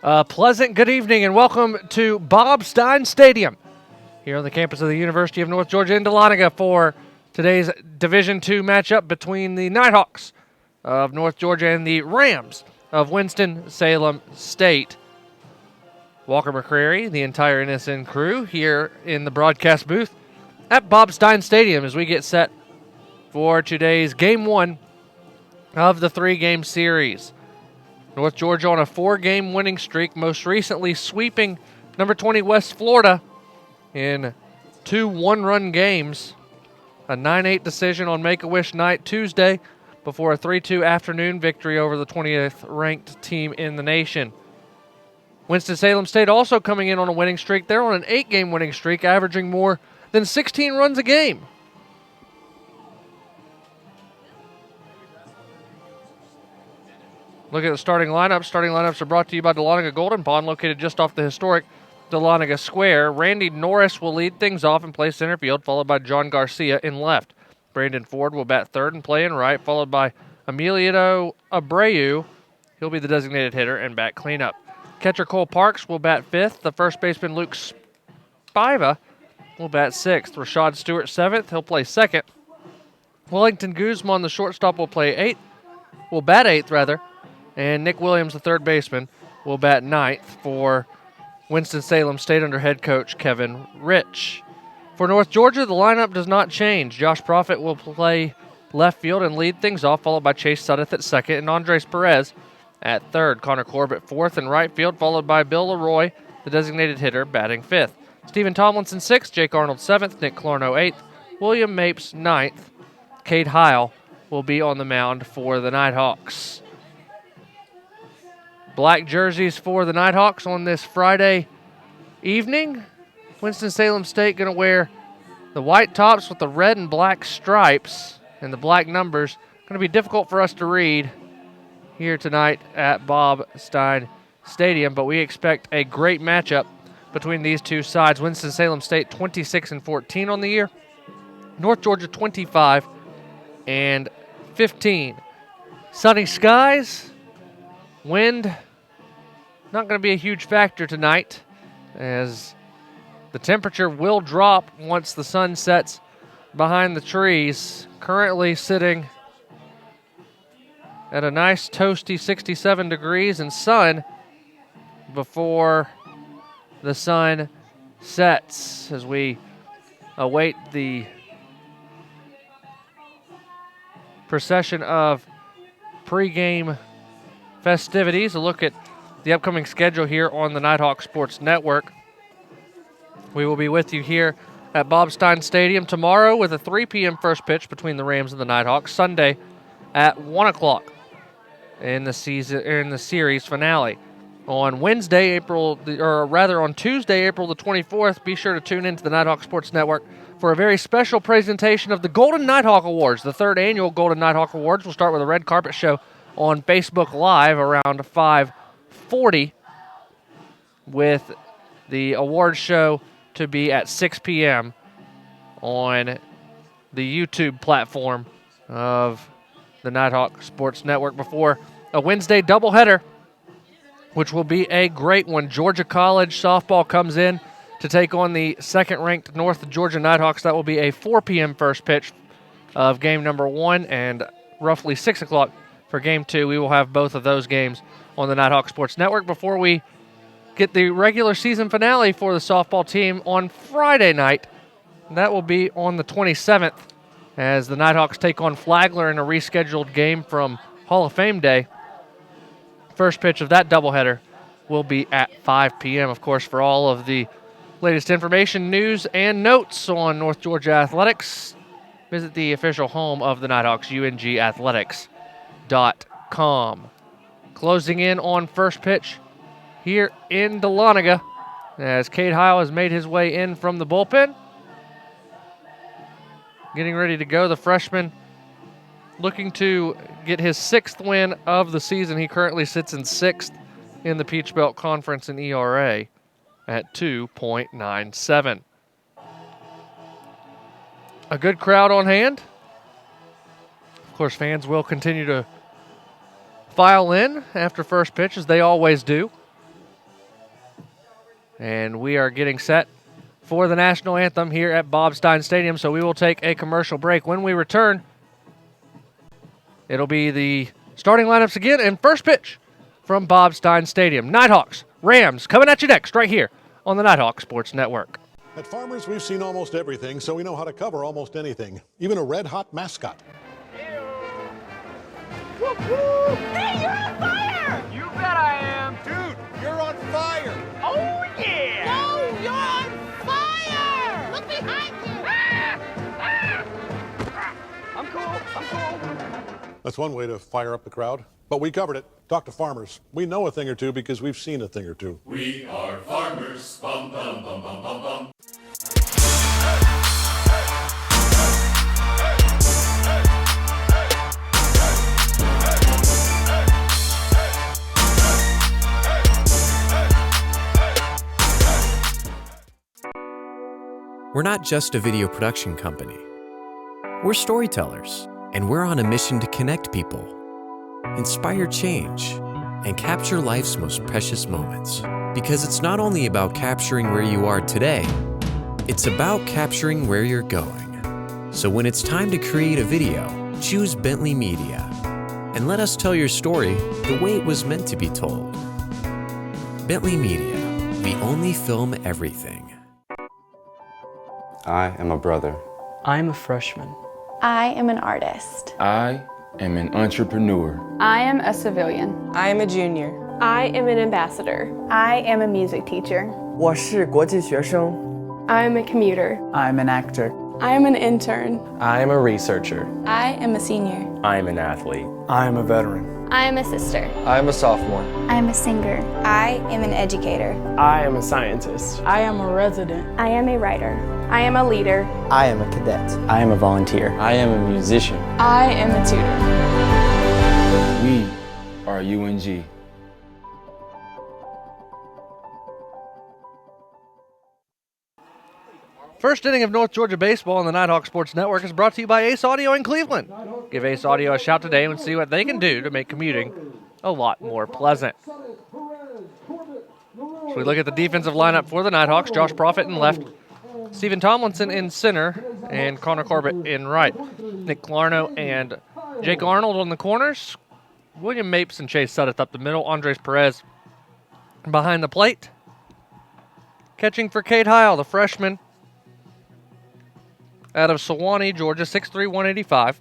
Pleasant good evening and welcome to Bob Stein Stadium here on the campus of the University of North Georgia in Dahlonega for today's Division II matchup between the Nighthawks of North Georgia and the Rams of Winston-Salem State. Walker McCrary, the entire NSN crew here in the broadcast booth at Bob Stein Stadium as we get set for today's Game 1 of the three-game series. North Georgia on a 4-game winning streak, most recently sweeping number 20 West Florida in 2 one-run games. A 9-8 decision on Make-A-Wish night Tuesday before a 3-2 afternoon victory over the 20th ranked team in the nation. Winston-Salem State also coming in on a winning streak. They're on an 8-game winning streak, averaging more than 16 runs a game. Look at the starting lineup. Starting lineups are brought to you by Dahlonega Golden Pond, located just off the historic Dahlonega Square. Randy Norris will lead things off and play center field, followed by John Garcia in left. Brandon Ford will bat third and play in right, followed by Emilio Abreu. He'll be the designated hitter and bat cleanup. Catcher Cole Parks will bat fifth. The first baseman Luke Spiva will bat sixth. Rashad Stewart seventh. He'll play second. Wellington Guzman, the shortstop, will bat eighth rather. And Nick Williams, the third baseman, will bat ninth for Winston-Salem State under head coach Kevin Rich. For North Georgia, the lineup does not change. Josh Proffitt will play left field and lead things off, followed by Chase Suddeth at second and Andres Perez at third. Connor Corbett fourth and right field, followed by Bill Leroy, the designated hitter, batting fifth. Stephen Tomlinson sixth, Jake Arnold seventh, Nick Clarno eighth, William Mapes ninth. Cade Heil will be on the mound for the Nighthawks. Black jerseys for the Nighthawks on this Friday evening. Winston-Salem State going to wear the white tops with the red and black stripes and the black numbers. Going to be difficult for us to read here tonight at Bob Stein Stadium, but we expect a great matchup between these two sides. Winston-Salem State 26-14 on the year. North Georgia 25-15. Sunny skies, wind. Not going to be a huge factor tonight, as the temperature will drop once the sun sets behind the trees. Currently sitting at a nice toasty 67 degrees and sun before the sun sets as we await the procession of pregame festivities. A look at the upcoming schedule here on the Nighthawk Sports Network. We will be with you here at Bob Stein Stadium tomorrow with a 3 p.m. first pitch between the Rams and the Nighthawks. Sunday at 1 o'clock in the series finale. On Tuesday, April the 24th, be sure to tune into the Nighthawk Sports Network for a very special presentation of the Golden Nighthawk Awards. The third annual Golden Nighthawk Awards will start with a red carpet show on Facebook Live around 5:40, with the awards show to be at 6 p.m. on the YouTube platform of the Nighthawk Sports Network before a Wednesday doubleheader, which will be a great one. Georgia College softball comes in to take on the second-ranked North Georgia Nighthawks. That will be a 4 p.m. first pitch of game number 1 and roughly 6 o'clock for game 2. We will have both of those games on the Nighthawk Sports Network before we get the regular season finale for the softball team on Friday night. That will be on the 27th as the Nighthawks take on Flagler in a rescheduled game from Hall of Fame Day. First pitch of that doubleheader will be at 5 p.m. Of course, for all of the latest information, news, and notes on North Georgia Athletics, visit the official home of the Nighthawks, ungathletics.com. Closing in on first pitch here in Dahlonega as Cade Heil has made his way in from the bullpen. Getting ready to go, the freshman looking to get his 6th win of the season. He currently sits in 6th in the Peach Belt Conference in ERA at 2.97. A good crowd on hand. Of course, fans will continue to file in after first pitch, as they always do. And we are getting set for the national anthem here at Bob Stein Stadium, so we will take a commercial break. When we return, it'll be the starting lineups again and first pitch from Bob Stein Stadium. Nighthawks, Rams coming at you next right here on the Nighthawk Sports Network. At Farmers, we've seen almost everything, so we know how to cover almost anything, even a red-hot mascot. Hey, you're on fire! You bet I am. Dude, you're on fire! Oh, yeah! No, you're on fire! Look behind you! I'm cool. That's one way to fire up the crowd, but we covered it. Talk to Farmers. We know a thing or two because we've seen a thing or two. We are farmers. Bum, bum, bum, bum, bum, bum. We're not just a video production company. We're storytellers, and we're on a mission to connect people, inspire change, and capture life's most precious moments. Because it's not only about capturing where you are today, it's about capturing where you're going. So when it's time to create a video, choose Bentley Media, and let us tell your story the way it was meant to be told. Bentley Media, we only film everything. I am a brother. I'm a freshman. I am an artist. I am an entrepreneur. I am a civilian. I am a junior. I am an ambassador. I am a music teacher. 我是国际学生. I am a commuter. I'm an actor. I am an intern. I am a researcher. I am a senior. I am an athlete. I am a veteran. I am a sister. I am a sophomore. I am a singer. I am an educator. I am a scientist. I am a resident. I am a writer. I am a leader. I am a cadet. I am a volunteer. I am a musician. I am a tutor. We are UNG. First inning of North Georgia baseball on the Nighthawk Sports Network is brought to you by Ace Audio in Cleveland. Give Ace Audio a shout today and see what they can do to make commuting a lot more pleasant. So we look at the defensive lineup for the Nighthawks. Josh Profit in left, Stephen Tomlinson in center, and Connor Corbett in right. Nick Clarno and Jake Arnold on the corners. William Mapes and Chase Suddeth up the middle. Andres Perez behind the plate. Catching for Cade Heil, the freshman out of Sewanee, Georgia, 6'3", 185.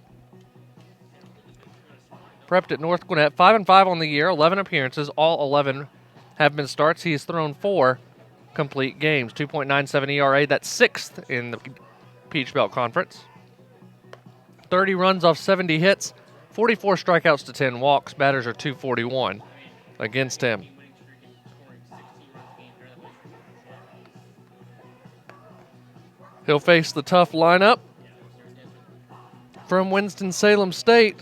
Prepped at North Gwinnett, 5-5 on the year, 11 appearances. All 11 have been starts. He has thrown 4 complete games, 2.97 ERA. That's 6th in the Peach Belt Conference. 30 runs off 70 hits, 44 strikeouts to 10 walks. Batters are 241 against him. He'll face the tough lineup from Winston-Salem State.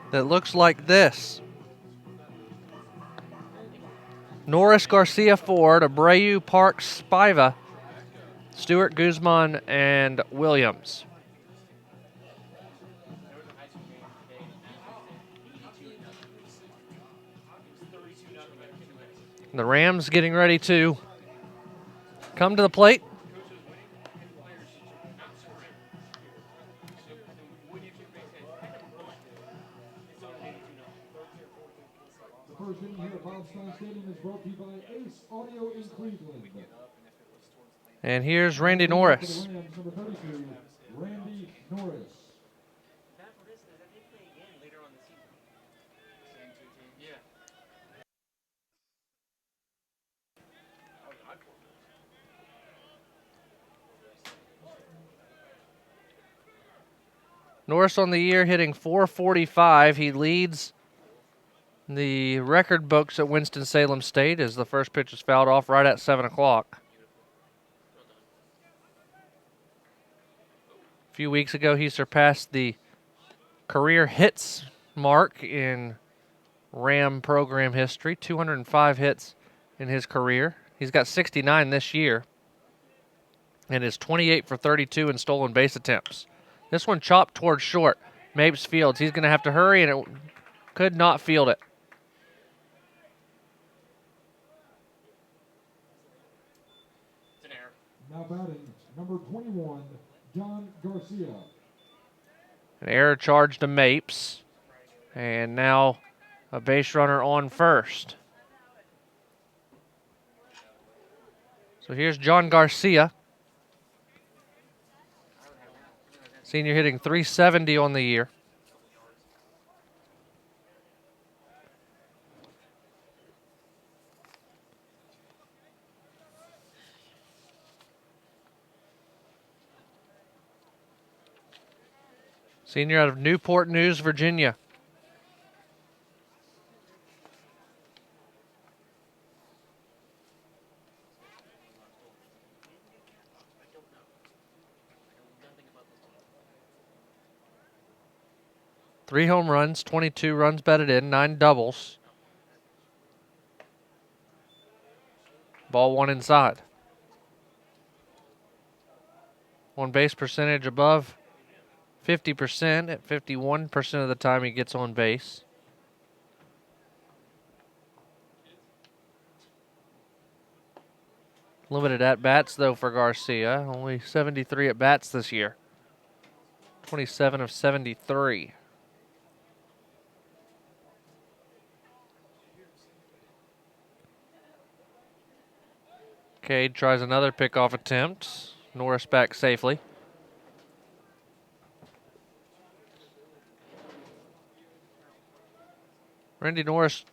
That looks like this. Norris, Garcia, Ford, Abreu, Parks, Spiva, Stewart, Guzman, and Williams. The Rams getting ready to come to the plate. The first inning here at Bob Stein Stadium is brought to you by Ace Audio in Cleveland. And here's Randy Norris. Number 32, Randy Norris. Norris on the year hitting .445. He leads the record books at Winston-Salem State as the first pitch is fouled off right at 7 o'clock. A few weeks ago, he surpassed the career hits mark in Ram program history, 205 hits in his career. He's got 69 this year and is 28 for 32 in stolen base attempts. This one chopped towards short. Mapes fields. He's going to have to hurry, and it could not field it. Now batting, number 21, John Garcia. An error charge to Mapes. And now a base runner on first. So here's John Garcia. Senior hitting .370 on the year. Senior out of Newport News, Virginia. Three home runs, 22 runs batted in, 9 doubles. Ball one inside. On base percentage above 50%. At 51% of the time he gets on base. Limited at-bats, though, for Garcia. Only 73 at-bats this year. 27 of 73. Cade tries another pickoff attempt. Norris back safely. Randy Norris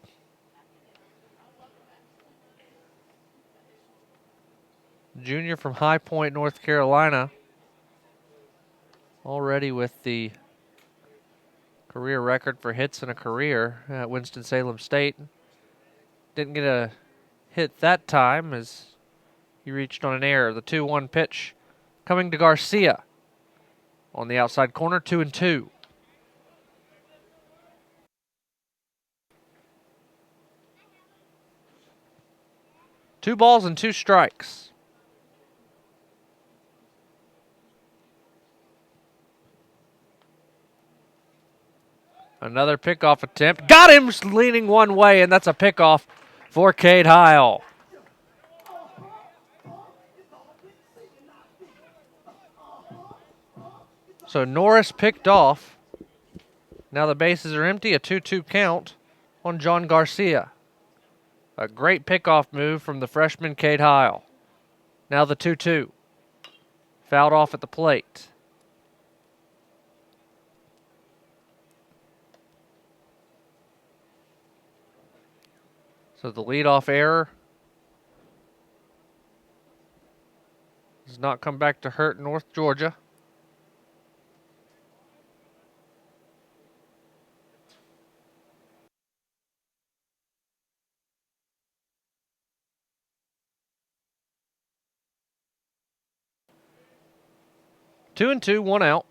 junior from High Point, North Carolina, already with the career record for hits in a career at Winston-Salem State. Didn't get a hit that time as he reached on an error. The 2-1 pitch coming to Garcia on the outside corner, 2-2. Two balls and two strikes. Another pickoff attempt. Got him leaning one way, and that's a pickoff for Cade Heil. So Norris picked off. Now the bases are empty, a 2-2 count on John Garcia. A great pickoff move from the freshman Cade Heil. Now the 2-2. Fouled off at the plate. So the leadoff error does not come back to hurt North Georgia. Two and two, one out.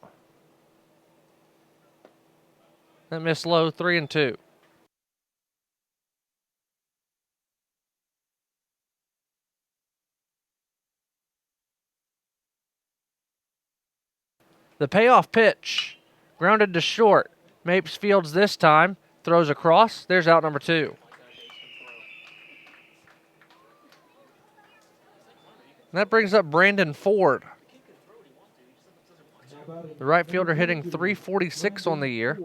That missed low, 3-2. The payoff pitch, grounded to short. Mapes fields this time, throws across. There's out number 2. And that brings up Brandon Ford. The right fielder hitting .346 on the year.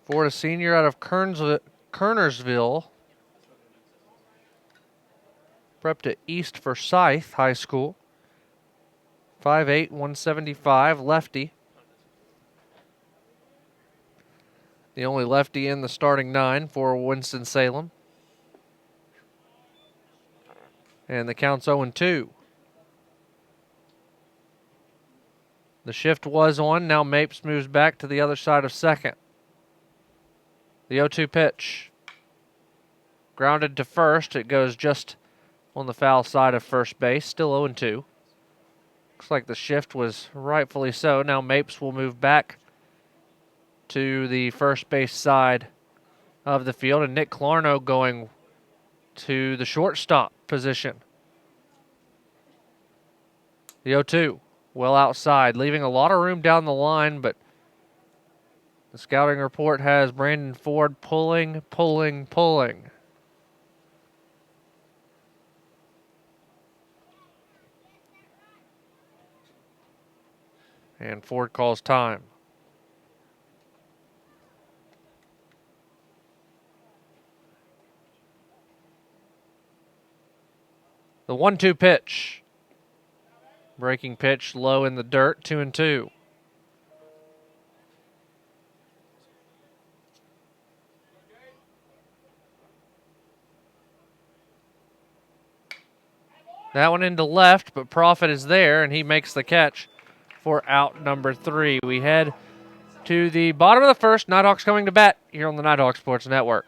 Ford, a senior out of Kernersville. Prep to East Forsyth High School. 5'8", 175, lefty. The only lefty in the starting 9 for Winston-Salem. And the count's 0-2. The shift was on. Now Mapes moves back to the other side of second. The 0-2 pitch. Grounded to first. It goes just on the foul side of first base. Still 0-2. Looks like the shift was rightfully so. Now Mapes will move back to the first base side of the field, and Nick Clarno going to the shortstop position. The 0-2, well outside, leaving a lot of room down the line, but the scouting report has Brandon Ford pulling. And Ford calls time. The 1-2 pitch. Breaking pitch low in the dirt, 2-2. That one into left, but Profit is there, and he makes the catch for out number 3. We head to the bottom of the first. Nighthawks coming to bat here on the Nighthawk Sports Network.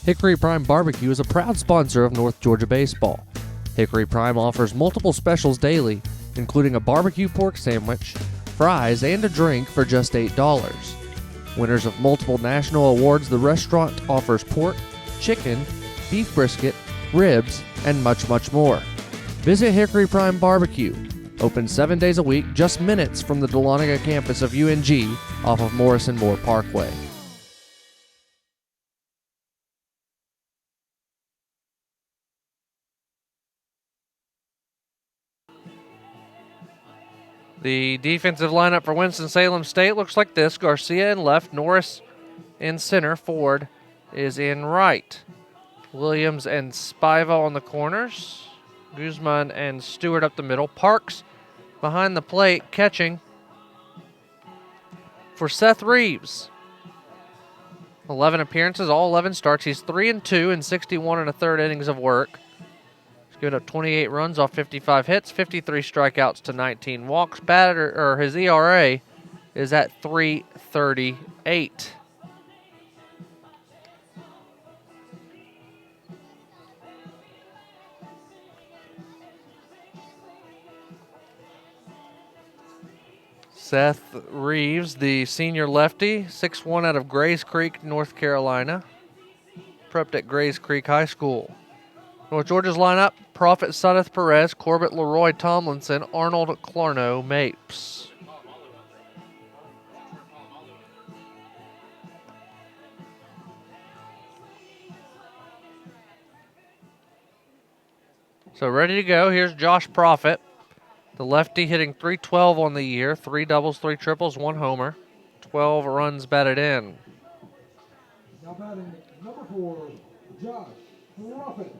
Hickory Prime Barbecue is a proud sponsor of North Georgia Baseball. Hickory Prime offers multiple specials daily, including a barbecue pork sandwich, fries, and a drink for just $8. Winners of multiple national awards, the restaurant offers pork, chicken, beef brisket, ribs, and much more. Visit Hickory Prime Barbecue, open 7 days a week, just minutes from the Dahlonega campus of UNG off of Morrison Moore Parkway. The defensive lineup for Winston-Salem State looks like this. Garcia in left, Norris in center, Ford is in right. Williams and Spiva on the corners. Guzman and Stewart up the middle. Parks behind the plate catching for Seth Reeves. 11 appearances, all 11 starts. He's 3-2 in 61 1/3 innings of work. Given up 28 runs off 55 hits, 53 strikeouts to 19 walks. His ERA is at 3.38. Seth Reeves, the senior lefty, 6'1" out of Grays Creek, North Carolina. Prepped at Grays Creek High School. North Georgia's lineup: Prophet Sudeth Perez, Corbett Leroy Tomlinson, Arnold Clarno Mapes. So ready to go. Here's Josh Prophet, the lefty, hitting .312 on the year, 3 doubles, 3 triples, 1 homer, 12 runs batted in. Now batting number 4, Josh Prophet.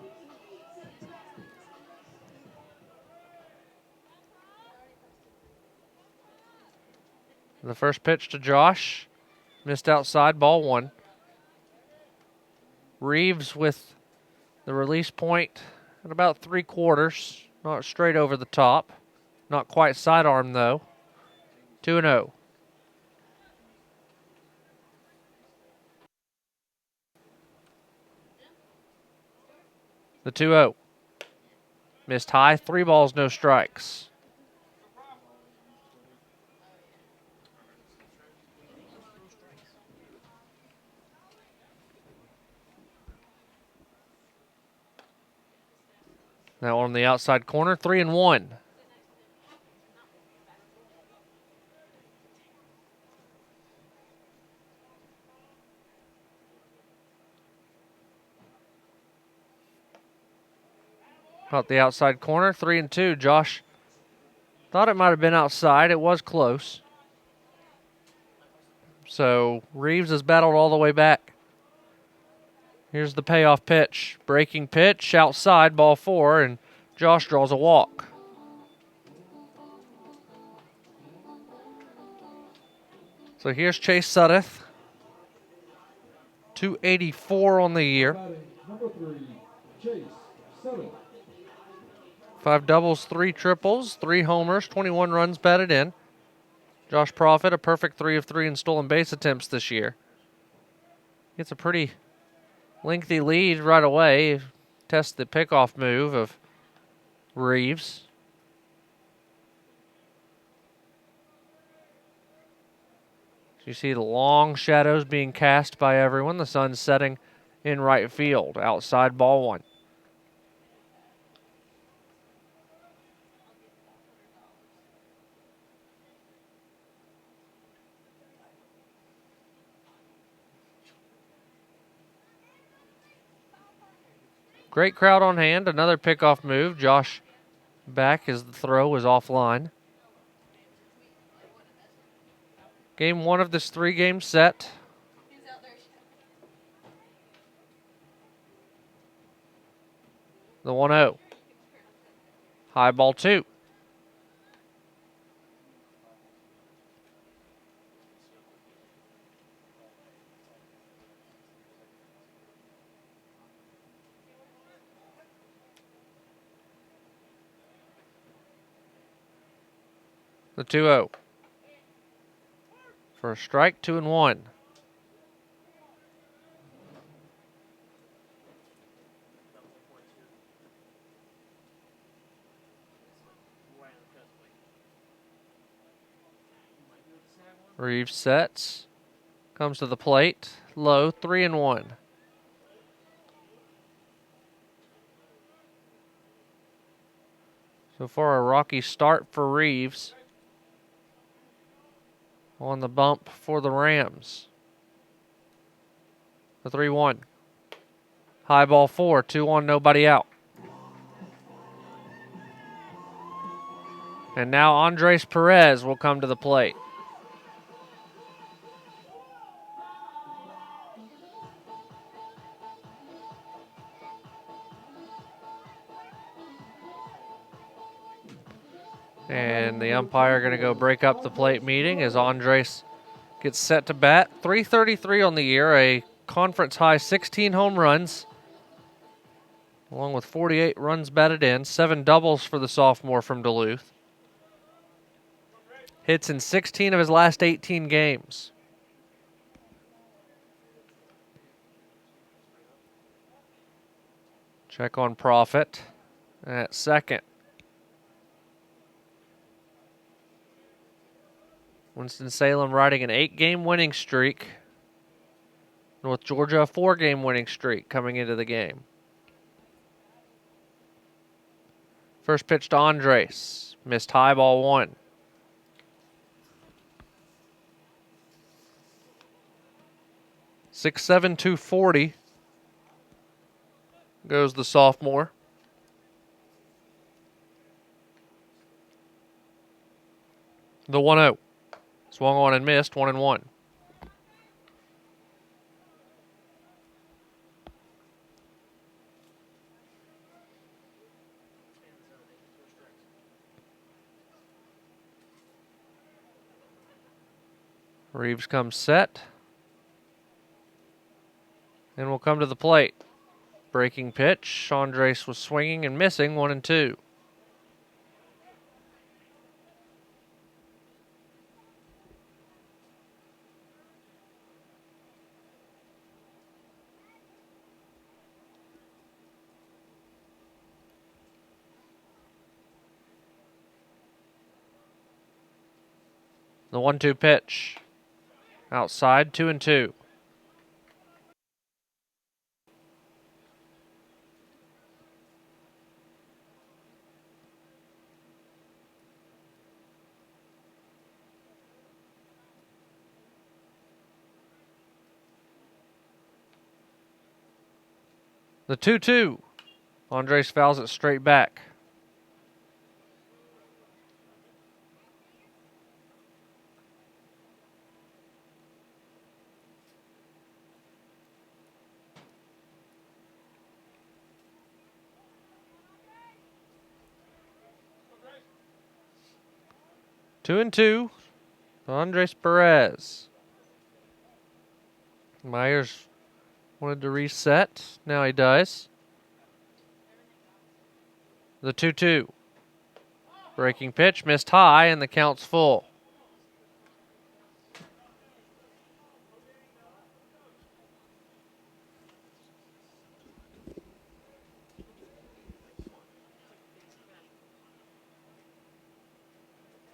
The first pitch to Josh, missed outside, ball 1. Reeves with the release point at about 3/4, not straight over the top, not quite sidearm though. 2-0. The 2-0. Missed high, 3 balls, no strikes. Now on the outside corner, 3-1. Out the outside corner, 3-2. Josh thought it might have been outside. It was close. So Reeves has battled all the way back. Here's the payoff pitch. Breaking pitch, outside, ball 4, and Josh draws a walk. So here's Chase Sudeth. 284 on the year. Number 3, Chase Sudeth. 5 doubles, 3 triples, 3 homers, 21 runs batted in. Josh Prophet, a perfect 3 of 3 in stolen base attempts this year. Gets a pretty lengthy lead right away. Test the pickoff move of Reeves. You see the long shadows being cast by everyone. The sun's setting in right field. Outside, ball one. Great crowd on hand. Another pickoff move. Josh back as the throw was offline. Game one of this three-game set. The 1-0. High ball two. The 2-0. For a strike, 2-1. Reeves sets. Comes to the plate. Low, 3-1. So far, a rocky start for Reeves. On the bump for the Rams. The 3-1. High ball four, 2-1, nobody out. And now Andres Perez will come to the plate. And the umpire going to go break up the plate meeting as Andres gets set to bat. 333 on the year, a conference high 16 home runs, along with 48 runs batted in, 7 doubles for the sophomore from Duluth. Hits in 16 of his last 18 games. Check on Profit at second. Winston-Salem riding an 8-game winning streak. North Georgia a 4-game winning streak coming into the game. First pitch to Andres. Missed high, ball one. .6'7", 240 goes the sophomore. The 1-0. Swung on and missed, 1-1. Reeves comes set. And will come to the plate. Breaking pitch. Andres was swinging and missing, 1-2. The 1-2 pitch. Outside, 2-2. The 2-2. Andres fouls it straight back. Two and two. Andres Perez. Myers wanted to reset. Now he does. The 2-2. Breaking pitch, missed high, and the count's full.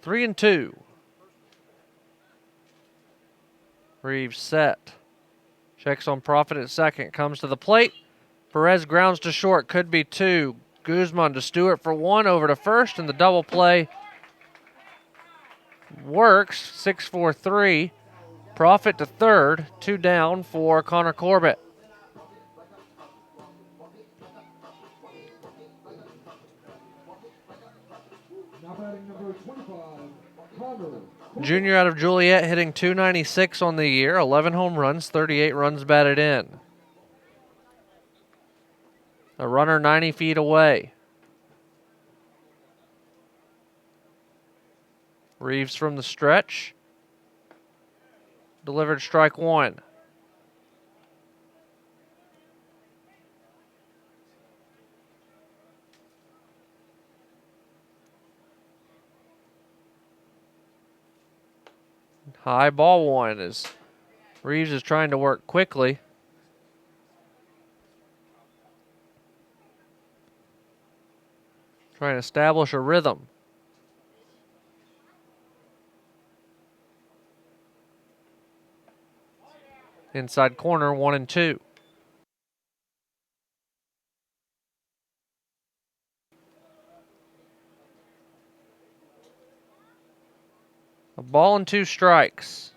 Three and two. Reeves set. Checks on Profit at second. Comes to the plate. Perez grounds to short. Could be two. Guzman to Stewart for one. Over to first. And the double play works. 6-4-3. Profit to third. 2 down for Connor Corbett. Now batting number 25, Connor. Junior out of Juliet hitting .296 on the year. 11 home runs, 38 runs batted in. A runner 90 feet away. Reeves from the stretch. Delivered strike one. High ball one as Reeves is trying to work quickly. Trying to establish a rhythm. Inside corner, 1-2. A ball and 2 strikes.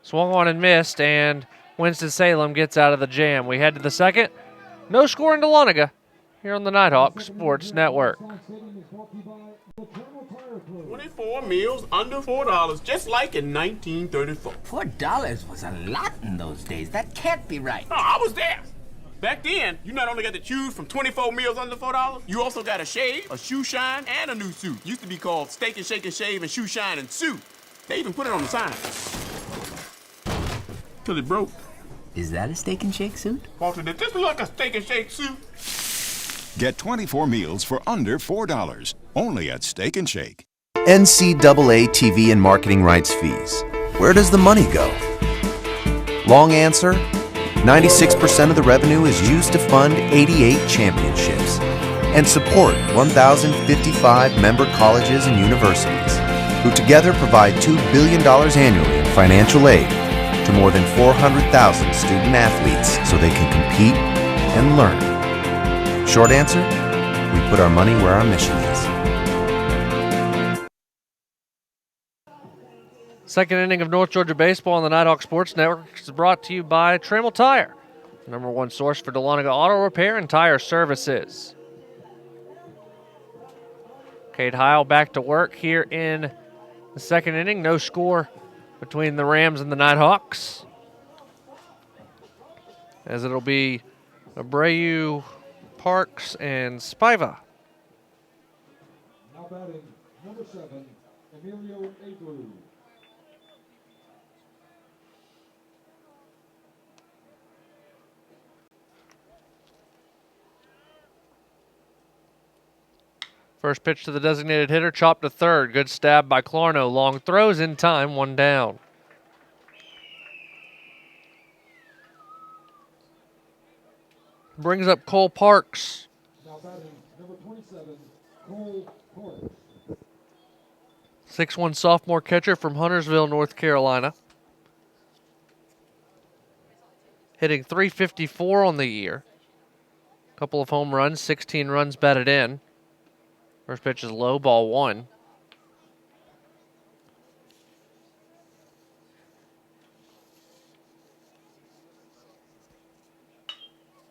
Swung on and missed, and Winston-Salem gets out of the jam. We head to the second. No score in Dahlonega here on the Nighthawk Sports Network. 24 meals under $4, just like in 1934. $4 was a lot in those days. That can't be right. Oh, I was there. Back then, you not only got to choose from 24 meals under $4, you also got a shave, a shoe shine, and a new suit. Used to be called Steak and Shake and Shave and Shoe Shine and Suit. They even put it on the sign. Till it broke. Is that a Steak and Shake suit? Walter, did this look like a Steak and Shake suit? Get 24 meals for under $4, only at Steak and Shake. NCAA TV and marketing rights fees. Where does the money go? Long answer, 96% of the revenue is used to fund 88 championships and support 1,055 member colleges and universities, who together provide $2 billion annually in financial aid to more than 400,000 student athletes so they can compete and learn. Short answer, we put our money where our mission is. Second inning of North Georgia baseball on the Nighthawk Sports Network is brought to you by Trammell Tire, #1 source for Dahlonega auto repair and tire services. Cade Heil back to work here in the second inning. No score between the Rams and the Nighthawks, as it'll be Abreu, Parks, and Spiva. Now batting number 7, Emilio Abreu. First pitch to the designated hitter, chopped to third. Good stab by Clarno. Long throws in time, 1 down. Brings up Cole Parks. Now batting number 27, Cole Parks. 6'1" sophomore catcher from Huntersville, North Carolina. Hitting .354 on the year. Couple of home runs, 16 runs batted in. First pitch is low, ball 1.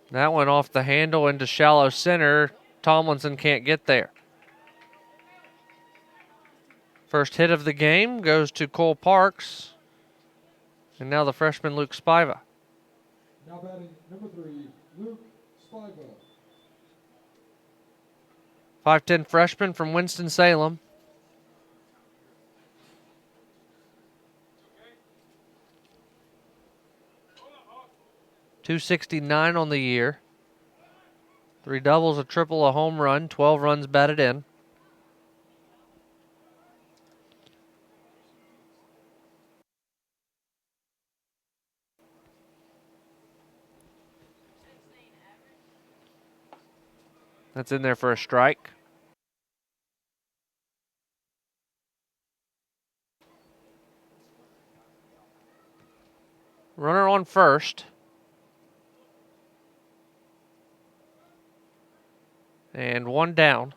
That went off the handle into shallow center. Tomlinson can't get there. First hit of the game goes to Cole Parks. And now the freshman Luke Spiva. Now batting number 3, Luke Spiva. 5'10" freshman from Winston-Salem. .269 on the year. 3 doubles, a triple, a home run, 12 runs batted in. That's in there for a strike. Runner on first. And one down.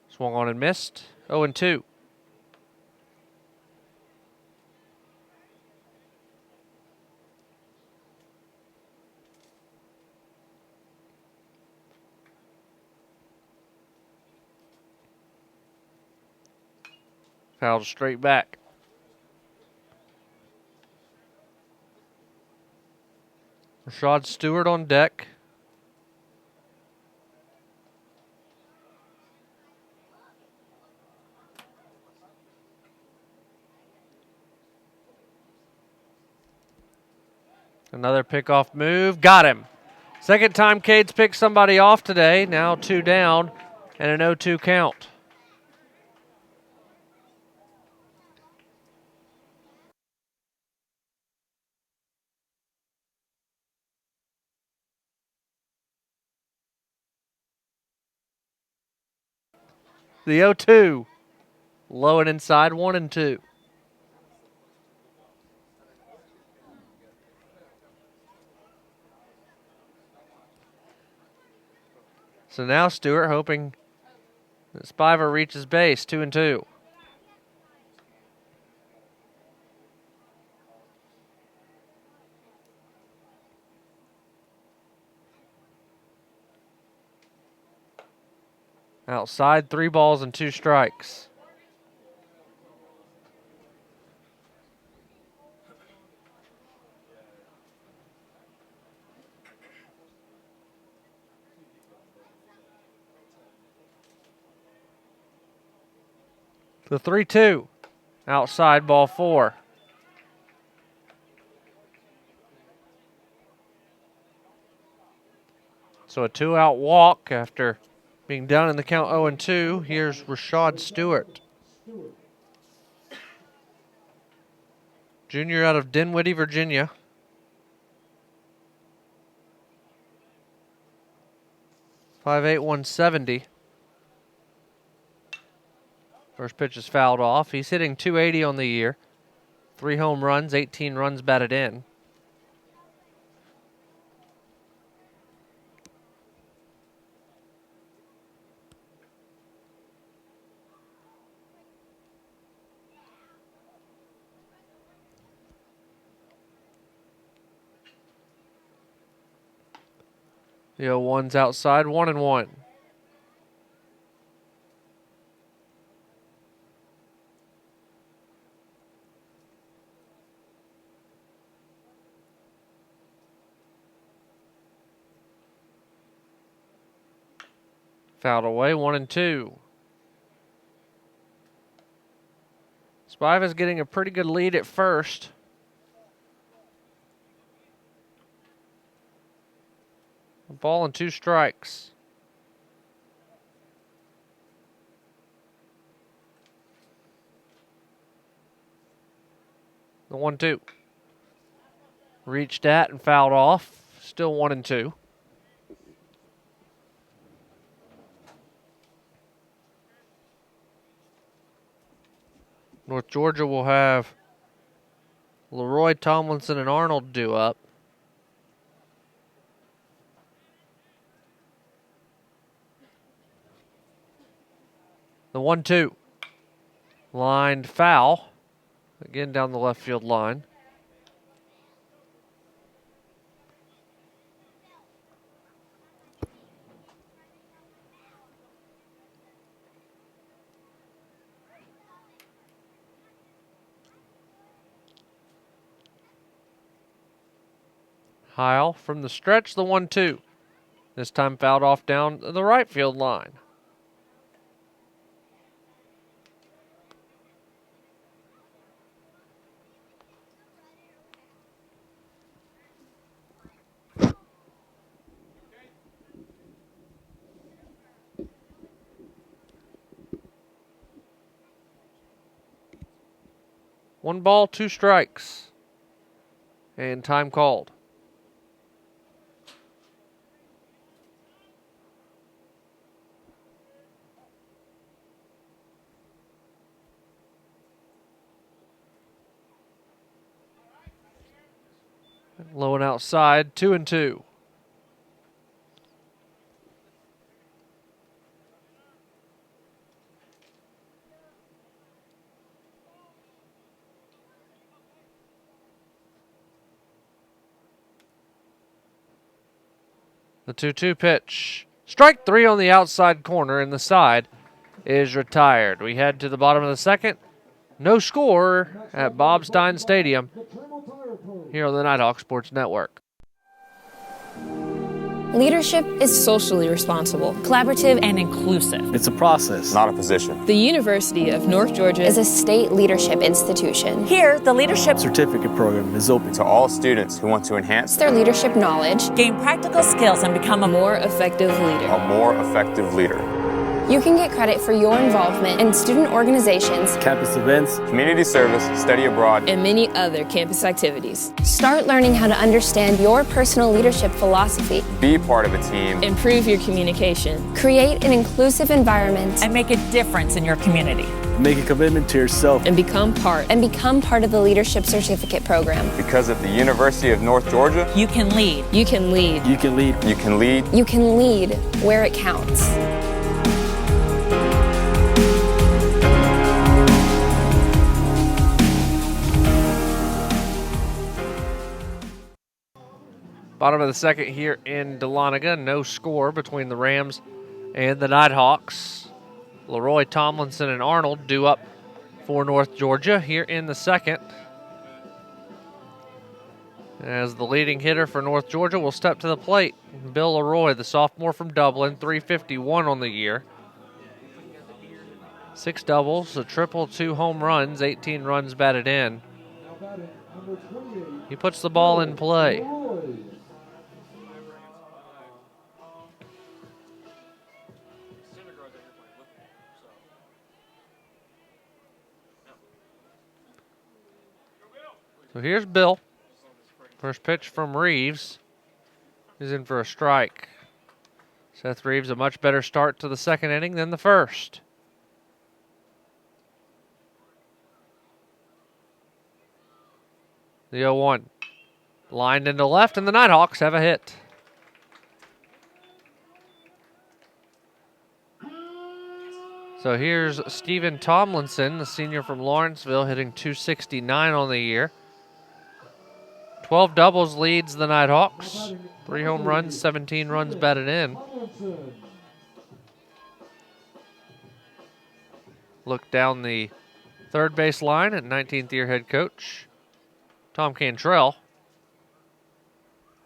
Swung on and missed. 0-2. Fouled straight back. Rashad Stewart on deck. Another pickoff move. Got him. Second time Cade's picked somebody off today. Now 2 down and an 0-2 count. The 0-2. Low and inside, 1-2. So now Stewart hoping that Spiver reaches base, 2-2. Outside, 3 balls and 2 strikes. The 3-2. Outside, ball 4. So a 2-out walk after being down in the count 0-2. Here's Rashad Stewart. Junior out of Dinwiddie, Virginia. .58", 170. First pitch is fouled off. He's hitting .280 on the year. 3 home runs, 18 runs batted in. The 0-1's outside, 1-1. Fouled away, 1-2. Spiva's getting a pretty good lead at first. A ball and 2 strikes. The 1-2. Reached at and fouled off. Still 1-2. North Georgia will have Leroy Tomlinson and Arnold due up. The 1-2. Lined foul. Again down the left field line. Heil from the stretch, the 1-2. This time fouled off down the right field line. One ball, 2 strikes. And time called. Low and outside, 2-2. The 2-2 pitch. Strike three on the outside corner, and the side is retired. We head to the bottom of the second. No score at Bob Stein Stadium here on the Nighthawk Sports Network. Leadership is socially responsible, collaborative, and inclusive. It's a process, not a position. The University of North Georgia is a state leadership institution. Here, the leadership Certificate program is open to all students who want to enhance their leadership knowledge, gain practical skills, and become a more effective leader. A more effective leader. You can get credit for your involvement in student organizations, campus events, community service, study abroad, and many other campus activities. Start learning how to understand your personal leadership philosophy. Be part of a team. Improve your communication. Create an inclusive environment. And make a difference in your community. Make a commitment to yourself. And become part of the Leadership Certificate Program. Because at the University of North Georgia, you can lead. You can lead. You can lead. You can lead. You can lead where it counts. Bottom of the second here in Dahlonega. No score between the Rams and the Nighthawks. Leroy Tomlinson and Arnold due up for North Georgia here in the second. As the leading hitter for North Georgia will step to the plate, Bill Leroy, the sophomore from Dublin, .351 on the year. 6 doubles, a triple, 2 home runs, 18 runs batted in. He puts the ball in play. So here's Bill. First pitch from Reeves. He's in for a strike. Seth Reeves, a much better start to the second inning than the first. The 0-1. Lined into left, and the Nighthawks have a hit. So here's Stephen Tomlinson, the senior from Lawrenceville, hitting .269 on the year. 12 doubles leads the Nighthawks. 3 home runs, 17 runs batted in. Look down the third base line at 19th year head coach Tom Cantrell,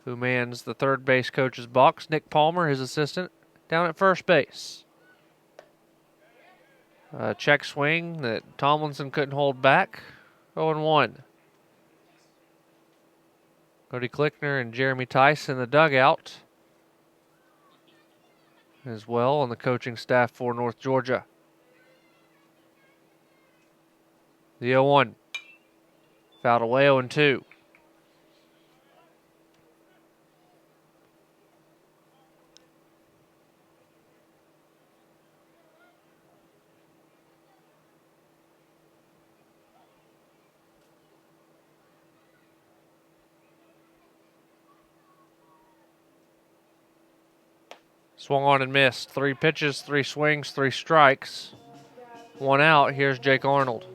who mans the third base coach's box. Nick Palmer, his assistant, down at first base. Check swing that Tomlinson couldn't hold back. 0-1. Cody Klickner and Jeremy Tice in the dugout as well on the coaching staff for North Georgia. The 0-1. Fouled away, 0-2. Swung on and missed. 3 pitches, 3 swings, 3 strikes. 1 out. Here's Jake Arnold.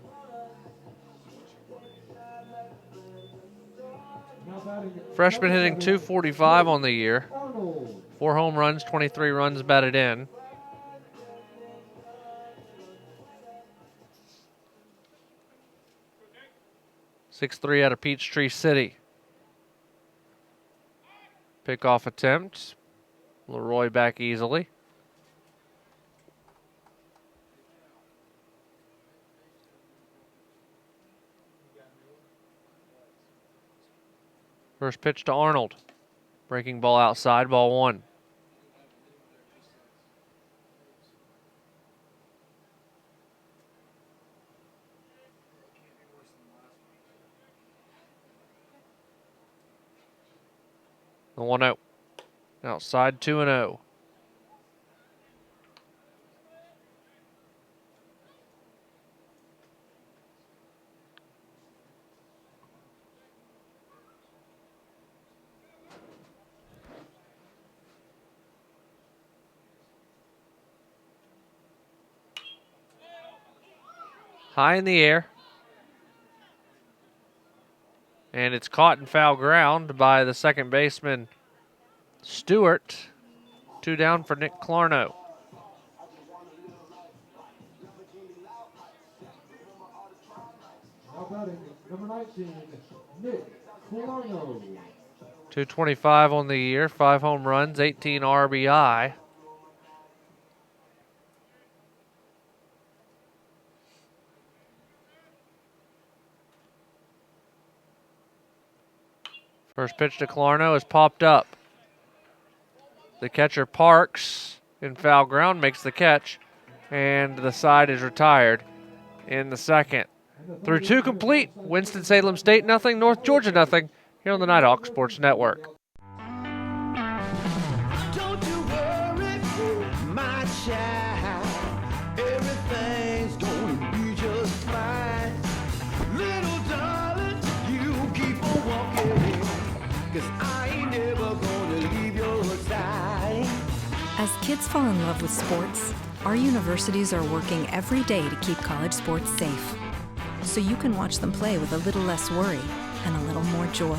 Freshman hitting .245 on the year. 4 home runs, 23 runs batted in. .6'3" out of Peachtree City. Pickoff attempt. Leroy back easily. First pitch to Arnold. Breaking ball outside, ball 1. The 1-0. Outside, 2-0. High in the air. And it's caught in foul ground by the second baseman, Stewart. 2 down for Nick Clarno. Now batting, number 19, Nick Clarno. 225 on the year, 5 home runs, 18 RBI. First pitch to Clarno is popped up. The catcher Parks in foul ground makes the catch, and the side is retired in the second. Through 2 complete, Winston-Salem State nothing, North Georgia nothing, here on the Nighthawk Sports Network. Don't you worry, my child. Everything's gonna be just fine. Little darling, you keep on walking, 'cause I ain't never gonna leave your side. As kids fall in love with sports, our universities are working every day to keep college sports safe, so you can watch them play with a little less worry and a little more joy.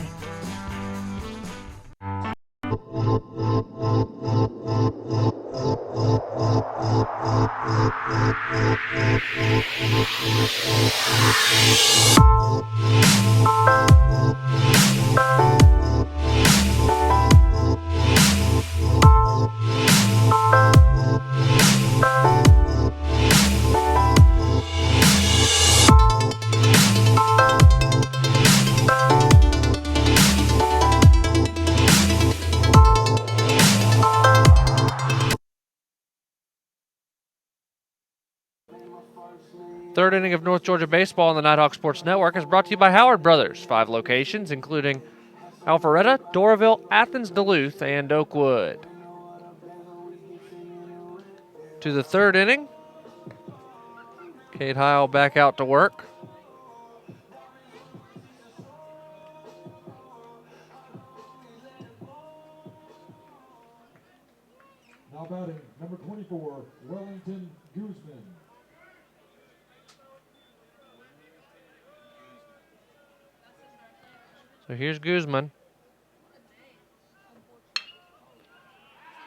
Third inning of North Georgia baseball on the Nighthawk Sports Network is brought to you by Howard Brothers. 5 locations, including Alpharetta, Doraville, Athens, Duluth, and Oakwood. To the third inning. Cade Heil back out to work. Now batting, number 24, Wellington Guzman. So here's Guzman.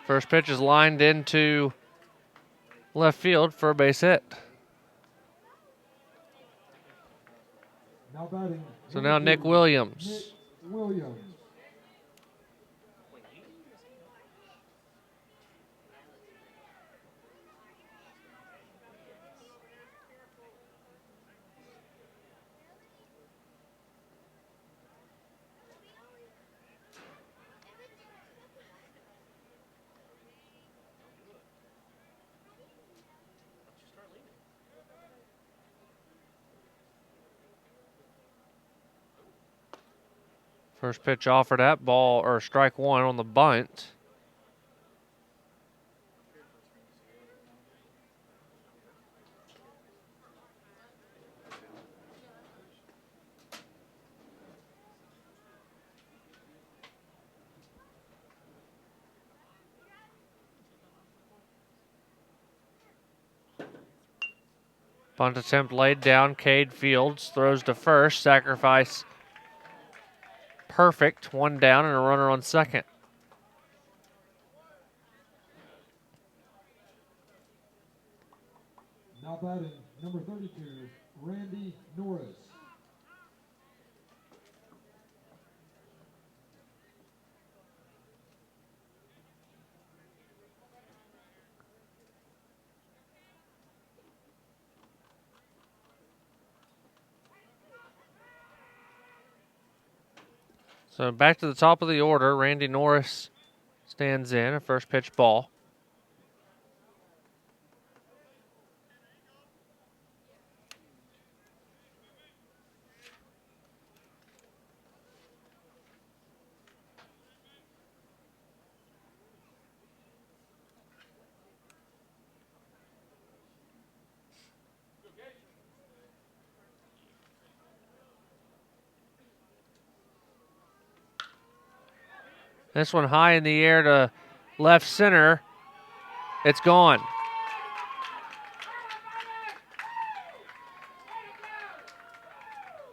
First pitch is lined into left field for a base hit. Now batting, So now Nick Williams. Nick Williams. First pitch offered at ball, or strike 1 on the bunt. Bunt attempt laid down. Cade Fields throws to first. Sacrifice perfect. 1 down and a runner on second. Now batting, number 32, Randy Norris. So back to the top of the order. Randy Norris stands in, a first pitch ball. This one high in the air to left center. It's gone.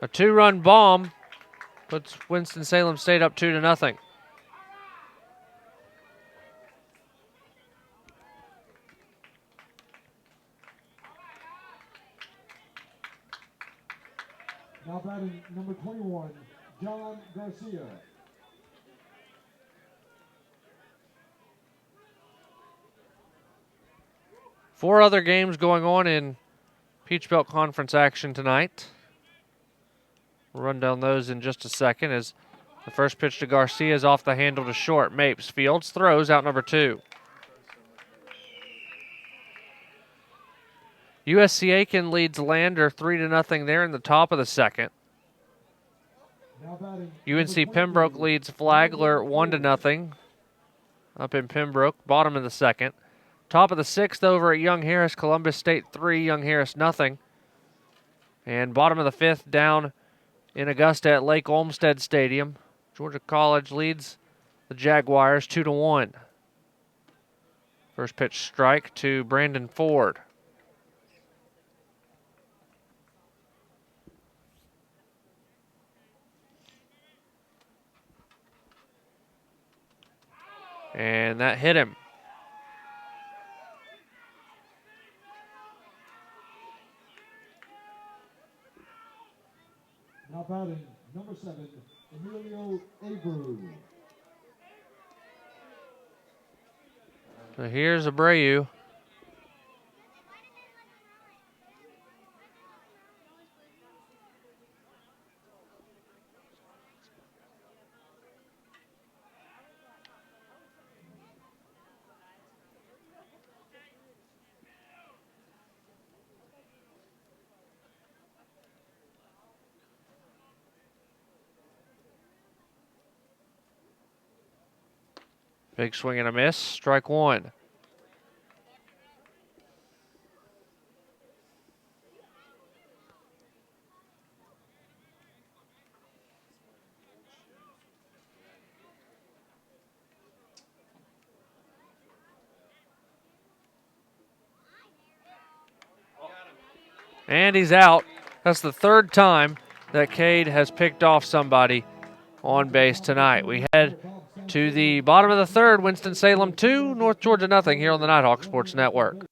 A 2-run bomb puts Winston-Salem State up 2-0. Now batting number 21, John Garcia. Four other games going on in Peach Belt Conference action tonight. We'll run down those in just a second as the first pitch to Garcia is off the handle to short. Mapes fields, throws out number 2. USC Aiken leads Lander 3-0 there in the top of the second. UNC Pembroke leads Flagler 1-0 up in Pembroke, bottom of the second. Top of the sixth over at Young Harris, Columbus State 3, Young Harris nothing. And bottom of the fifth down in Augusta at Lake Olmsted Stadium. Georgia College leads the Jaguars 2-1. First pitch strike to Brandon Ford. And that hit him. Now batting number 7, Emilio Abreu. So here's Abreu. Big swing and a miss. Strike 1. And he's out. That's the third time that Cade has picked off somebody on base tonight. We head to the bottom of the third, Winston-Salem 2, North Georgia nothing here on the Nighthawk Sports Network.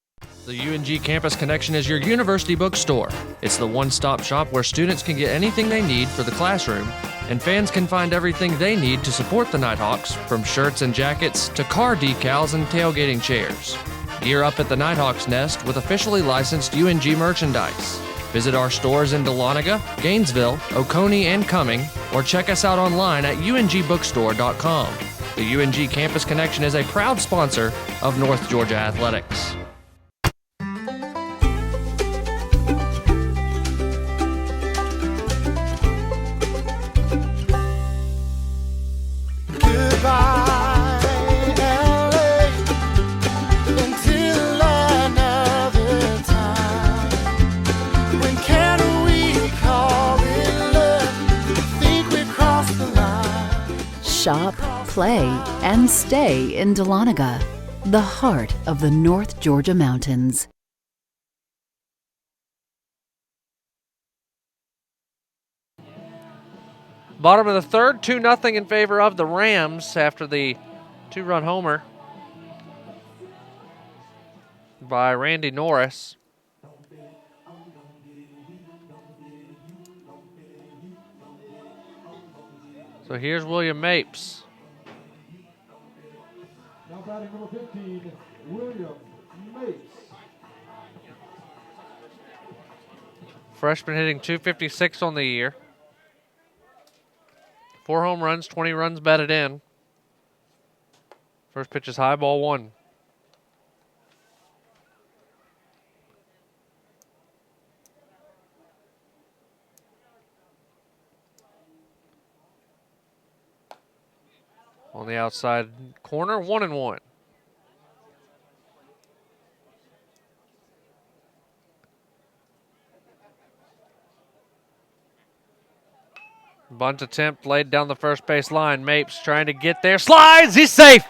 The UNG Campus Connection is your university bookstore. It's the one-stop shop where students can get anything they need for the classroom, and fans can find everything they need to support the Nighthawks, from shirts and jackets to car decals and tailgating chairs. Gear up at the Nighthawks Nest with officially licensed UNG merchandise. Visit our stores in Dahlonega, Gainesville, Oconee, and Cumming, or check us out online at ungbookstore.com. The UNG Campus Connection is a proud sponsor of North Georgia Athletics. Shop, play, and stay in Dahlonega, the heart of the North Georgia mountains. Bottom of the third, 2-0 in favor of the Rams after the 2-run homer by Randy Norris. So here's William Mapes. Now batting number 15, William Mapes. Freshman hitting .256 on the year. 4 home runs, 20 runs batted in. First pitch is high, ball 1. On the outside corner, 1-1. Bunt attempt laid down the first base line. Mapes trying to get there. Slides, he's safe.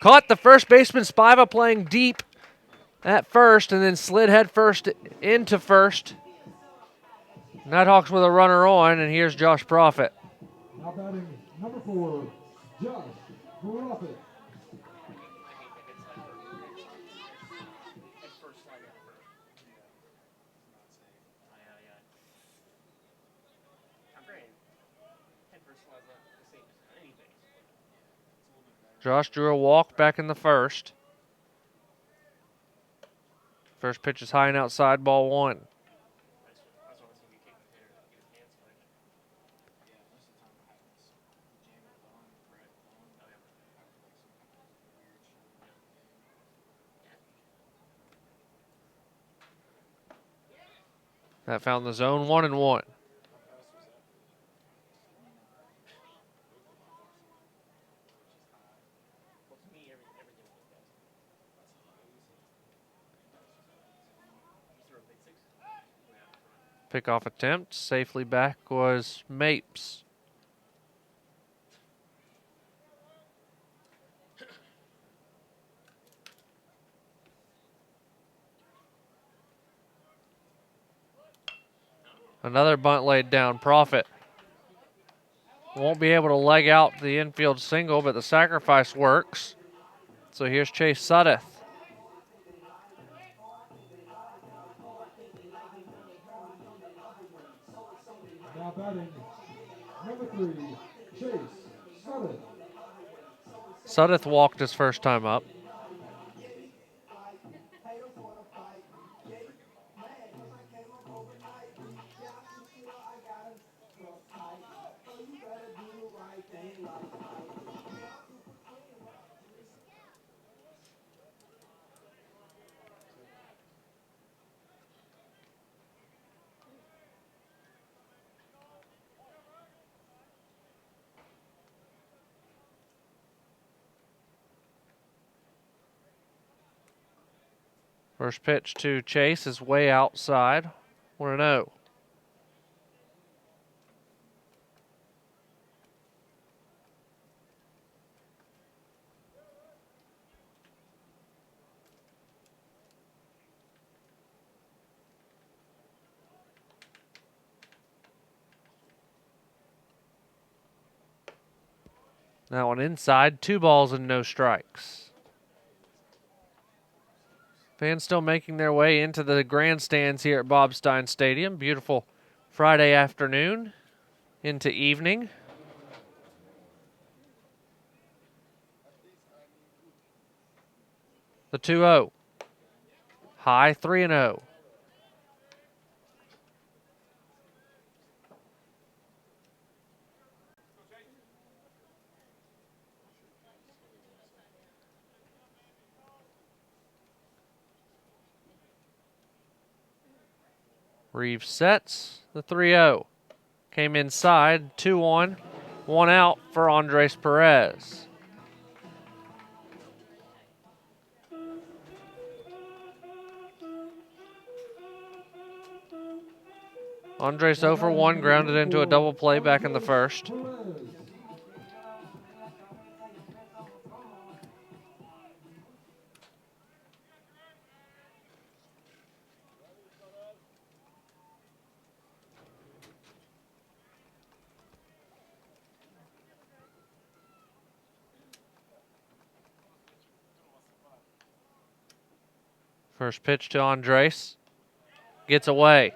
Caught the first baseman Spiva playing deep at first and then slid head first into first. Nighthawks with a runner on, and here's Josh Profit. Now batting number 4, Josh Profit. Josh drew a walk back in the first. First pitch is high and outside, ball 1. That found the zone, 1-1. Pickoff attempt, safely back was Mapes. Another bunt laid down. Profit won't be able to leg out the infield single, but the sacrifice works. So here's Chase Suddeth. Now batting number 3, Chase Suddeth. Suddeth walked his first time up. First pitch to Chase is way outside. 1-0. That one inside, 2 balls and no strikes. Fans still making their way into the grandstands here at Bob Stein Stadium. Beautiful Friday afternoon into evening. The 2-0. High, 3-0. Reeves sets the 3-0. Came inside, 2-1, 1 out for Andres Perez. Andres 0 for 1, grounded into a double play back in the first. First pitch to Andres. Gets away.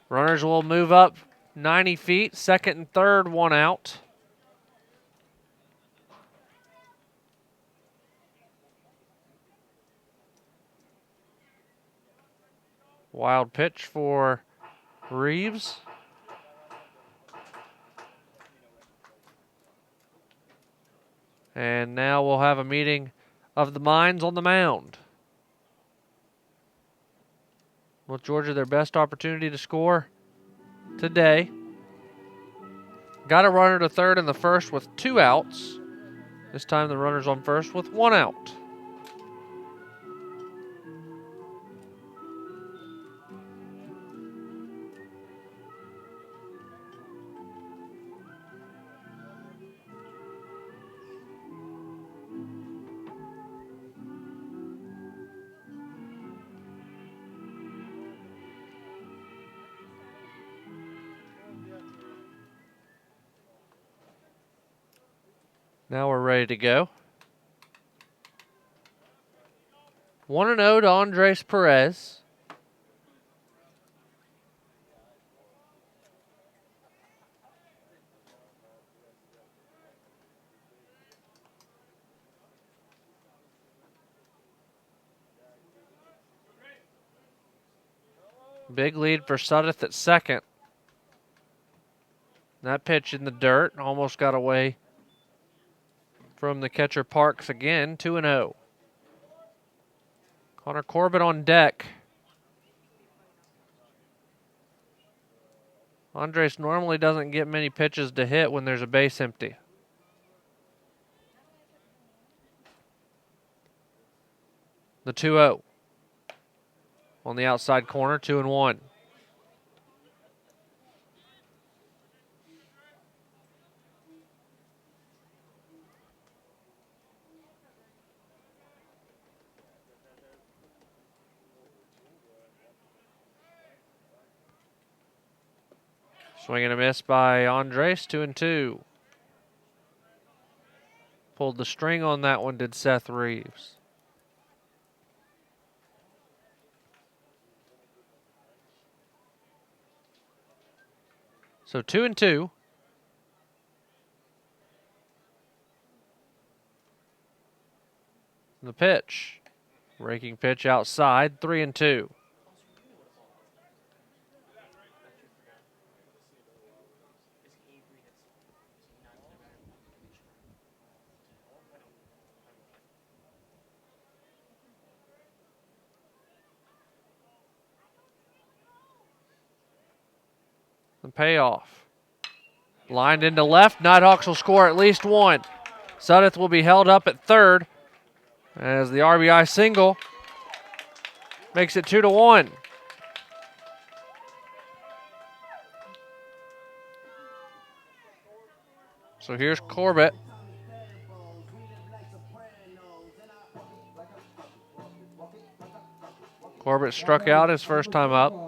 Runners will move up 90 feet. Second and third, 1 out. Wild pitch for Reeves. And now we'll have a meeting of the minds on the mound. With Georgia their best opportunity to score today. Got a runner to third in the first with 2 outs. This time the runner's on first with 1 out. Now we're ready to go. 1-0 to Andres Perez. Big lead for Sudeth at second. That pitch in the dirt almost got away from the catcher Parks again. 2-0. Connor Corbett on deck. Andres normally doesn't get many pitches to hit when there's a base empty. The 2-0. On the outside corner, 2-1. Swing and a miss by Andres, 2-2. Pulled the string on that one, did Seth Reeves. So 2-2. The pitch. Raking pitch outside, 3-2. The payoff. Lined into left. Nighthawks will score at least one. Sudeth will be held up at third as the RBI single makes it 2-1. So here's Corbett. Corbett struck out his first time up.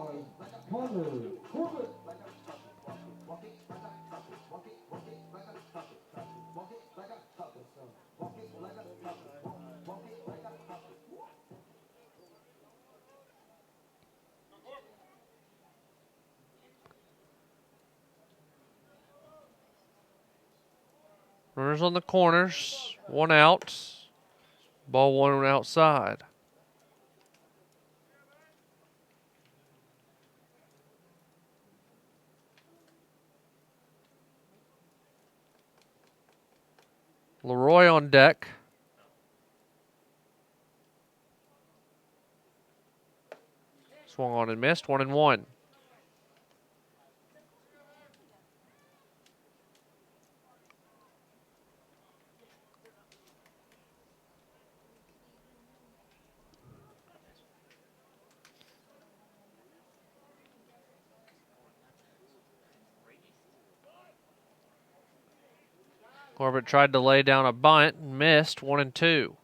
Runners on the corners, one out. Ball one outside. Leroy on deck. Swung on and missed, 1-1. Corbett tried to lay down a bunt and missed, 1-2.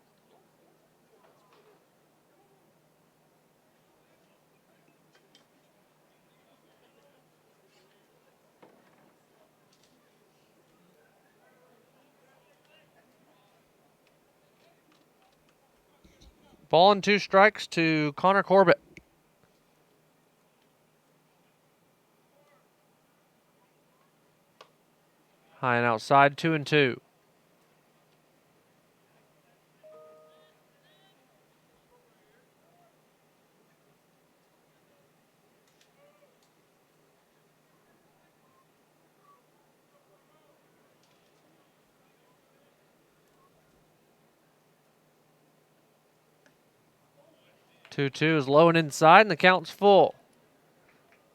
Ball and 2 strikes to Connor Corbett. High and outside, 2-2. Two-two is low and inside, and the count's full.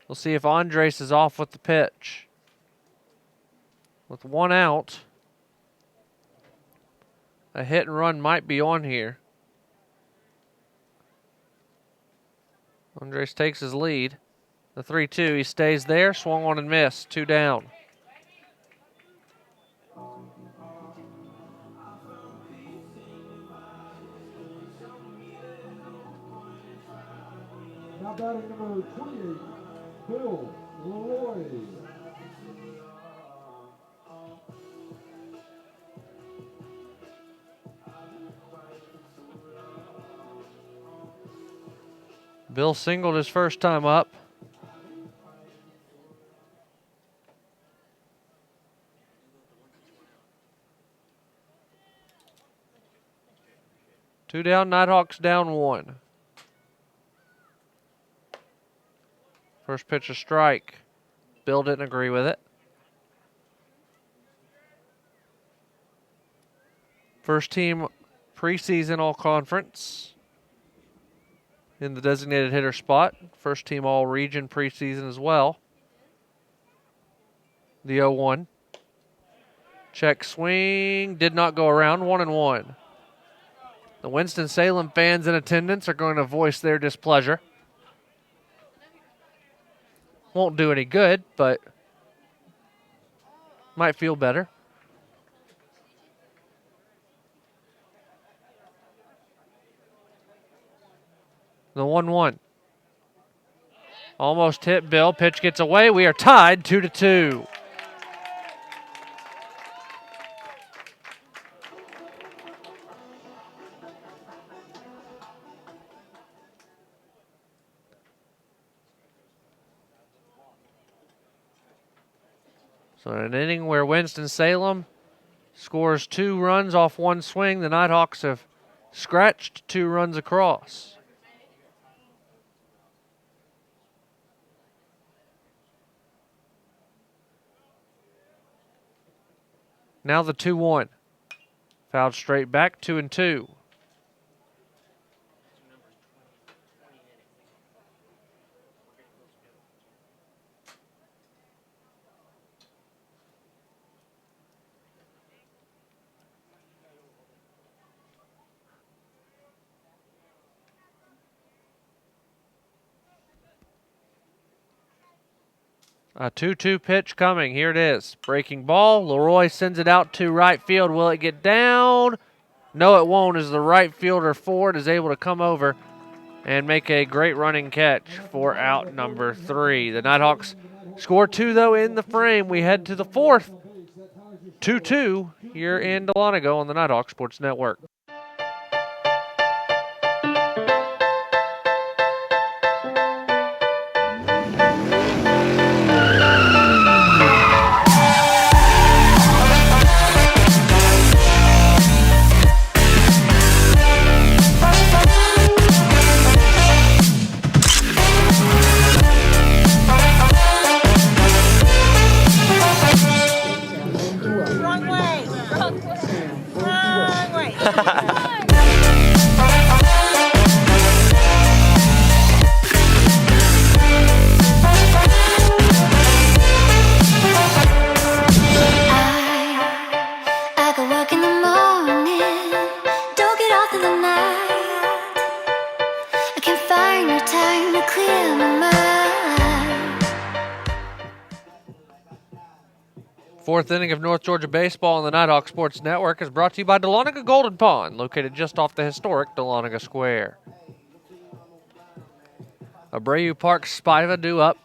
We'll see if Andres is off with the pitch. With one out, a hit and run might be on here. Andres takes his lead. The 3-2, he stays there, swung on and missed, 2 down. Now batting number 28, Bill Leroy. Bill singled his first time up. Two down, Nighthawks down one. First pitch a strike. Bill didn't agree with it. First team preseason all-conference in the designated hitter spot. First team all-region preseason as well. The 0-1. Check swing. Did not go around. 1-1. The Winston-Salem fans in attendance are going to voice their displeasure. Won't do any good, but might feel better. The 1-1. Almost hit Bill. Pitch gets away. We are tied 2-2. So in an inning where Winston-Salem scores 2 runs off one swing, the Nighthawks have scratched 2 runs across. Now the 2-1. Fouled straight back, 2-2. A 2-2 pitch coming. Here it is. Breaking ball. Leroy sends it out to right field. Will it get down? No, it won't, as the right fielder Ford is able to come over and make a great running catch for out number 3. The Nighthawks score 2, though, in the frame. We head to the 4th. 2-2 here in Dahlonega on the Nighthawk Sports Network. Fourth inning of North Georgia baseball on the Nighthawk Sports Network is brought to you by Dahlonega Golden Pond, located just off the historic Dahlonega Square. Abreu Park Spiva due up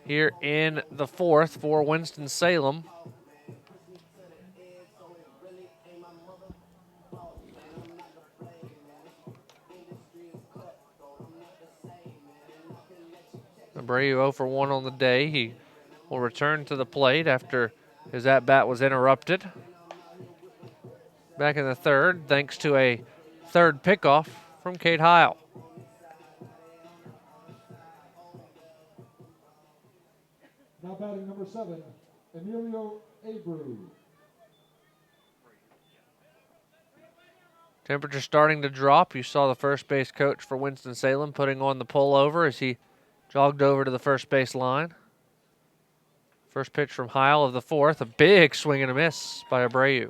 here in the 4th for Winston-Salem. Abreu 0 for 1 on the day. He will return to the plate after his at-bat was interrupted. Back in the 3rd, thanks to a 3rd pickoff from Kate Heil. Now batting number 7, Emilio Abreu. Temperature starting to drop. You saw the first base coach for Winston-Salem putting on the pullover as he jogged over to the first base line. First pitch from Heil of the 4th. A big swing and a miss by Abreu.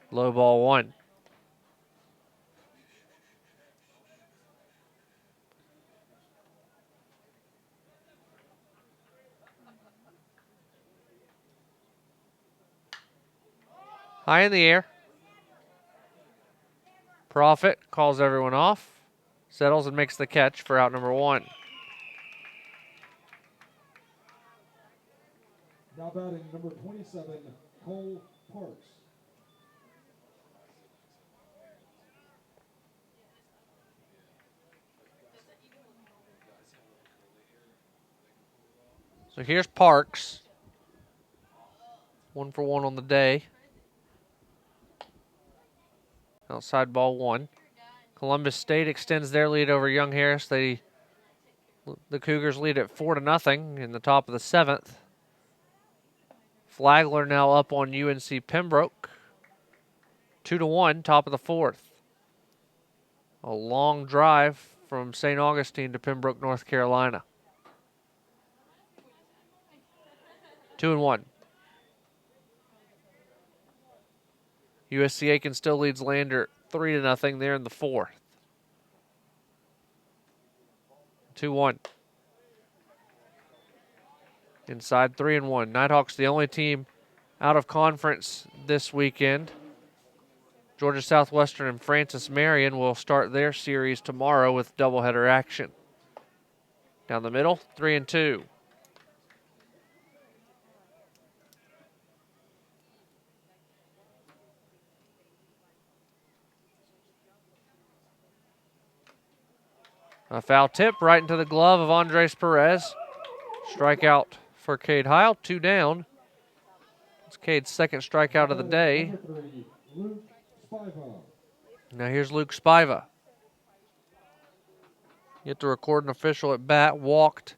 Low ball 1. High in the air. Profit calls everyone off, settles and makes the catch for out number 1. Now batting number 27, Cole Parks. So here's Parks. 1 for 1 on the day. Outside ball 1. Columbus State extends their lead over Young Harris. The Cougars lead at 4-0 in the top of the 7th. Flagler now up on UNC Pembroke. 2-1, top of the 4th. A long drive from St. Augustine to Pembroke, North Carolina. 2-1. USC Aiken still leads Lander 3-0 there in the 4th. 2-1. Inside 3-1. Nighthawks the only team out of conference this weekend. Georgia Southwestern and Francis Marion will start their series tomorrow with doubleheader action. Down the middle, 3-2. A foul tip right into the glove of Andres Perez. Strikeout for Cade Heil, 2 down. It's Cade's second strikeout of the day. Now here's Luke Spiva. Yet to record an official at bat, walked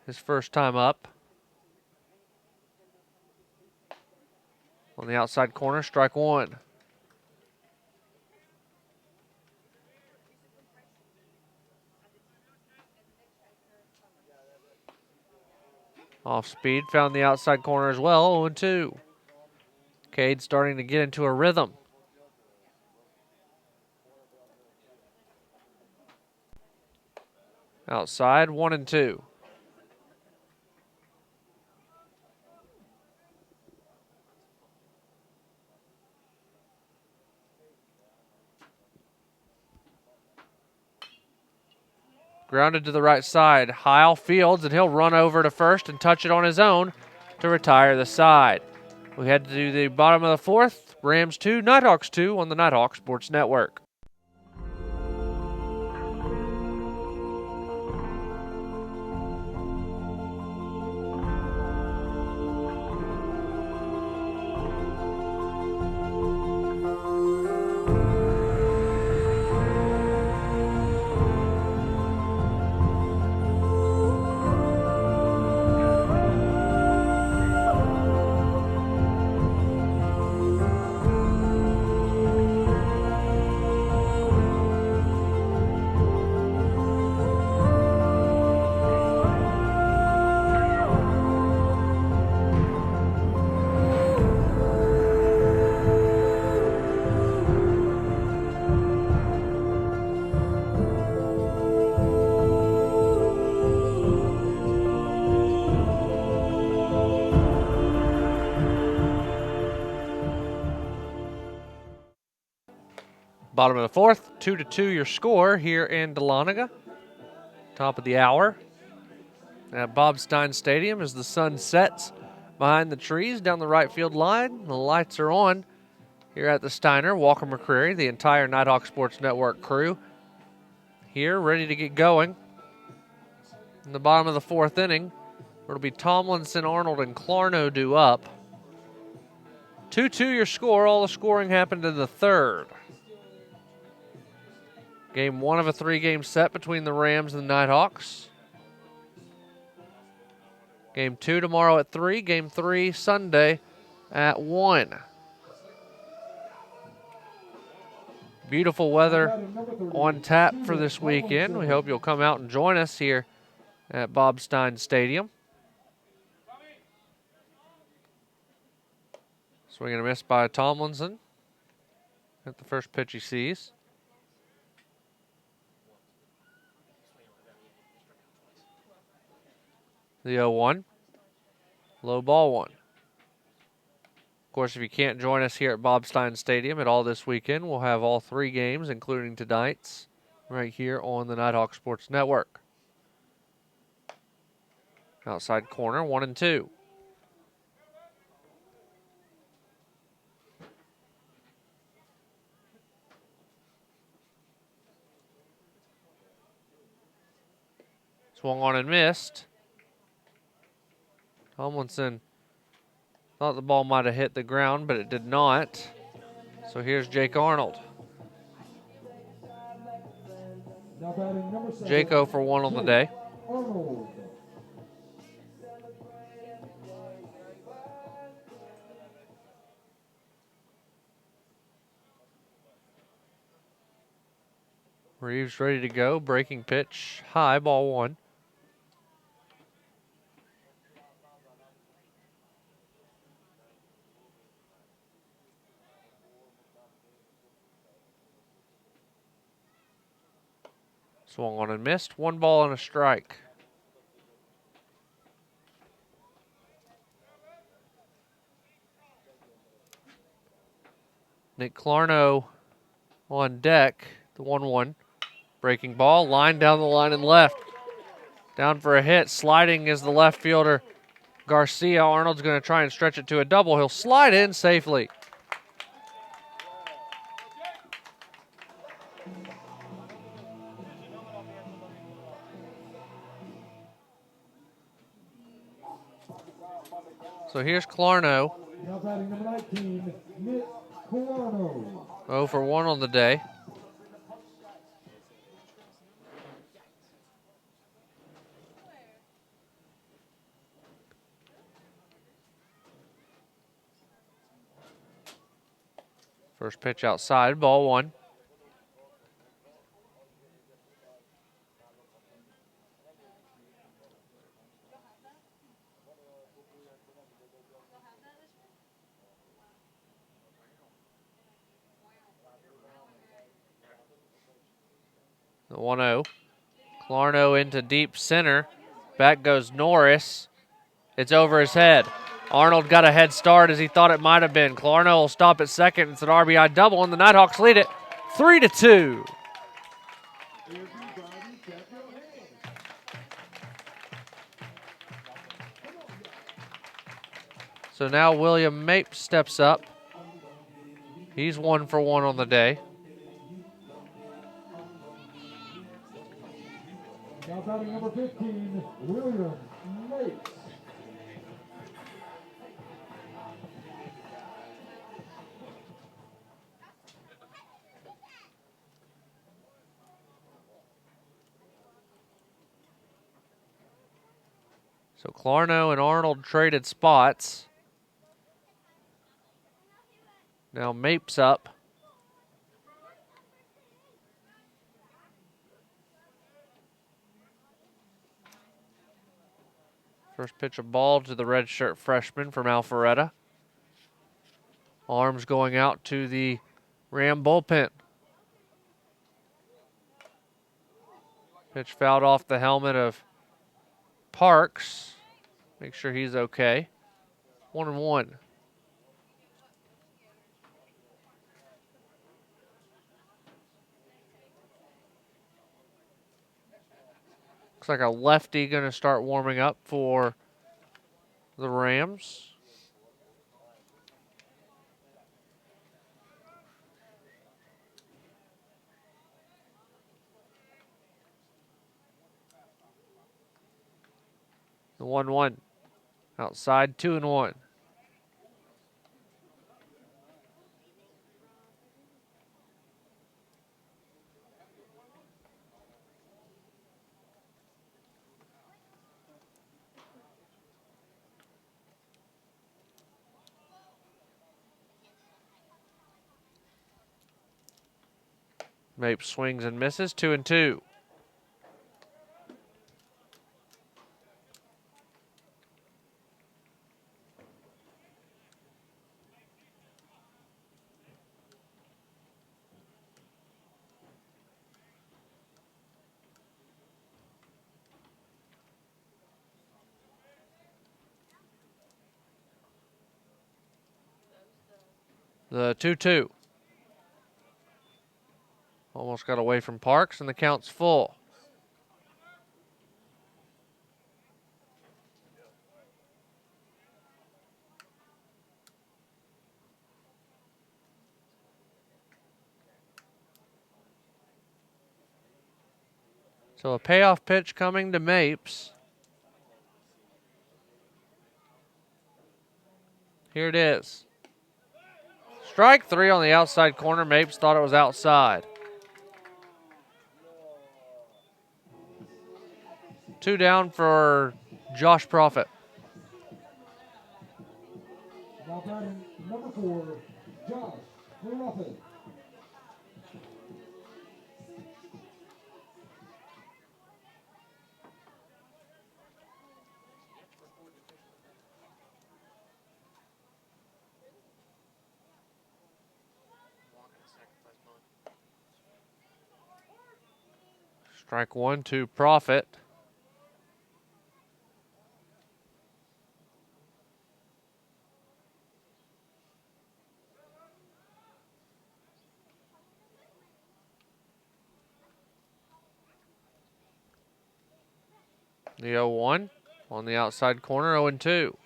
his first time up. On the outside corner, strike 1. Off speed, found the outside corner as well, 0-2. Cade starting to get into a rhythm. Outside, 1-2. Grounded to the right side. Heil fields, and he'll run over to first and touch it on his own to retire the side. We head to the bottom of the 4th. Rams 2, Nighthawks 2 on the Nighthawk Sports Network. Bottom of the 4th, 2-2 your score here in Dahlonega. Top of the hour at Bob Stein Stadium as the sun sets behind the trees down the right field line. The lights are on here at the Steiner. Walker McCreary, the entire Nighthawk Sports Network crew here ready to get going. In the bottom of the 4th inning, it'll be Tomlinson, Arnold, and Clarno due up. 2-2 your score. All the scoring happened in the 3rd. Game 1 of a 3-game set between the Rams and the Nighthawks. Game 2 tomorrow at 3. Game 3 Sunday at 1. Beautiful weather on tap for this weekend. We hope you'll come out and join us here at Bob Stein Stadium. Swing and a miss by Tomlinson at the first pitch he sees. The 0-1. Low ball 1. Of course, if you can't join us here at Bob Stein Stadium at all this weekend, we'll have all 3 games, including tonight's, right here on the Nighthawk Sports Network. Outside corner, 1-2. Swung on and missed. Tomlinson thought the ball might have hit the ground, but it did not. So here's Jake Arnold. Now batting number 7. Jake 0 for 1 on the day. Arnold. Reeves ready to go. Breaking pitch. High, ball 1. Swung on and missed. 1 ball and a strike. Nick Clarno on deck. The 1-1. Breaking ball. Line down the line and left. Down for a hit. Sliding is the left fielder, Garcia. Arnold's going to try and stretch it to a double. He'll slide in safely. So here's Clarno. Now batting number 19, Nick Clarno. 0 for 1 on the day. First pitch outside, ball 1. The 1-0. Clarno into deep center. Back goes Norris. It's over his head. Arnold got a head start as he thought it might have been. Clarno will stop at second. It's an RBI double, and the Nighthawks lead it 3-2. So now William Mapes steps up. He's 1 for 1 on the day. Now batting number 15, William Mapes. So Clarno and Arnold traded spots. Now Mapes up. First pitch of ball to the redshirt freshman from Alpharetta. Arms going out to the Ram bullpen. Pitch fouled off the helmet of Parks. Make sure he's okay. 1-1. Looks like a lefty going to start warming up for the Rams. The 1-1. Outside, 2-1. Mapes swings and misses, 2-2. The 2-2. Almost got away from Parks, and the count's full. So a payoff pitch coming to Mapes. Here it is. Strike 3 on the outside corner. Mapes thought it was outside. 2 down for Josh Profit. Now batting number 4, Josh Profit. Strike 1 to Profit. The 0-1 on the outside corner, 0-2.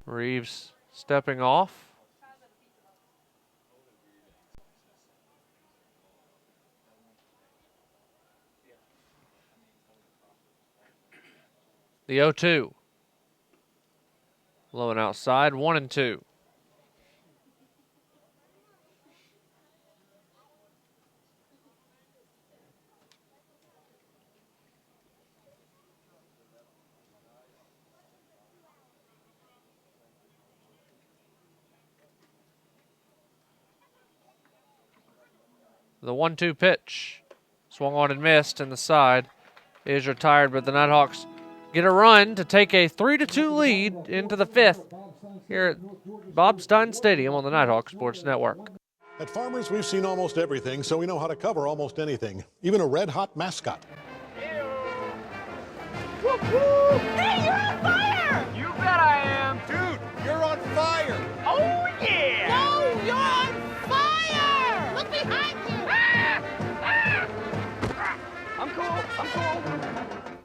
Reeves stepping off. The 0-2. Low and outside, 1-2. The 1-2 pitch. Swung on and missed, and the side is retired, but the Nighthawks get a run to take a 3-2 lead into the 5th here at Bob Stein Stadium on the Nighthawk Sports Network. At Farmers, we've seen almost everything, so we know how to cover almost anything, even a red-hot mascot. Hey, you're on fire! You bet I am. Dude, you're on fire. Oh, yeah. No, you're on fire. Look behind you. I'm cool.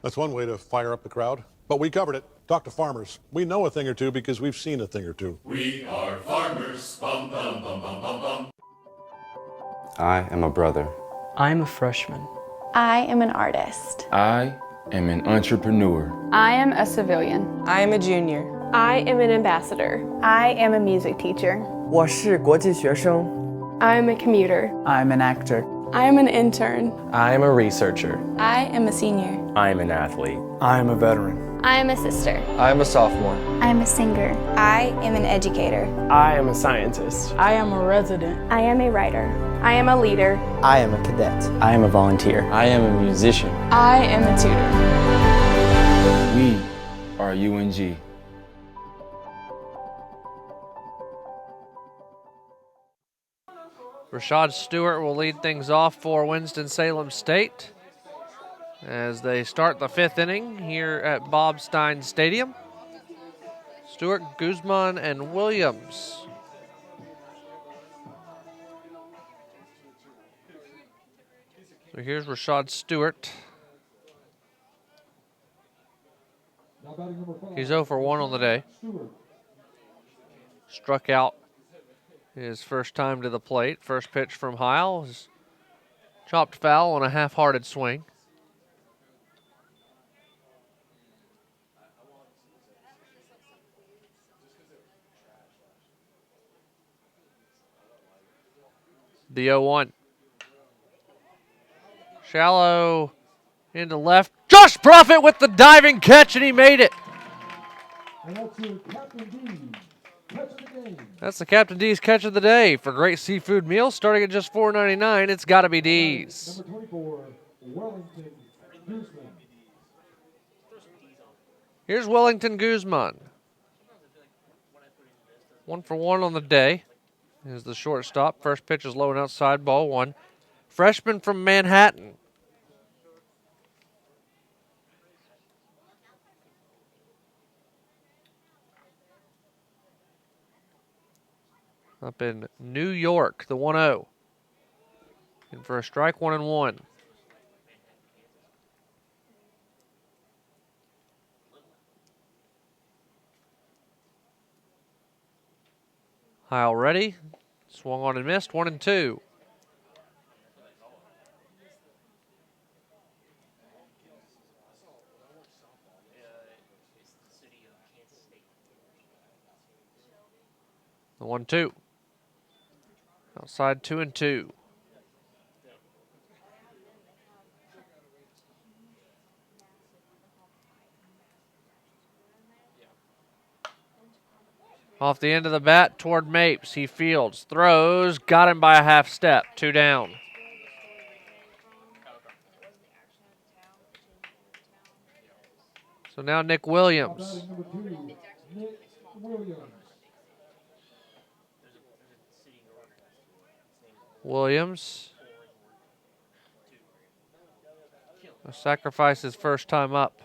That's one way to fire up the crowd. But we covered it. Talk to Farmers. We know a thing or two because we've seen a thing or two. We are farmers. Bum, bum, bum, bum, bum, bum. I am a brother. I'm a freshman. I am an artist. I am an entrepreneur. I am a civilian. I am a junior. I am an ambassador. I am a music teacher. 我是国际学生。 I am a commuter. I'm an actor. I am an intern. I am a researcher. I am a senior. I am an athlete. I'm a veteran. I am a sister. I am a sophomore. I am a singer. I am an educator. I am a scientist. I am a resident. I am a writer. I am a leader. I am a cadet. I am a volunteer. I am a musician. I am a tutor. We are UNG. Rashad Stewart will lead things off for Winston-Salem State as they start the 5th inning here at Bob Stein Stadium. Stewart, Guzman, and Williams. So here's Rashad Stewart. He's 0 for 1 on the day. Struck out his first time to the plate. First pitch from Heil was chopped foul on a half-hearted swing. The 0-1. Shallow into left. Josh Profit with the diving catch, and he made it. And that's your Captain D. Catch of the game. That's the Captain D's catch of the day. For great seafood meals starting at just $4.99, it's got to be D's. Number 24, Wellington Guzman. Here's Wellington Guzman. 1 for 1 on the day. Is the shortstop. First pitch is low and outside, ball 1. Freshman from Manhattan. up in New York, the 1-0. In for a strike, 1-1. Heil ready. Swung on and missed, 1-2. The 1-2. Outside 2-2. Off the end of the bat toward Mapes. He fields, throws, got him by a half step. 2 down. So now Nick Williams. Batting number 2, Nick Williams. Williams sacrifices first time up.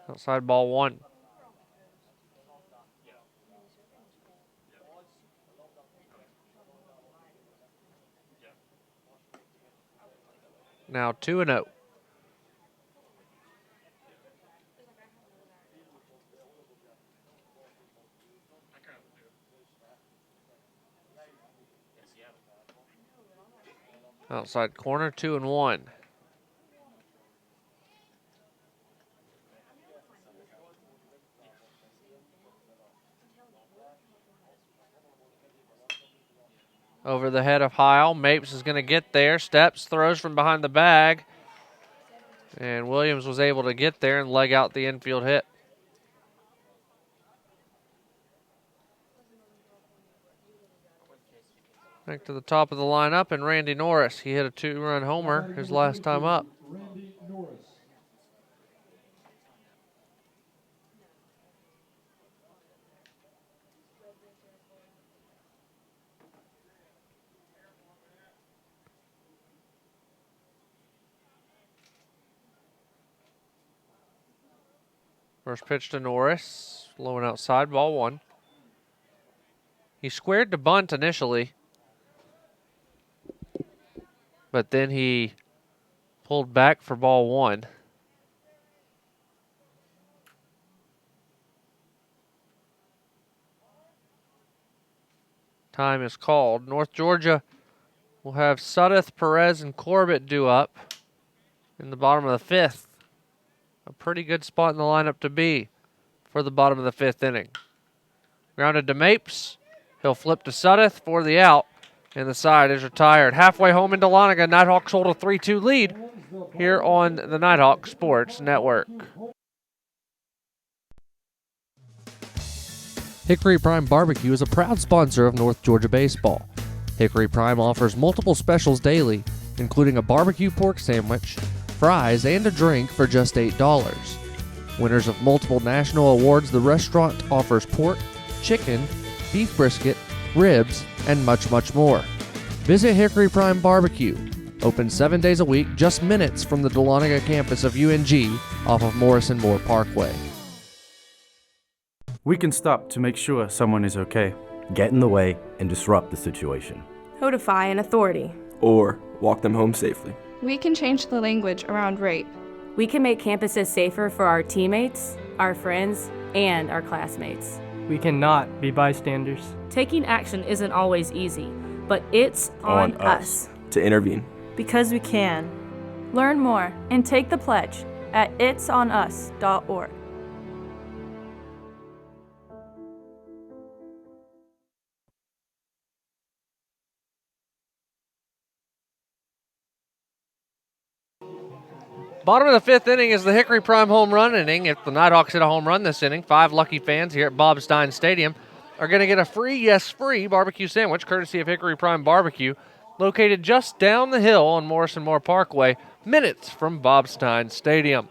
Outside ball 1. Now 2-0. Outside corner, 2-1. Over the head of Heil. Mapes is going to get there. Steps, throws from behind the bag. And Williams was able to get there and leg out the infield hit. Back to the top of the lineup, and Randy Norris. He hit a 2-run homer his last time up. Randy Norris. First pitch to Norris, low and outside, ball 1. He squared to bunt initially, but then he pulled back for ball 1. Time is called. North Georgia will have Suddeth, Perez, and Corbett due up in the bottom of the 5th. A pretty good spot in the lineup to be for the bottom of the 5th inning. Grounded to Mapes. He'll flip to Suddeth for the out, and the side is retired. Halfway home in Dahlonega, Nighthawks hold a 3-2 lead here on the Nighthawk Sports Network. Hickory Prime Barbecue is a proud sponsor of North Georgia baseball. Hickory Prime offers multiple specials daily, including a barbecue pork sandwich, fries, and a drink for just $8. Winners of multiple national awards, the restaurant offers pork, chicken, beef brisket, ribs, and much, much more. Visit Hickory Prime Barbecue, open 7 days a week, just minutes from the Dahlonega campus of UNG off of Morrison Moore Parkway. We can stop to make sure someone is okay. Get in the way and disrupt the situation. Notify an authority. Or walk them home safely. We can change the language around rape. We can make campuses safer for our teammates, our friends, and our classmates. We cannot be bystanders. Taking action isn't always easy, but it's on us to intervene. Because we can. Learn more and take the pledge at itsonus.org. Bottom of the 5th inning is the Hickory Prime home run inning. If the Nighthawks hit a home run this inning, 5 lucky fans here at Bob Stein Stadium are going to get a free barbecue sandwich courtesy of Hickory Prime Barbecue, located just down the hill on Morrison Moore Parkway, minutes from Bob Stein Stadium.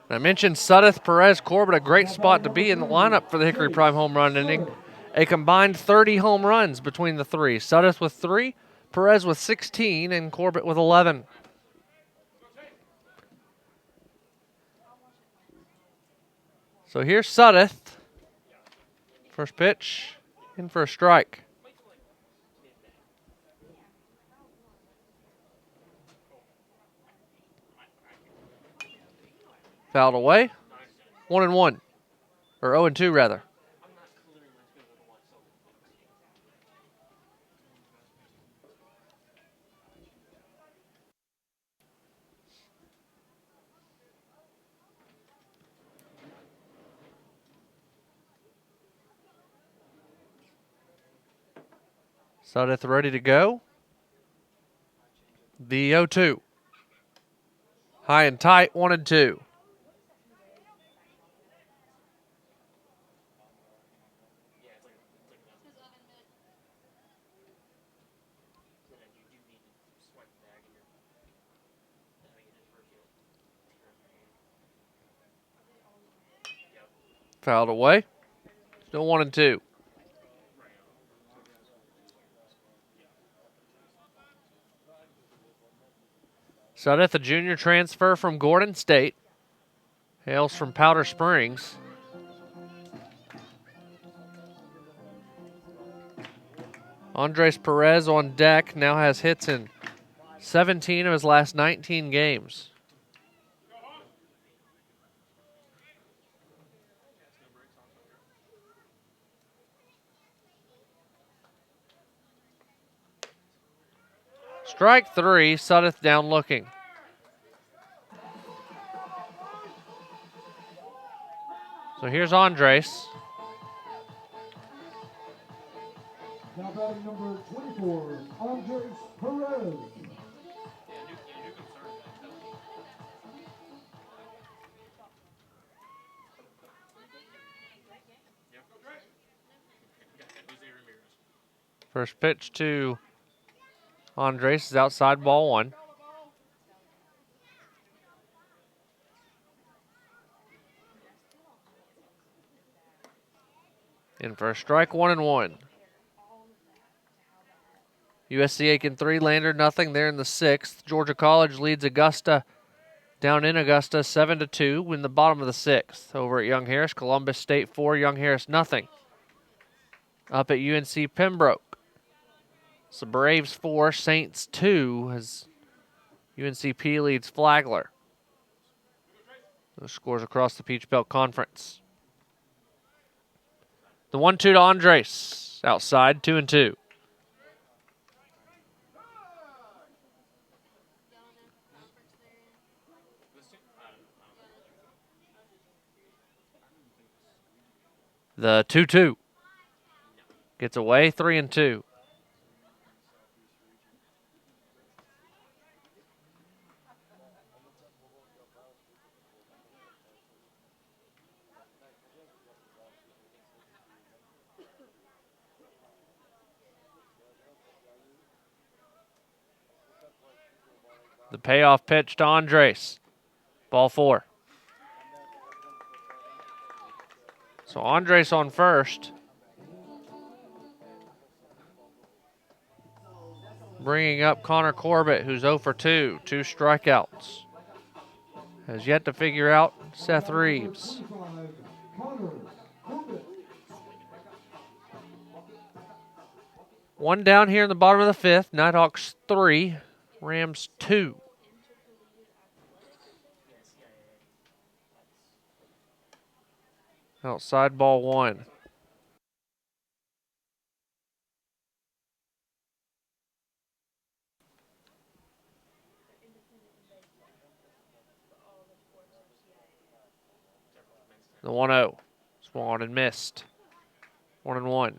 I mentioned Suddeth, Perez, Corbett, a great spot to be in the lineup for the Hickory Prime home run inning. A combined 30 home runs between the three. Suddeth with 3, Perez with 16, and Corbett with 11. So here's Suddeth. First pitch, in for a strike. Fouled away. 1-1. Or 0-2, rather. Sudeth ready to go. The 0-2. High and tight, 1-2. Fouled away. Still 1-2. Sudeth, a junior transfer from Gordon State. Hails from Powder Springs. Andres Perez on deck, now has hits in 17 of his last 19 games. Strike 3, Sudeth down looking. So here's Andres. Now batting number 24, Andres Perez. First pitch to Andres is outside, ball 1. In for a strike, 1-1. USC Aiken 3, Lander nothing. They're in the 6th. Georgia College leads Augusta down in Augusta 7-2 in the bottom of the 6th. Over at Young Harris, Columbus State 4, Young Harris nothing. Up at UNC Pembroke, it's the Braves 4, Saints 2 as UNCP leads Flagler. Those scores across the Peach Belt Conference. The 1-2 to Andres, outside, 2-2. The 2-2 gets away, 3-2. The payoff pitch to Andres. Ball 4. So Andres on first. Bringing up Connor Corbett, who's 0 for 2. 2 strikeouts. Has yet to figure out Seth Reeves. One down here in the bottom of the 5th. Nighthawks 3, Rams 2. Outside, ball 1. The 1-0. Swung on and missed. 1-1.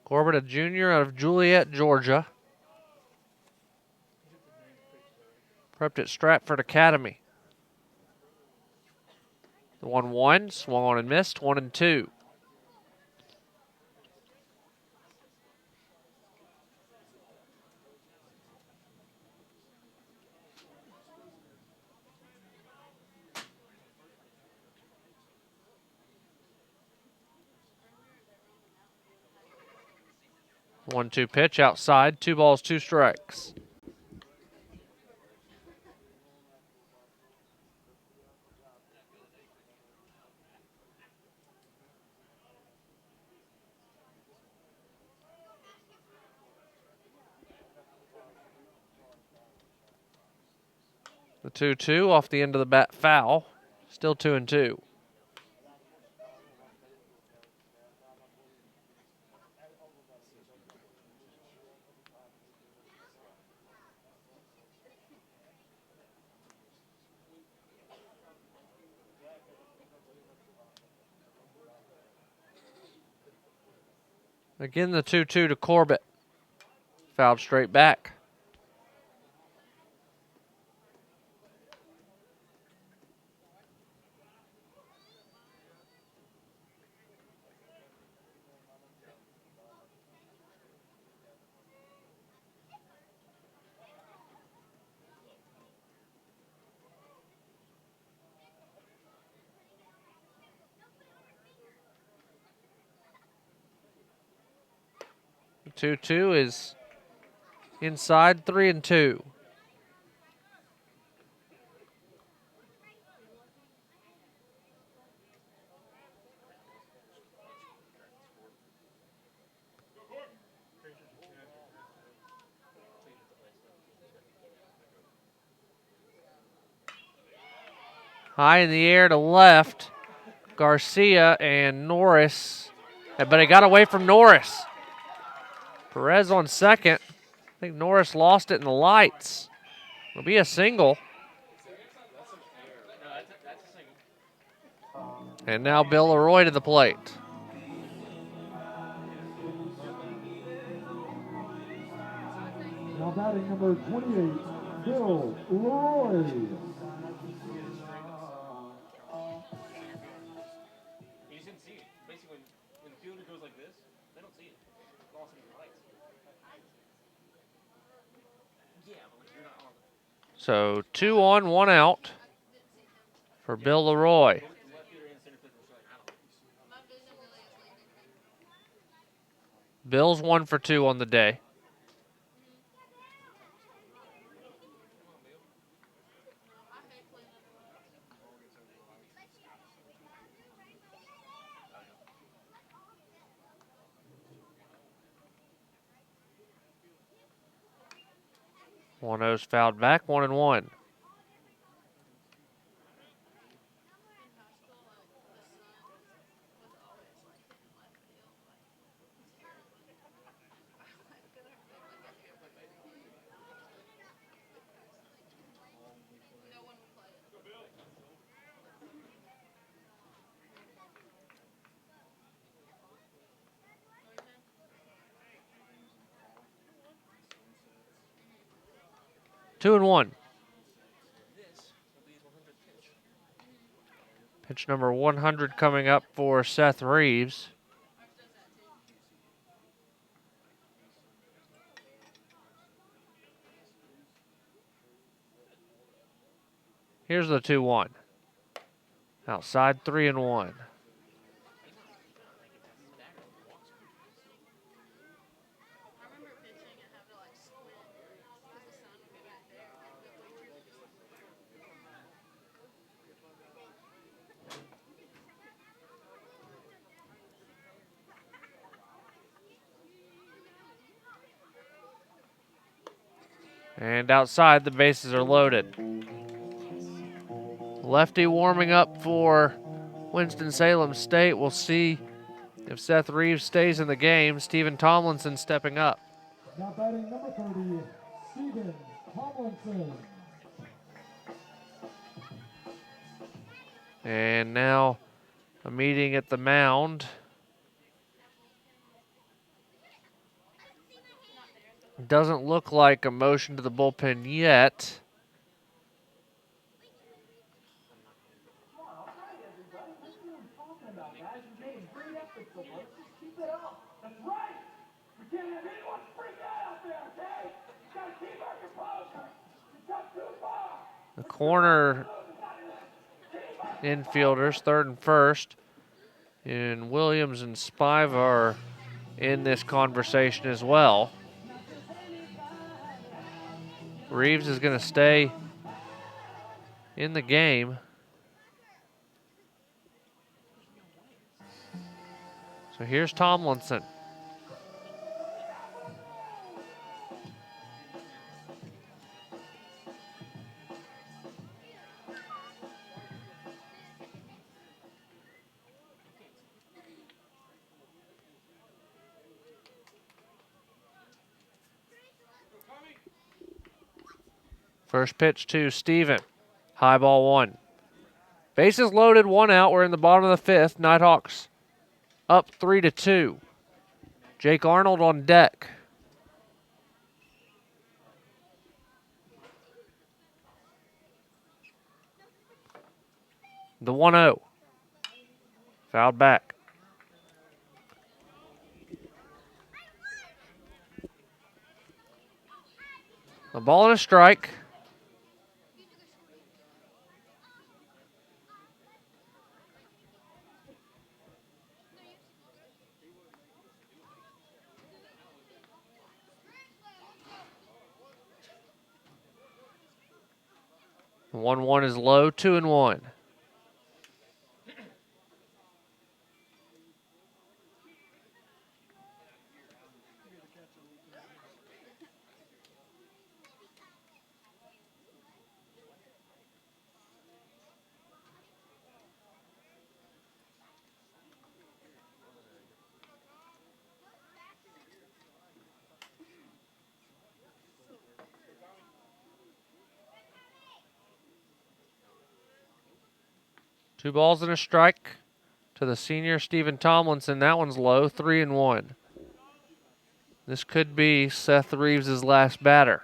Corbett, a junior out of Juliet, Georgia. Prepped at Stratford Academy. The 1-1, swung on and missed, 1-2. 1-2 pitch outside, 2 balls, 2 strikes. The 2-2 off the end of the bat, foul. Still 2-2. Again, the 2-2 to Corbett. Fouled straight back. The 2-2 is inside, 3-2. High in the air to left. Garcia and Norris. But it got away from Norris. Perez on second. I think Norris lost it in the lights. It'll be a single. And now Bill Leroy to the plate. Now batting number 28, Bill Leroy. So 2 on, 1 out for Bill Leroy. Bill's 1 for 2 on the day. One O's fouled back, 1-1. Two and 1. Pitch number 100 coming up for Seth Reeves. Here's the 2-1. Outside, 3-1. And outside, the bases are loaded. Lefty warming up for Winston-Salem State. We'll see if Seth Reeves stays in the game. Stephen Tomlinson stepping up. Now batting number 30, Stephen Tomlinson. And now a meeting at the mound. Doesn't look like a motion to the bullpen yet. The corner infielders, third and first, and Williams and Spiva are in this conversation as well. Reeves is going to stay in the game. So here's Tomlinson. First pitch to Steven. High ball 1. Bases loaded, 1 out. We're in the bottom of the 5th. Nighthawks up 3-2. Jake Arnold on deck. The 1-0. Fouled back. A ball and a strike. The 1-1 is low, 2-1. Two balls and a strike to the senior Stephen Tomlinson. That one's low, 3-1. This could be Seth Reeves' last batter.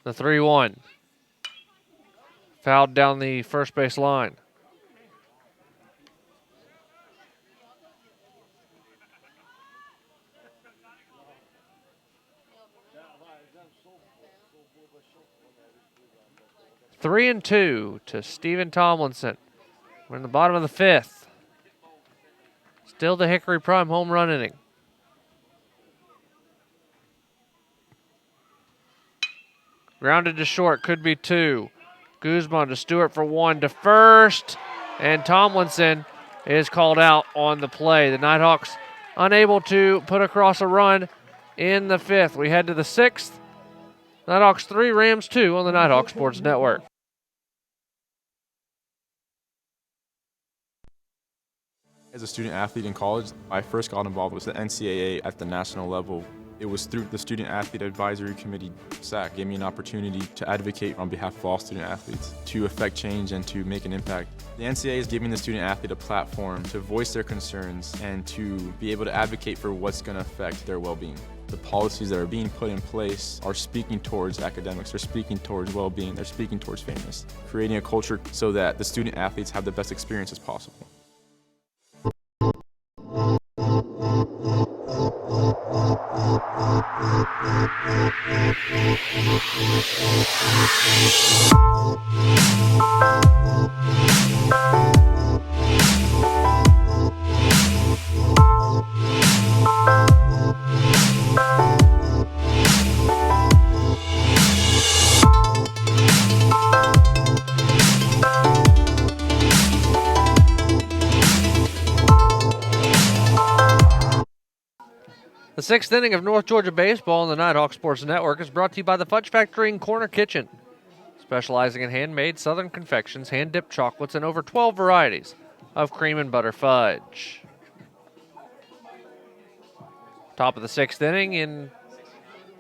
The 3-1. Fouled down the first base line. Three and 2 to Stephen Tomlinson. We're in the bottom of the 5th. Still the Hickory Prime home run inning. Grounded to short, could be 2. Guzman to Stewart for 1 to first. And Tomlinson is called out on the play. The Nighthawks unable to put across a run in the 5th. We head to the 6th. Nighthawks 3, Rams 2 on the Nighthawk Sports Network. As a student athlete in college, I first got involved with the NCAA at the national level. It was through the Student Athlete Advisory Committee, SAC, gave me an opportunity to advocate on behalf of all student athletes, to affect change and to make an impact. The NCAA is giving the student athlete a platform to voice their concerns and to be able to advocate for what's going to affect their well-being. The policies that are being put in place are speaking towards academics, they're speaking towards well-being, they're speaking towards fairness, creating a culture so that the student athletes have the best experiences possible. The 6th inning of North Georgia baseball on the Nighthawk Sports Network is brought to you by the Fudge Factory and Corner Kitchen, specializing in handmade Southern confections, hand-dipped chocolates, and over 12 varieties of cream and butter fudge. Top of the 6th inning in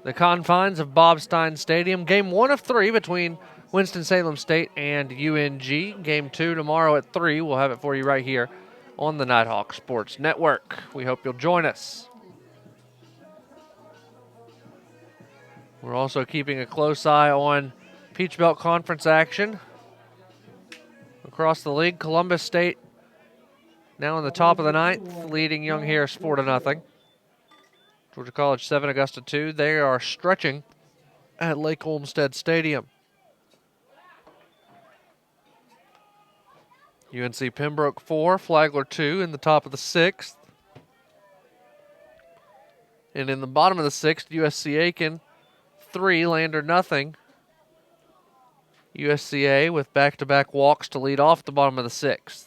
the confines of Bob Stein Stadium. Game 1 of 3 between Winston-Salem State and UNG. Game 2 tomorrow at 3. We'll have it for you right here on the Nighthawk Sports Network. We hope you'll join us. We're also keeping a close eye on Peach Belt Conference action across the league. Columbus State now in the top of the 9th, leading Young Harris 4-0. Georgia College 7, Augusta 2. They are stretching at Lake Olmsted Stadium. UNC Pembroke 4, Flagler 2 in the top of the 6th. And in the bottom of the 6th, USC Aiken 3, Lander nothing. USCA with back-to-back walks to lead off the bottom of the 6th.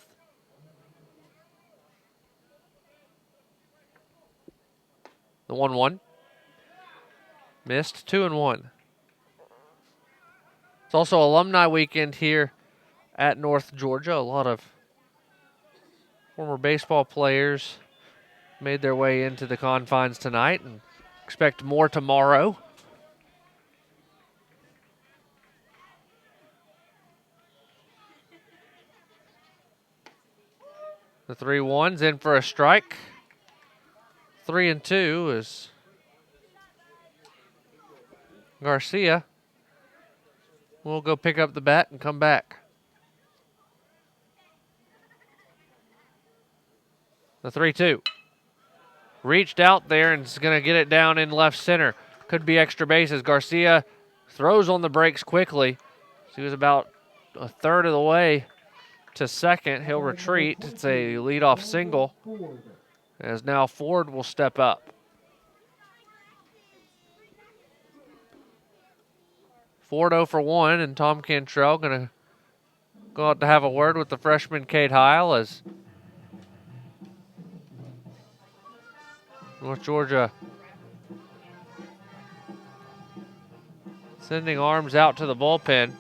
The 1-1. Missed, 2-1. It's also alumni weekend here at North Georgia. A lot of former baseball players made their way into the confines tonight and expect more tomorrow. The 3-1's in for a strike. 3-2 is Garcia. We'll go pick up the bat and come back. The 3-2. Reached out there and is going to get it down in left center. Could be extra bases. Garcia throws on the brakes quickly. He was about a third of the way to second. He'll retreat. It's a leadoff single, as now Ford will step up. Ford 0 for 1, and Tom Cantrell going to go out to have a word with the freshman Cade Heil as North Georgia sending arms out to the bullpen.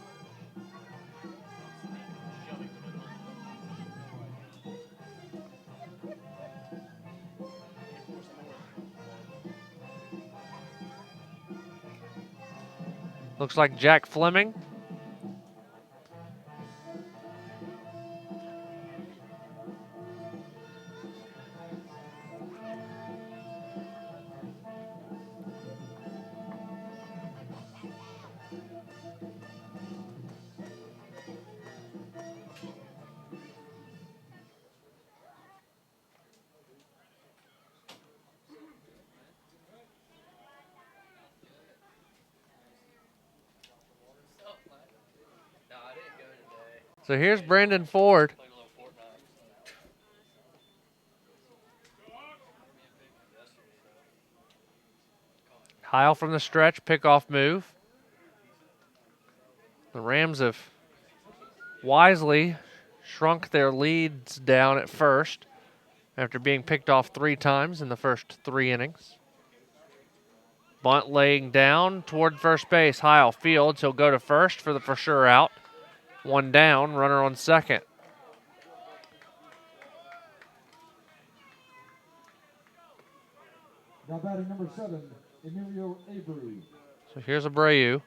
Looks like Jack Fleming. So here's Brandon Ford. Heil from the stretch, pickoff move. The Rams have wisely shrunk their leads down at first after being picked off 3 times in the first 3 innings. Bunt laying down toward first base. Heil fields. He'll go to first for the for sure out. 1 down, runner on second. Now batting number 7, Emilio Avery. So here's Abreu.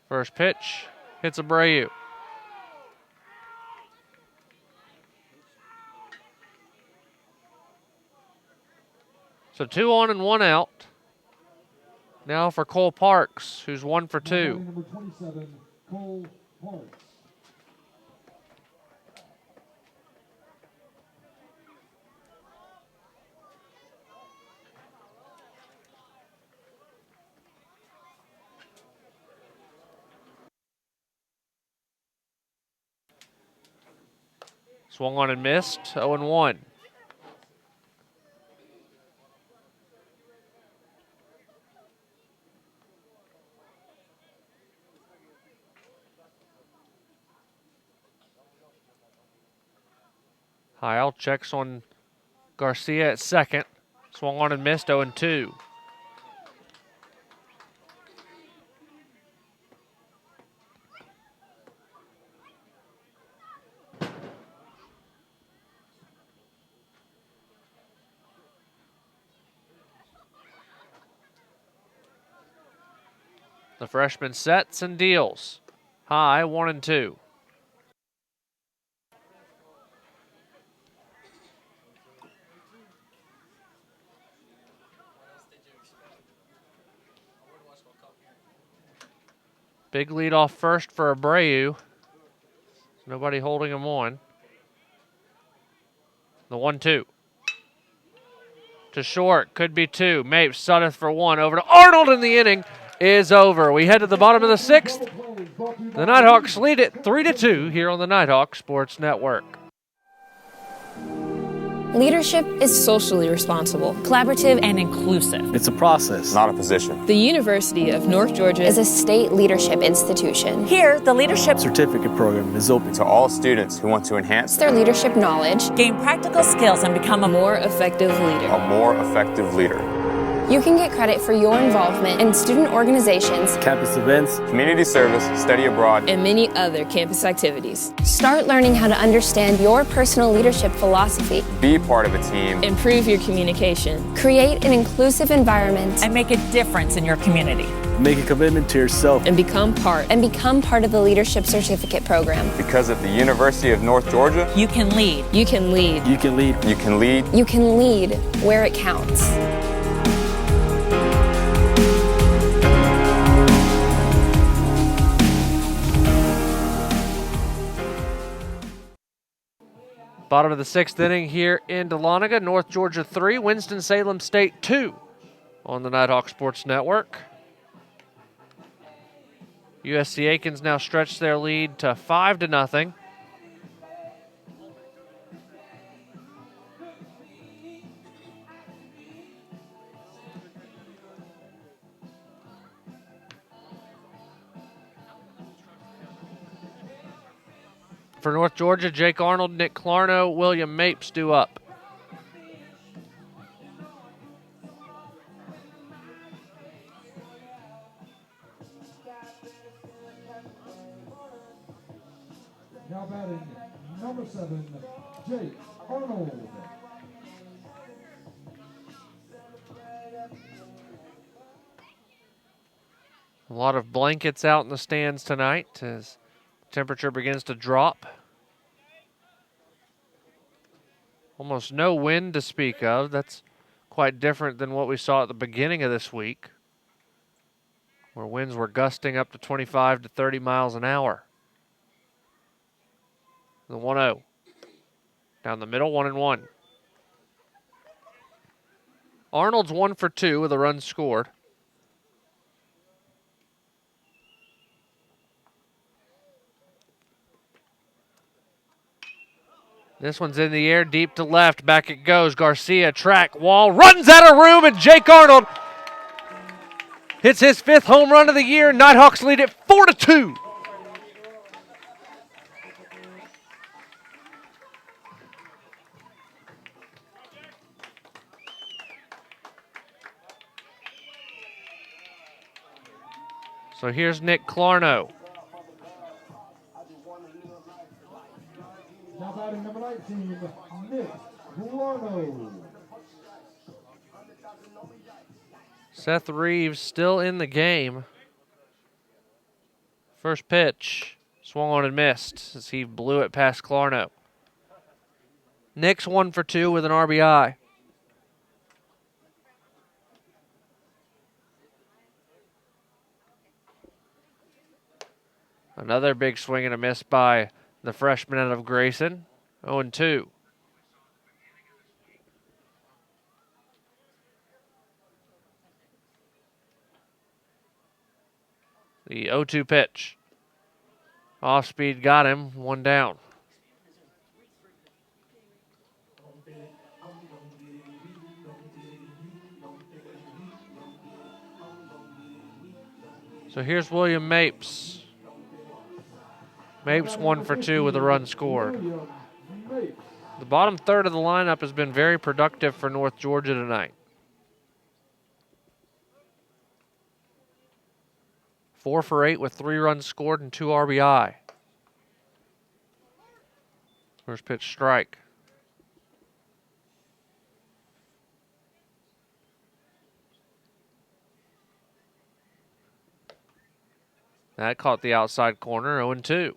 First pitch, hits Abreu. So 2 on and 1 out. Now for Cole Parks, who's 1 for 2. Number 27, Cole Parks. Swung on and missed, 0-1. Heil checks on Garcia at second. Swung on and missed, 0-2. The freshman sets and deals. High, 1-2. Big lead off first for Abreu. Nobody holding him on. The 1-2. To short, could be 2. Mapes Suddeth for 1. Over to Arnold, and the inning is over. We head to the bottom of the 6th. The Nighthawks lead it 3-2 here on the Nighthawk Sports Network. Leadership is socially responsible, collaborative, and inclusive. It's a process, not a position. The University of North Georgia is a state leadership institution. Here, the leadership Certificate program is open to all students who want to enhance their leadership knowledge, gain practical skills, and become a more effective leader. a more effective leader. You can get credit for your involvement in student organizations, Campus events, community service, study abroad, and many other campus activities. start learning how to understand your personal leadership philosophy, be part of a team, Improve your communication, create an inclusive environment, and make a difference in your community. make a commitment to yourself. And become part. of the Leadership Certificate Program. Because at the University of North Georgia, You can lead. You can lead. you can lead. You can lead. You can lead where it counts. Bottom of the 6th inning here in Dahlonega. North Georgia 3, Winston-Salem State 2 on the Nighthawk Sports Network. USC Aikens now stretch their lead to 5-0. For North Georgia, Jake Arnold, Nick Clarno, William Mapes due up. Now batting number 7, Jake Arnold. A lot of blankets out in the stands tonight as temperature begins to drop. Almost no wind to speak of. That's quite different than what we saw at the beginning of this week, where winds were gusting up to 25 to 30 miles an hour. The 1-0. Down the middle, 1-1. Arnold's 1 for 2 with a run scored. This one's in the air, deep to left. Back it goes. Garcia, track, wall, runs out of room, and Jake Arnold hits his 5th home run of the year. Nighthawks lead it 4-2. So here's Nick Clarno. Now batting number 19, Nick Clarno. Seth Reeves still in the game. First pitch, swung on and missed as he blew it past Clarno. Nick's 1 for 2 with an RBI. Another big swing and a miss by the freshman out of Grayson. 0-2. The 0-2 pitch. Off speed got him. 1 down. So here's William Mapes. Mapes 1 for 2 with a run scored. The bottom third of the lineup has been very productive for North Georgia tonight. 4 for 8 with 3 runs scored and 2 RBI. First pitch strike. That caught the outside corner, 0-2.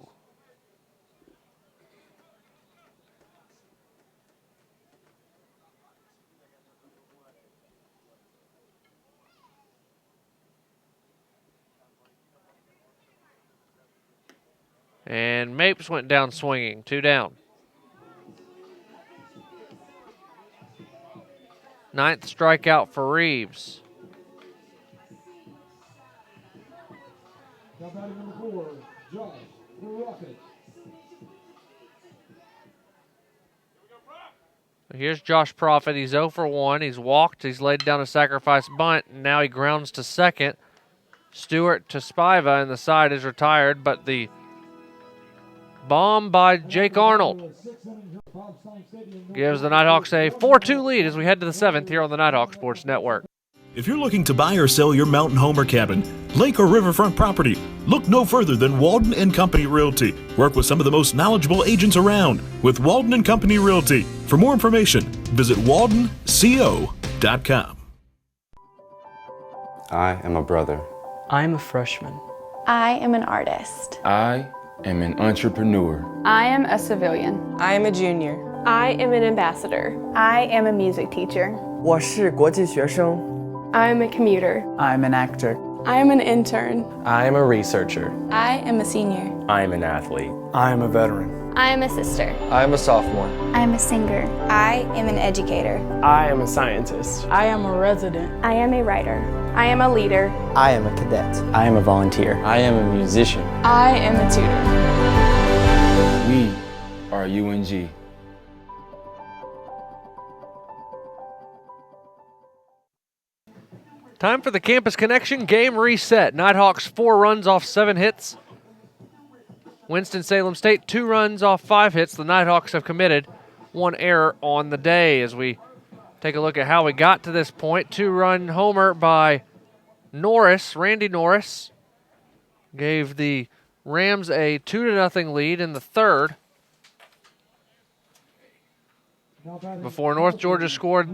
And Mapes went down swinging. 2 down. 9th strikeout for Reeves. Now batting number 4, Josh Rocket. Here's Josh Profit. He's 0 for 1. He's walked. He's laid down a sacrifice bunt. And now he grounds to second. Stewart to Spiva, and the side is retired, but the bomb by Jake Arnold gives the Nighthawks a 4-2 lead as we head to the 7th here on the Nighthawk Sports Network. If you're looking to buy or sell your mountain home or cabin, lake or riverfront property, look no further than Walden and Company Realty. Work with some of the most knowledgeable agents around with Walden and Company Realty. For more information, visit waldenco.com. I am a brother. I'm a freshman. I am an artist. I am an entrepreneur. I am a civilian. I am a junior. I am an ambassador. I am a music teacher. 我是国际学生。 I am a commuter. I'm an actor. I am an intern. I am a researcher. I am a senior. I am an athlete. I am a veteran. I am a sister. I am a sophomore. I am a singer. I am an educator. I am a scientist. I am a resident. I am a writer. I am a leader. I am a cadet. I am a volunteer. I am a musician. I am a tutor. We are UNG. Time for the Campus Connection game reset. Nighthawks 4 runs off 7 hits. Winston-Salem State 2 runs off 5 hits. The Nighthawks have committed 1 error on the day as we take a look at how we got to this point. 2-run homer by Norris, Randy Norris, gave the Rams a 2-0 lead in the 3rd before North Georgia scored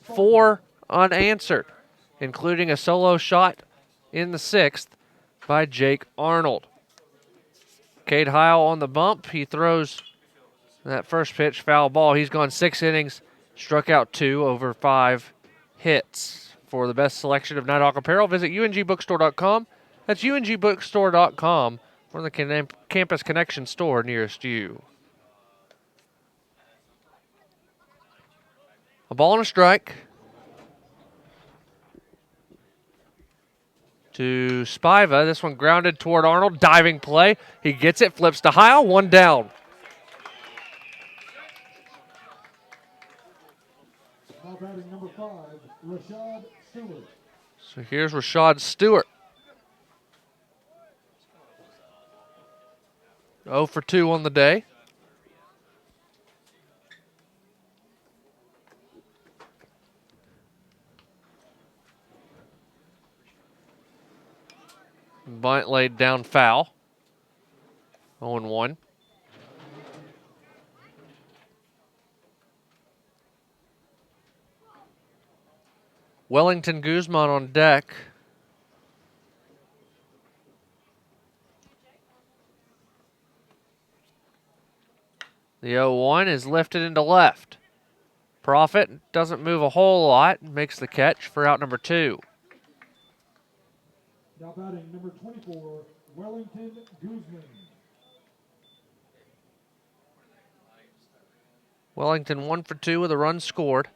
4 unanswered, including a solo shot in the 6th by Jake Arnold. Cade Heil on the bump. He throws that first pitch, foul ball. He's gone 6 innings, struck out 2 over 5 hits. For the best selection of Nighthawk apparel, visit ungbookstore.com. That's ungbookstore.com, or the Campus Connection store nearest you. A ball and a strike to Spiva. This one grounded toward Arnold. Diving play. He gets it, flips to Heil. 1 down. Now batting number 5, Rashad Stewart. So here's Rashad Stewart. 0 for 2 on the day. Bunt laid down foul. 0-1. Wellington Guzman on deck. The 0-1 is lifted into left. Profit doesn't move a whole lot, makes the catch for out number 2. Now batting number 24, Wellington Guzman. Wellington 1 for 2 with a run scored.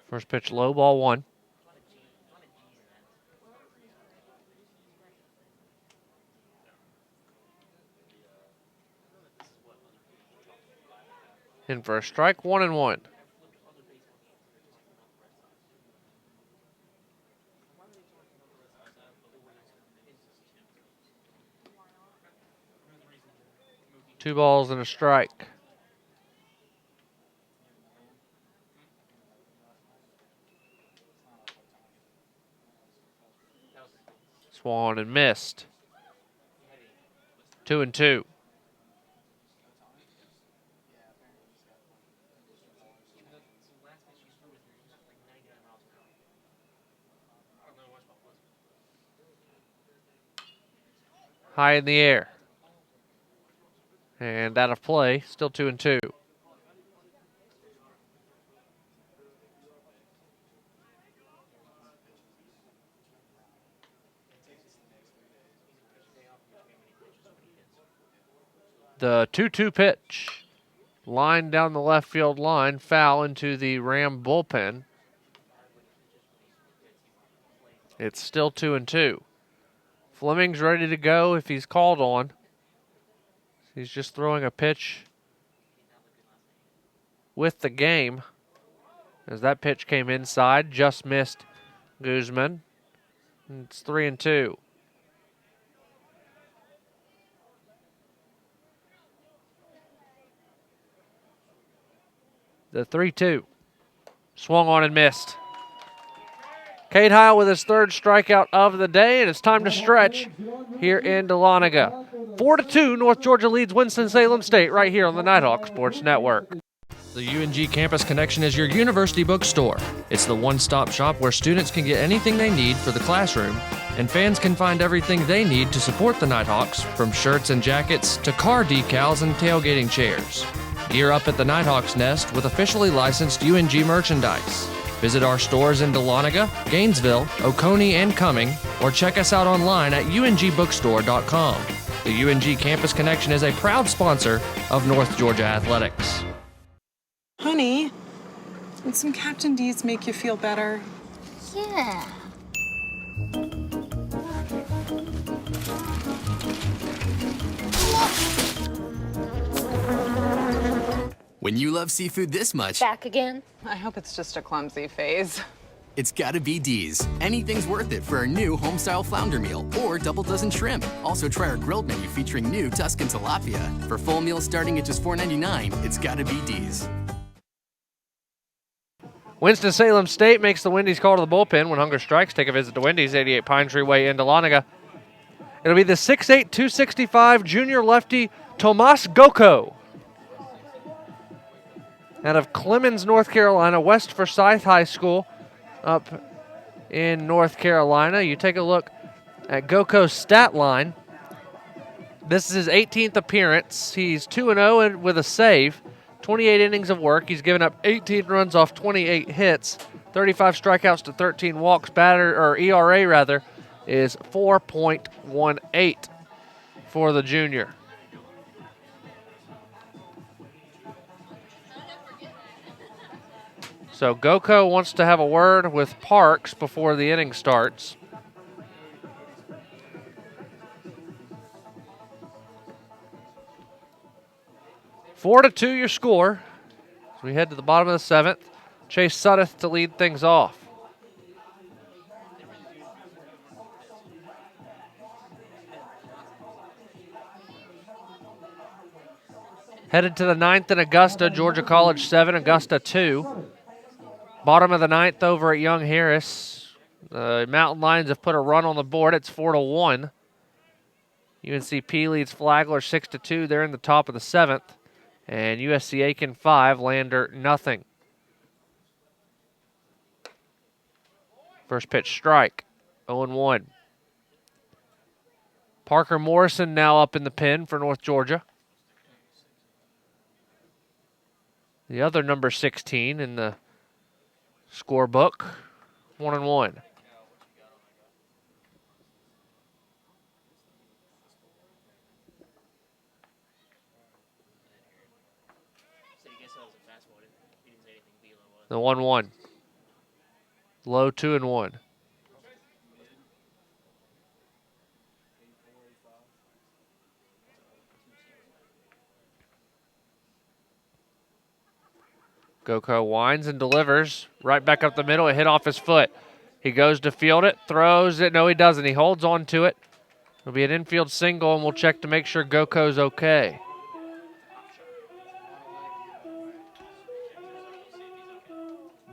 First pitch low, ball 1. In for a strike, 1-1. Two balls and a strike. Swung and missed. 2-2. High in the air. And out of play, still 2-2. The 2-2 pitch. Line down the left field line, foul into the Ram bullpen. It's still 2-2. Fleming's ready to go if he's called on. He's just throwing a pitch with the game. As that pitch came inside, just missed Guzman. It's 3-2. The 3-2. Swung on and missed. Cade Heil with his third strikeout of the day, and it's time to stretch here in Dahlonega. 4-2, North Georgia leads Winston-Salem State right here on the Nighthawk Sports Network. The UNG Campus Connection is your university bookstore. It's the one-stop shop where students can get anything they need for the classroom, and fans can find everything they need to support the Nighthawks, from shirts and jackets to car decals and tailgating chairs. Gear up at the Nighthawks Nest with officially licensed UNG merchandise. Visit our stores in Dahlonega, Gainesville, Oconee, and Cumming, or check us out online at ungbookstore.com. The UNG Campus Connection is a proud sponsor of North Georgia Athletics. Honey, would some Captain D's make you feel better? Yeah. When you love seafood this much... Back again? I hope it's just a clumsy phase. It's gotta be D's. Anything's worth it for our new home-style flounder meal or double dozen shrimp. Also try our grilled menu featuring new Tuscan tilapia. For full meals starting at just $4.99, it's gotta be D's. Winston-Salem State makes the Wendy's call to the bullpen when hunger strikes. Take a visit to Wendy's, 88 Pine Tree Way in Dahlonega. It'll be the 6'8", 265 junior lefty Tomas Goko. Out of Clemens, North Carolina, West Forsyth High School up in North Carolina. You take a look at Goko's stat line. This is his 18th appearance. He's 2-0 with a save, 28 innings of work. He's given up 18 runs off 28 hits, 35 strikeouts to 13 walks. ERA rather is 4.18 for the junior. So Goko wants to have a word with Parks before the inning starts. Four to 2 your score as we head to the bottom of the seventh. Chase Suddeth to lead things off. Headed to the ninth in Augusta, Georgia College 7, Augusta 2. Bottom of the ninth over at Young Harris. The Mountain Lions have put a run on the board. It's 4-1. UNCP leads Flagler 6-2. They're in the top of the seventh. And USC Aiken 5, Lander nothing. First pitch strike, 0-1. Parker Morrison now up in the pen for North Georgia. The other number 16 in the scorebook, 1-1. The 1-1. Low 2-1. Goko winds and delivers right back up the middle. It hit off his foot. He goes to field it, throws it. No, he doesn't. He holds on to it. It'll be an infield single, and we'll check to make sure Goko's okay.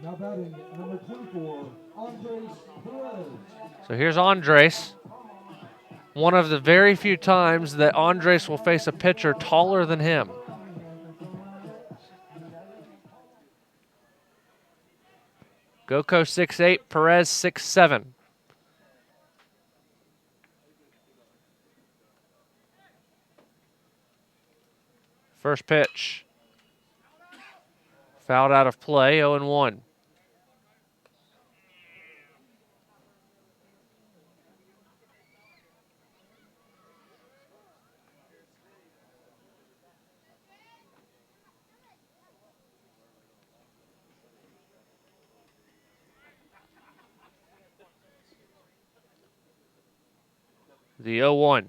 Now batting number 24, Andres Perez. So here's Andres. One of the very few times that Andres will face a pitcher taller than him. Goko 6'8", Perez 6'7". First pitch. Fouled out of play, 0-1. The 0-1.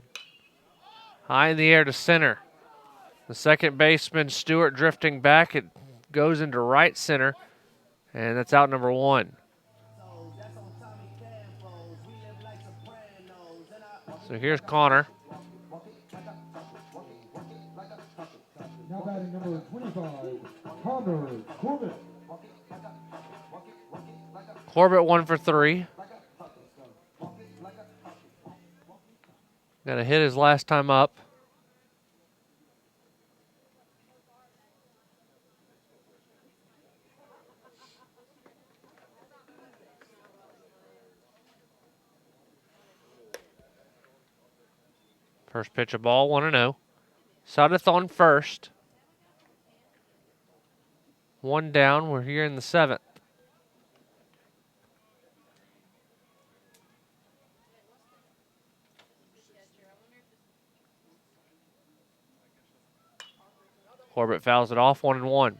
High in the air to center. The second baseman, Stewart, drifting back. It goes into right center, and that's out number 1. So here's Connor. Now batting number 25, Connor Corbett. Corbett 1 for 3. Got a hit his last time up. First pitch, a ball, 1-0. Sudeth on first. 1 down. We're here in the 7th. Corbett fouls it off, 1-1.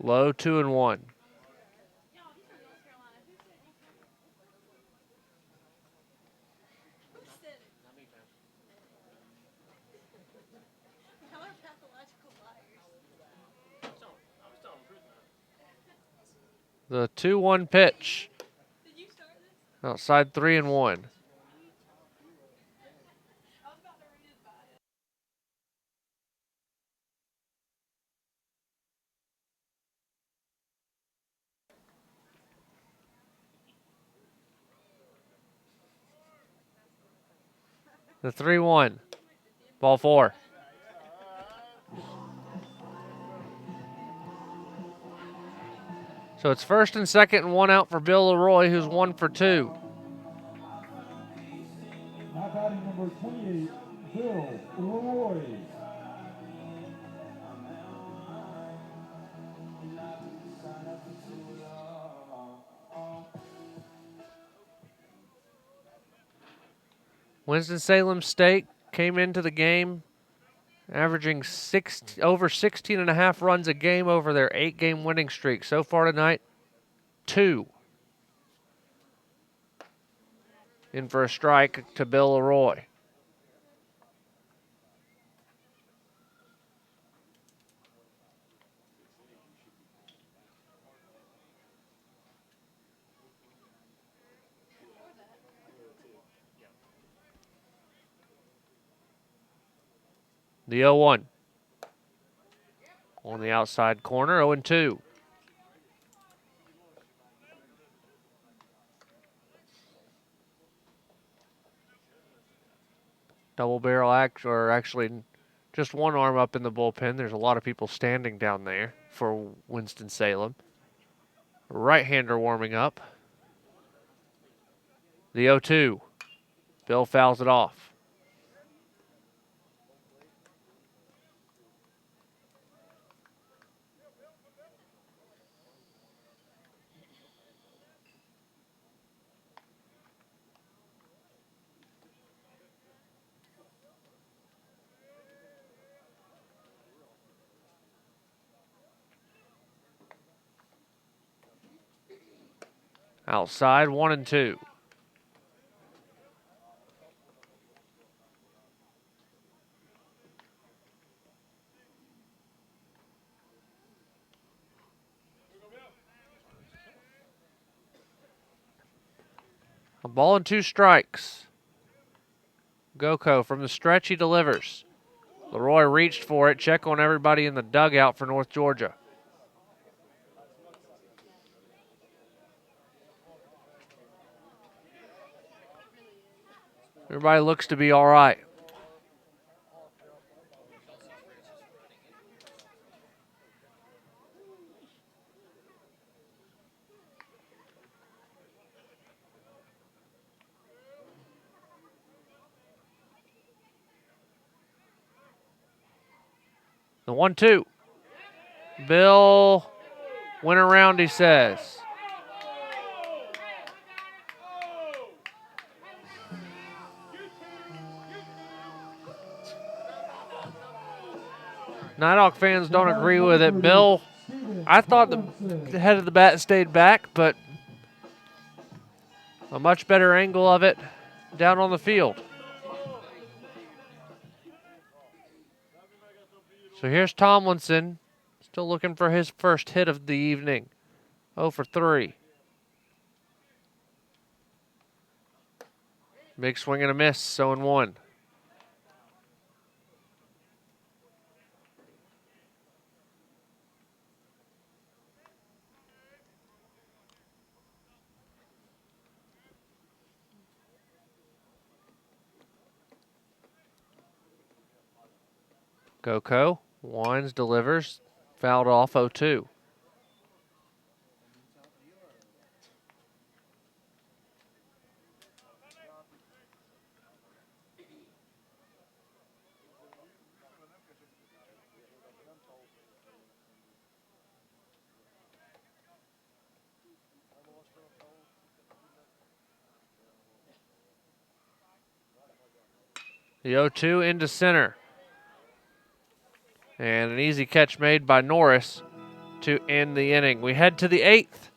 Low, 2-1. The 2-1 pitch. Outside 3-1. The 3-1. Ball 4. So it's first and second and 1 out for Bill Leroy, who's 1 for 2. Now batting number 28, Bill Leroy. Winston-Salem State came into the game averaging over 16.5 runs a game over their 8-game winning streak. So far tonight, 2. In for a strike to Bill Leroy. The 0-1. On the outside corner, 0-2. Double barrel act, or actually just one arm up in the bullpen. There's a lot of people standing down there for Winston-Salem. Right-hander warming up. The 0-2. Bill fouls it off. Outside, 1-2. A ball and 2 strikes. Goko from the stretch, he delivers. Leroy reached for it. Check on everybody in the dugout for North Georgia. Everybody looks to be all right. The 1-2. Bill went around, he says. Nighthawk fans don't agree with it. Bill, I thought the head of the bat stayed back, but a much better angle of it down on the field. So here's Tomlinson, still looking for his first hit of the evening. 0 for 3. Big swing and a miss, 0-1. Goko winds, delivers, fouled off 0-2. The 0-2 into center. And an easy catch made by Norris to end the inning. We head to the 8th.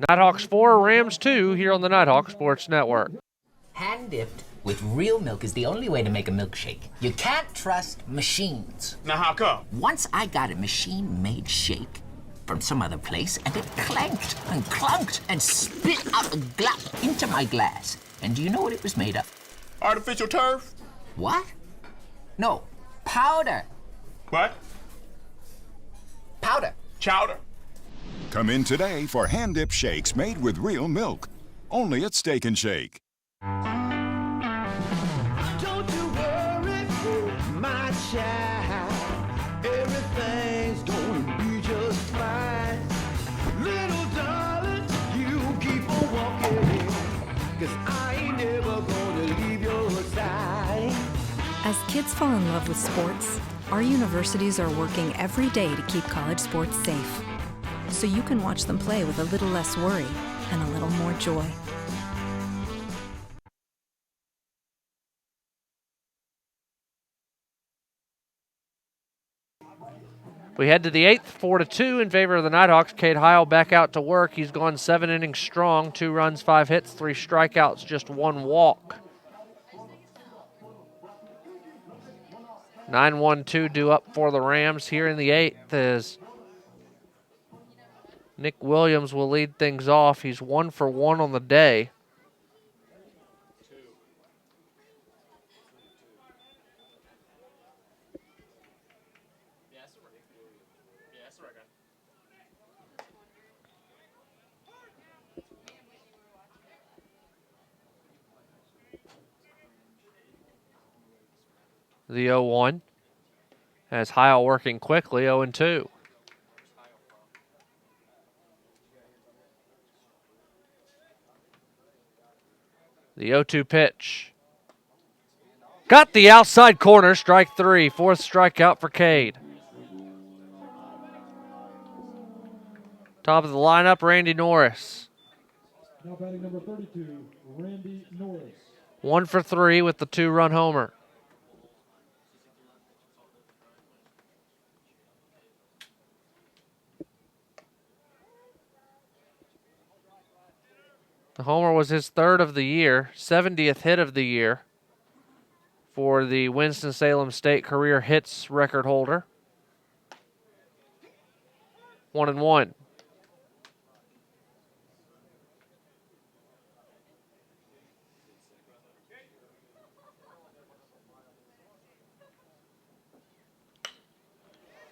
Nighthawks 4, Rams 2 here on the Nighthawk Sports Network. Hand dipped with real milk is the only way to make a milkshake. You can't trust machines. Now how come? Once I got a machine-made shake from some other place, and it clanked and clunked and spit out a glop into my glass. And do you know what it was made of? Artificial turf? What? No, powder. What? Powder. Chowder. Come in today for hand dip shakes made with real milk. Only at Steak and Shake. Don't you worry, my child. Everything's gonna be just fine. Little darling, you keep on walking, 'cause I ain't never gonna leave your side. As kids fall in love with sports, our universities are working every day to keep college sports safe, so you can watch them play with a little less worry and a little more joy. We head to the 8th, 4-2 in favor of the Nighthawks. Cade Heil back out to work. He's gone 7 innings strong, 2 runs, 5 hits, 3 strikeouts, just 1 walk. 9-1-2 due up for the Rams here in the 8th as Nick Williams will lead things off. He's 1 for 1 on the day. The 0-1 as Heil working quickly, 0-2. The 0-2 pitch. Got the outside corner, strike 3. 4th strikeout for Cade. Top of the lineup, Randy Norris. Now batting number 32, Randy Norris. 1 for 3 with the 2-run homer. The homer was his 3rd of the year, 70th hit of the year for the Winston-Salem State career hits record holder. 1-1.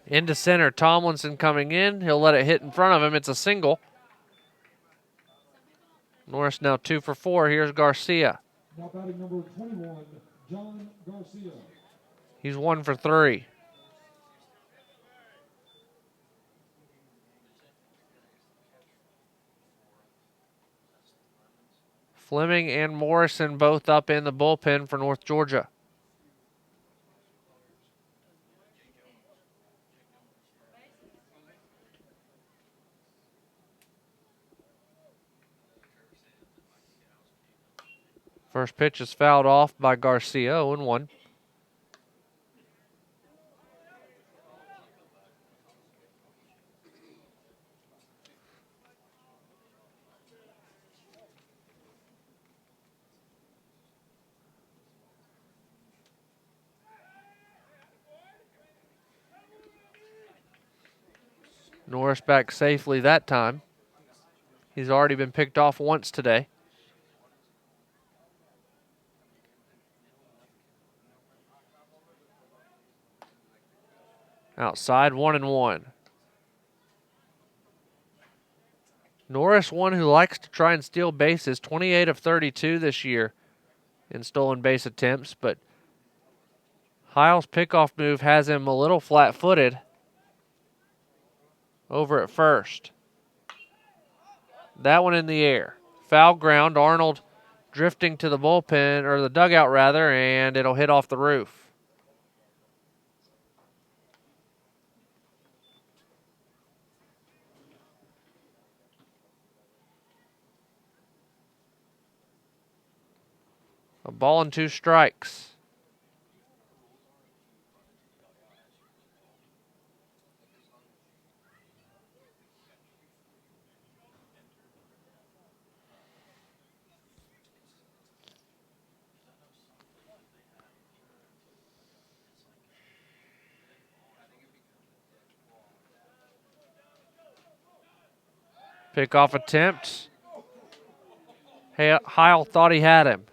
Into center, Tomlinson coming in. He'll let it hit in front of him. It's a single. Norris now 2 for 4. Here's Garcia. Now batting number 21, John Garcia. He's 1 for 3. Fleming and Morrison both up in the bullpen for North Georgia. First pitch is fouled off by Garcia, 0-1. Norris back safely that time. He's already been picked off once today. Outside, 1-1. Norris, one who likes to try and steal bases, 28 of 32 this year in stolen base attempts, but Heil's pickoff move has him a little flat-footed over at first. That one in the air. Foul ground, Arnold drifting to the bullpen, or the dugout rather, and it'll hit off the roof. A ball and 2 strikes. Pickoff attempt. Heil thought he had him.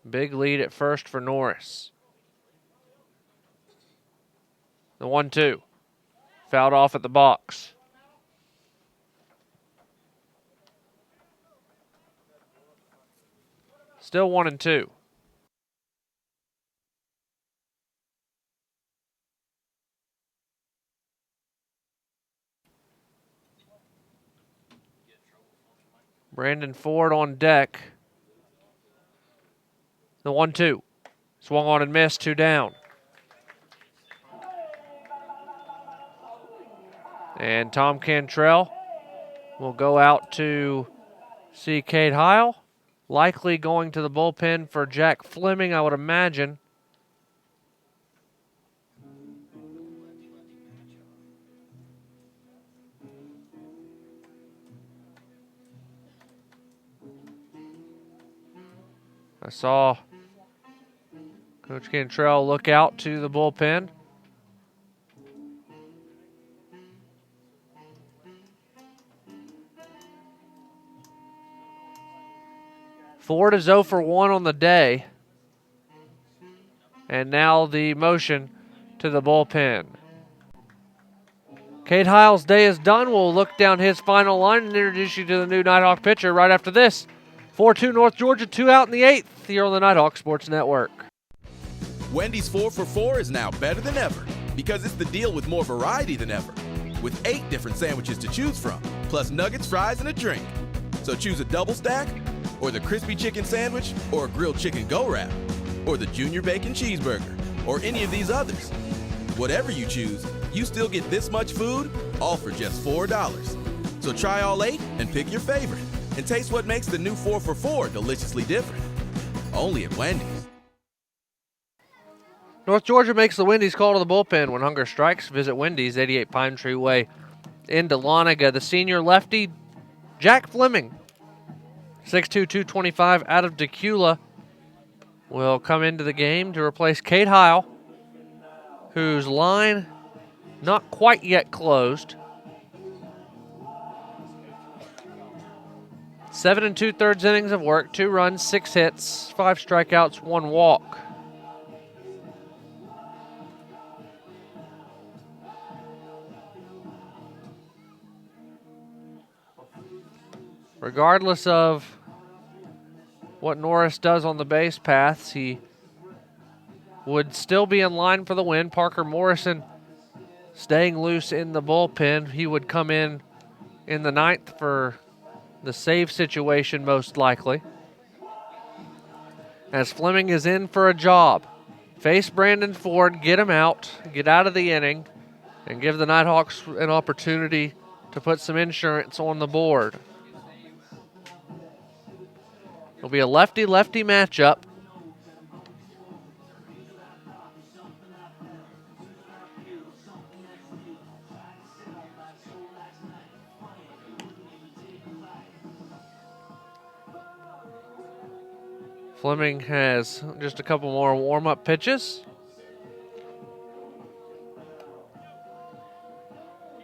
Big lead at first for Norris. The 1-2. Fouled off at the box. Still 1-2. Brandon Ford on deck. The 1-2. Swung on and missed, 2 down. And Tom Cantrell will go out to see Cade Heil. Likely going to the bullpen for Jack Fleming, I would imagine. I saw Coach Cantrell look out to the bullpen. Ford is 0 for 1 on the day. And now the motion to the bullpen. Cade Heil's day is done. We'll look down his final line and introduce you to the new Nighthawk pitcher right after this. 4-2 North Georgia, 2 out in the 8th here on the Nighthawk Sports Network. Wendy's 4 for 4 is now better than ever because it's the deal with more variety than ever. With 8 different sandwiches to choose from, plus nuggets, fries, and a drink. So choose a double stack, or the crispy chicken sandwich, or a grilled chicken go-wrap, or the junior bacon cheeseburger, or any of these others. Whatever you choose, you still get this much food, all for just $4. So try all 8 and pick your favorite, and taste what makes the new 4 for 4 deliciously different. Only at Wendy's. North Georgia makes the Wendy's call to the bullpen when hunger strikes. Visit Wendy's, 88 Pine Tree Way in Dahlonega. The senior lefty, Jack Fleming, 6'2", 225 out of Decula, will come into the game to replace Cade Heil, whose line not quite yet closed. 7 2/3 innings of work, 2 runs, 6 hits, 5 strikeouts, 1 walk. Regardless of what Norris does on the base paths, he would still be in line for the win. Parker Morrison staying loose in the bullpen. He would come in the ninth for the save situation, most likely. As Fleming is in for a job. Face Brandon Ford, get him out, get out of the inning, and give the Nighthawks an opportunity to put some insurance on the board. It'll be a lefty-lefty matchup. Fleming has just a couple more warm-up pitches.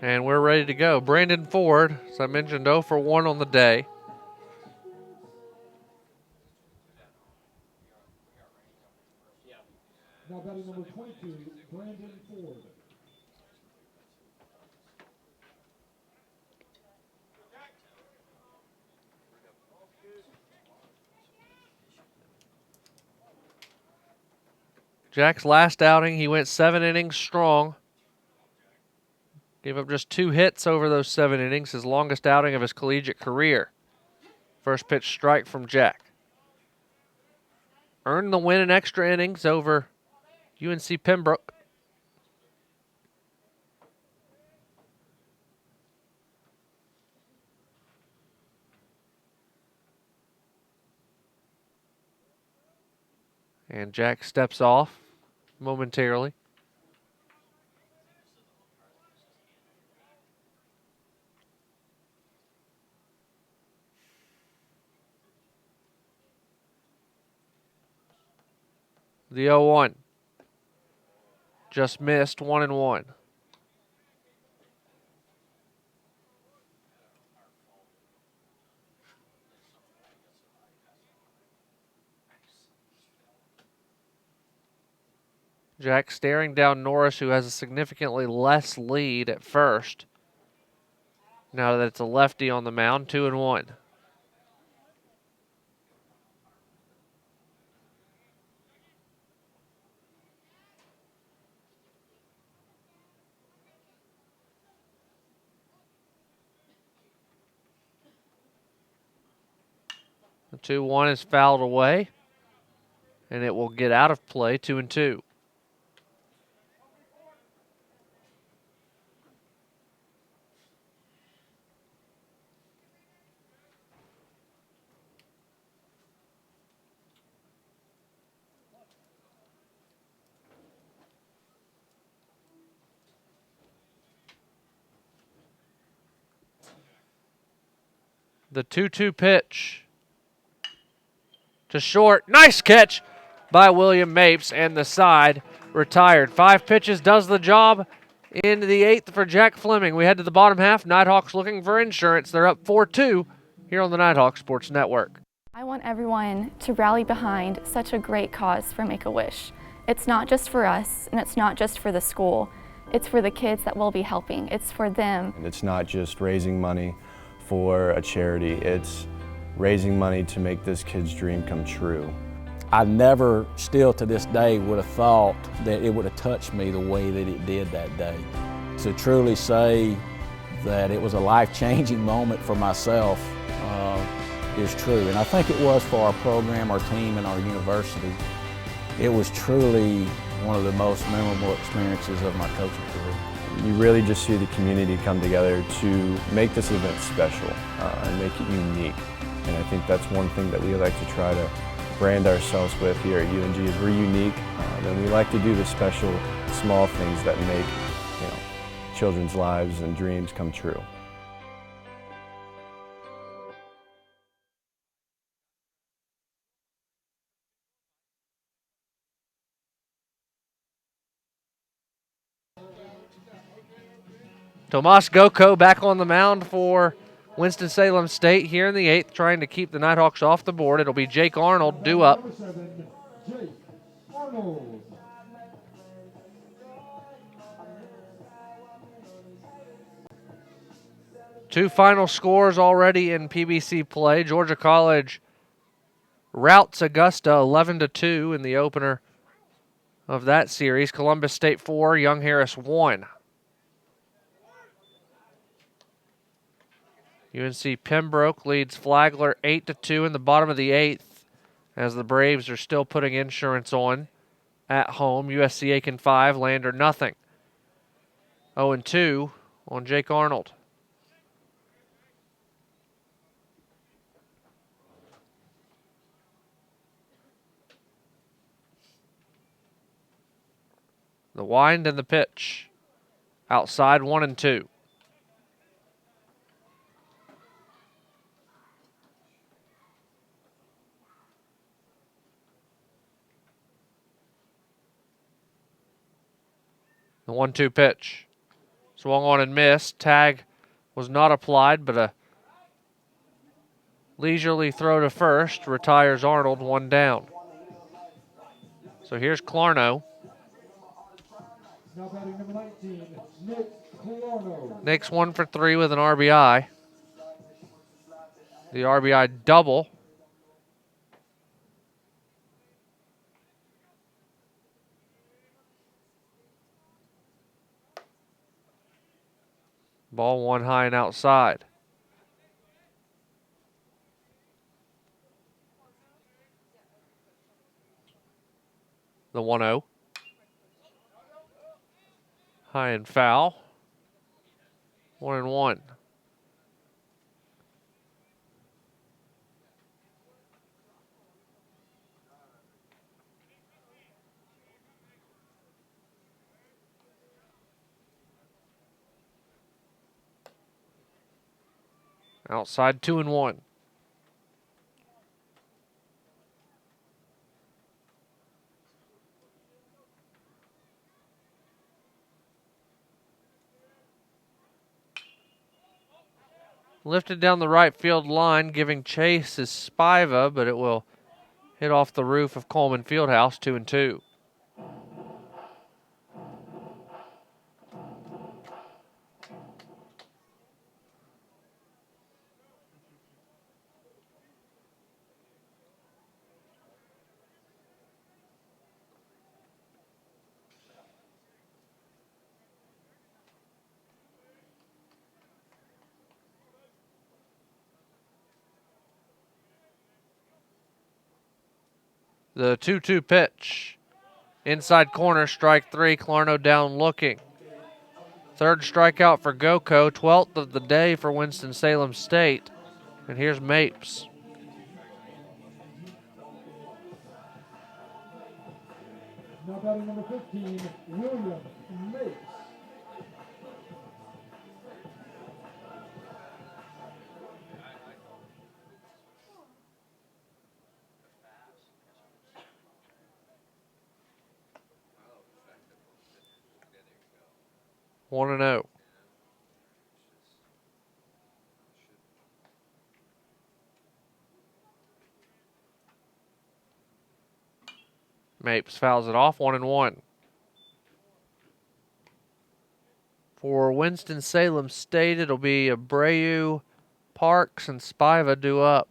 And we're ready to go. Brandon Ford, as I mentioned, 0 for 1 on the day. Now batting number 22, Brandon Ford. Jack's last outing, he went 7 innings strong. Gave up just 2 hits over those 7 innings, his longest outing of his collegiate career. First pitch strike from Jack. Earned the win in extra innings over UNC Pembroke. And Jack steps off momentarily. The 0-1. Just missed, 1-1. Jack staring down Norris, who has a significantly less lead at first. Now that it's a lefty on the mound, 2-1. The 2-1 is fouled away, and it will get out of play, 2-2. The 2-2 pitch to short. Nice catch by William Mapes, and the side retired. 5 pitches does the job in the 8th for Jack Fleming. We head to the bottom half. Nighthawks looking for insurance. They're up 4-2 here on the Nighthawk Sports Network. I want everyone to rally behind such a great cause for Make-A-Wish. It's not just for us, and it's not just for the school. It's for the kids that we'll be helping. It's for them. And it's not just raising money for a charity. It's raising money to make this kid's dream come true. I never, still to this day, would have thought that it would have touched me the way that it did that day. To truly say that it was a life-changing moment for myself is true. And I think it was for our program, our team, and our university. It was truly one of the most memorable experiences of my coaching career. You really just see the community come together to make this event special and make it unique. And I think that's one thing that we like to try to brand ourselves with here at UNG is we're unique, and we like to do the special, small things that make children's lives and dreams come true. Tomas Goko back on the mound for Winston-Salem State here in the 8th, trying to keep the Nighthawks off the board. It'll be Jake Arnold due up. Number 7, Jake Arnold. Two final scores already in PBC play. Georgia College routs Augusta 11-2 in the opener of that series. Columbus State 4, Young Harris 1. UNC Pembroke leads Flagler 8-2 in the bottom of the 8th as the Braves are still putting insurance on at home. USC Aiken 5, Lander nothing. 0-2 on Jake Arnold. The wind and the pitch. Outside 1-2. The 1-2 pitch. Swung on and missed. Tag was not applied, but a leisurely throw to first retires Arnold, 1 down. So here's Clarno. Now batting number 19, Nick Clarno. Nick's 1 for 3 with an RBI. The RBI double. Ball 1 high and outside. The 1-0. High and foul. 1-1. Outside 2-1. Lifted down the right field line, giving chase is Spiva, but it will hit off the roof of Coleman Fieldhouse, 2-2. The 2-2 pitch. Inside corner, strike 3. Clarno down looking. Third strikeout for Goko, 12th of the day for Winston-Salem State. And here's Mapes. Now batting number 15, William Mapes. One and 0. Mapes fouls it off, 1-1. For Winston-Salem State, it'll be Abreu, Parks, and Spiva due up.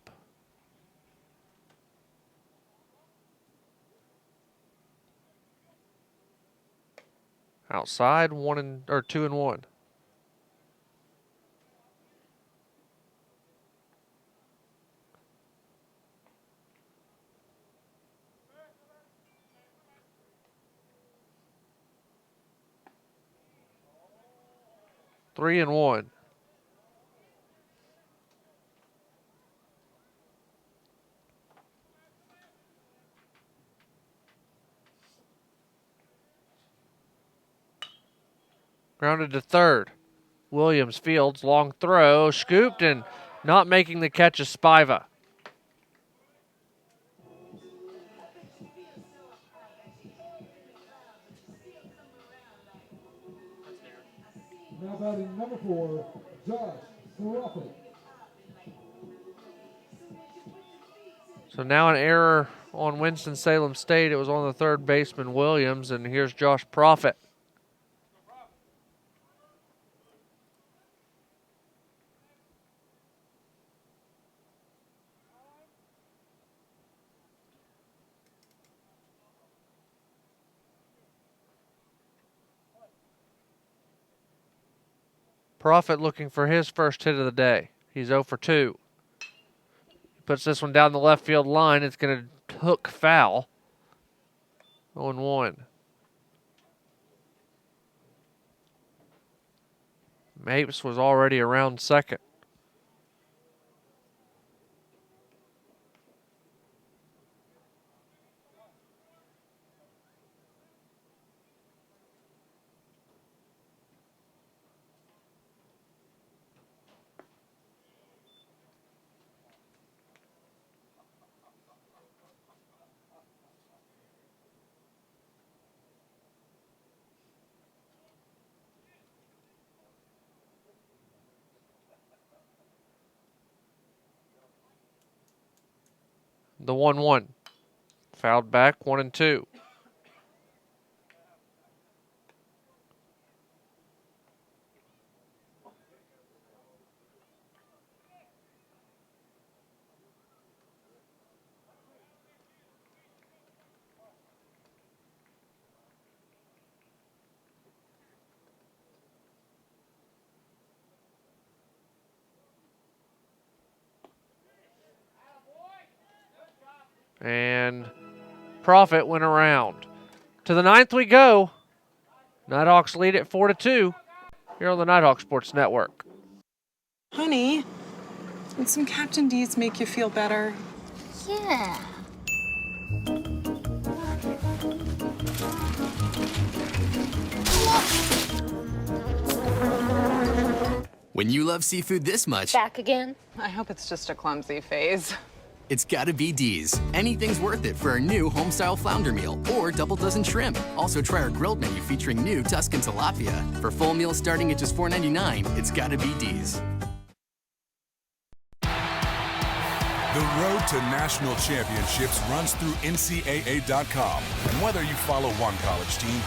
Outside, 2-1. Three and 1. Grounded to third. Williams fields, long throw, scooped, and not making the catch is Spiva. Now batting number 4, Josh Prophet. So now an error on Winston-Salem State. It was on the third baseman, Williams, and here's Josh Prophet. Profit looking for his first hit of the day. He's 0 for 2. He puts this one down the left field line. It's going to hook foul. 0-1. Mapes was already around second. The 1-1. Fouled back, 1-2. And Profit went around. To the 9th we go. Nighthawks lead at 4-2 here on the Nighthawk Sports Network. Honey, would some Captain D's make you feel better? Yeah. When you love seafood this much, Back again? I hope it's just a clumsy phase. it's gotta be D's. Anything's worth it for our new home-style flounder meal or double dozen shrimp. Also try our grilled menu featuring new Tuscan tilapia. For full meals starting at just $4.99, it's gotta be D's. The road to national championships runs through NCAA.com. And whether you follow one college team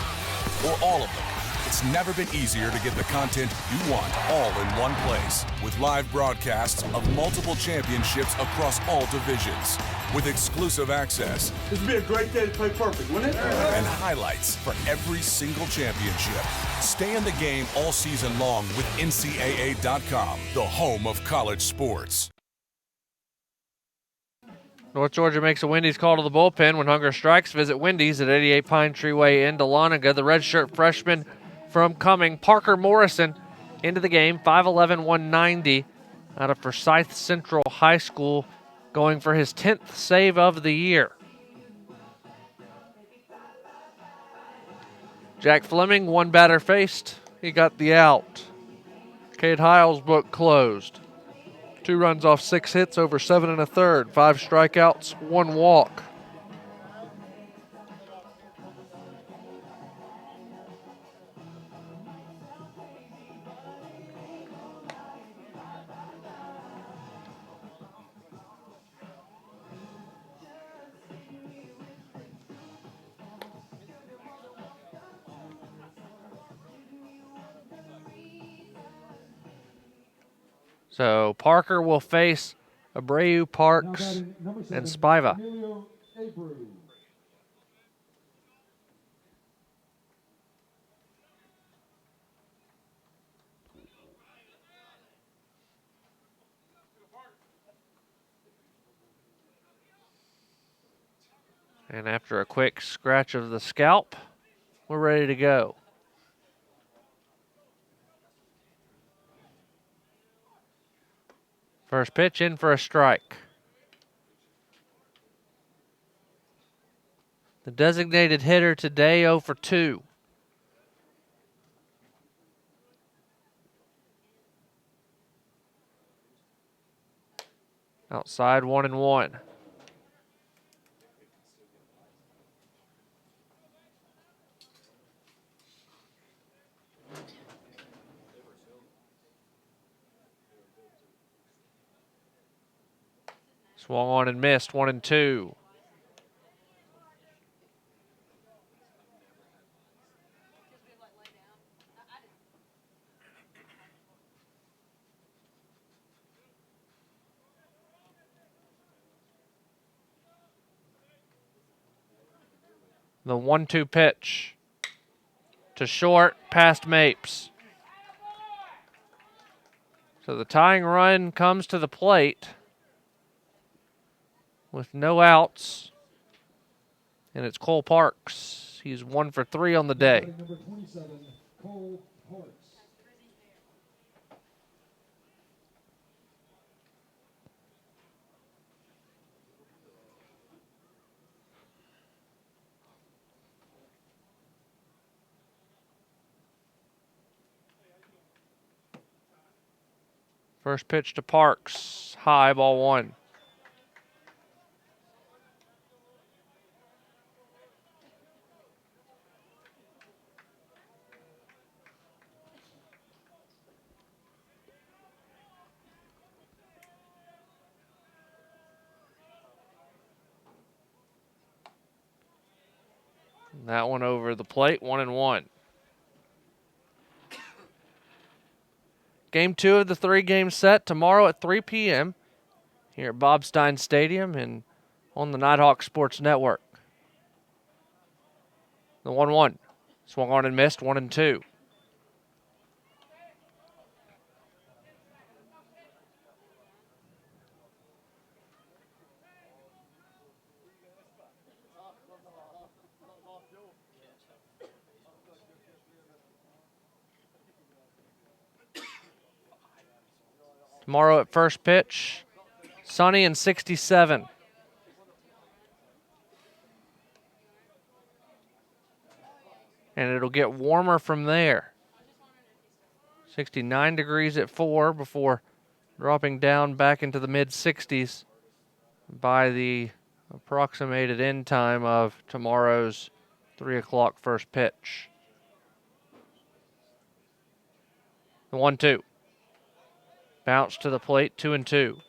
or all of them, it's never been easier to get the content you want all in one place. With live broadcasts of multiple championships across all divisions. With exclusive access. This would be a great day to play perfect, wouldn't it? And highlights for every single championship. Stay in the game all season long with NCAA.com, the home of college sports. North Georgia makes a Wendy's call to the bullpen when hunger strikes. Visit Wendy's at 88 Pine Tree Way in Dahlonega. The redshirt freshman from Cumming, Parker Morrison, into the game, 5'11", 190, out of Forsyth Central High School, going for his 10th save of the year. Jack Fleming, one batter faced. He got the out. Cade Hiles' book closed. 2 runs off 6 hits over 7 1/3, 5 strikeouts, 1 walk. So Parker will face Abreu, Parks, and Spiva. And after a quick scratch of the scalp, we're ready to go. First pitch in for a strike. The designated hitter today 0 for 2. Outside 1-1. Swung on and missed, 1-2. The 1-2 pitch to short, past Mapes. So the tying run comes to the plate with no outs, and it's Cole Parks. He's 1 for 3 on the day. Number 27, Cole Parks. First pitch to Parks. High, ball 1. That one over the plate, 1-1. Game 2 of the 3-game set tomorrow at 3 p.m. here at Bob Stein Stadium and on the Nighthawk Sports Network. The 1-1. Swung on and missed, 1-2. Tomorrow at first pitch, sunny and 67. And it'll get warmer from there. 69 degrees at 4 before dropping down back into the mid-60s by the approximated end time of tomorrow's 3 o'clock first pitch. The 1-2. Bounce to the plate, 2-2.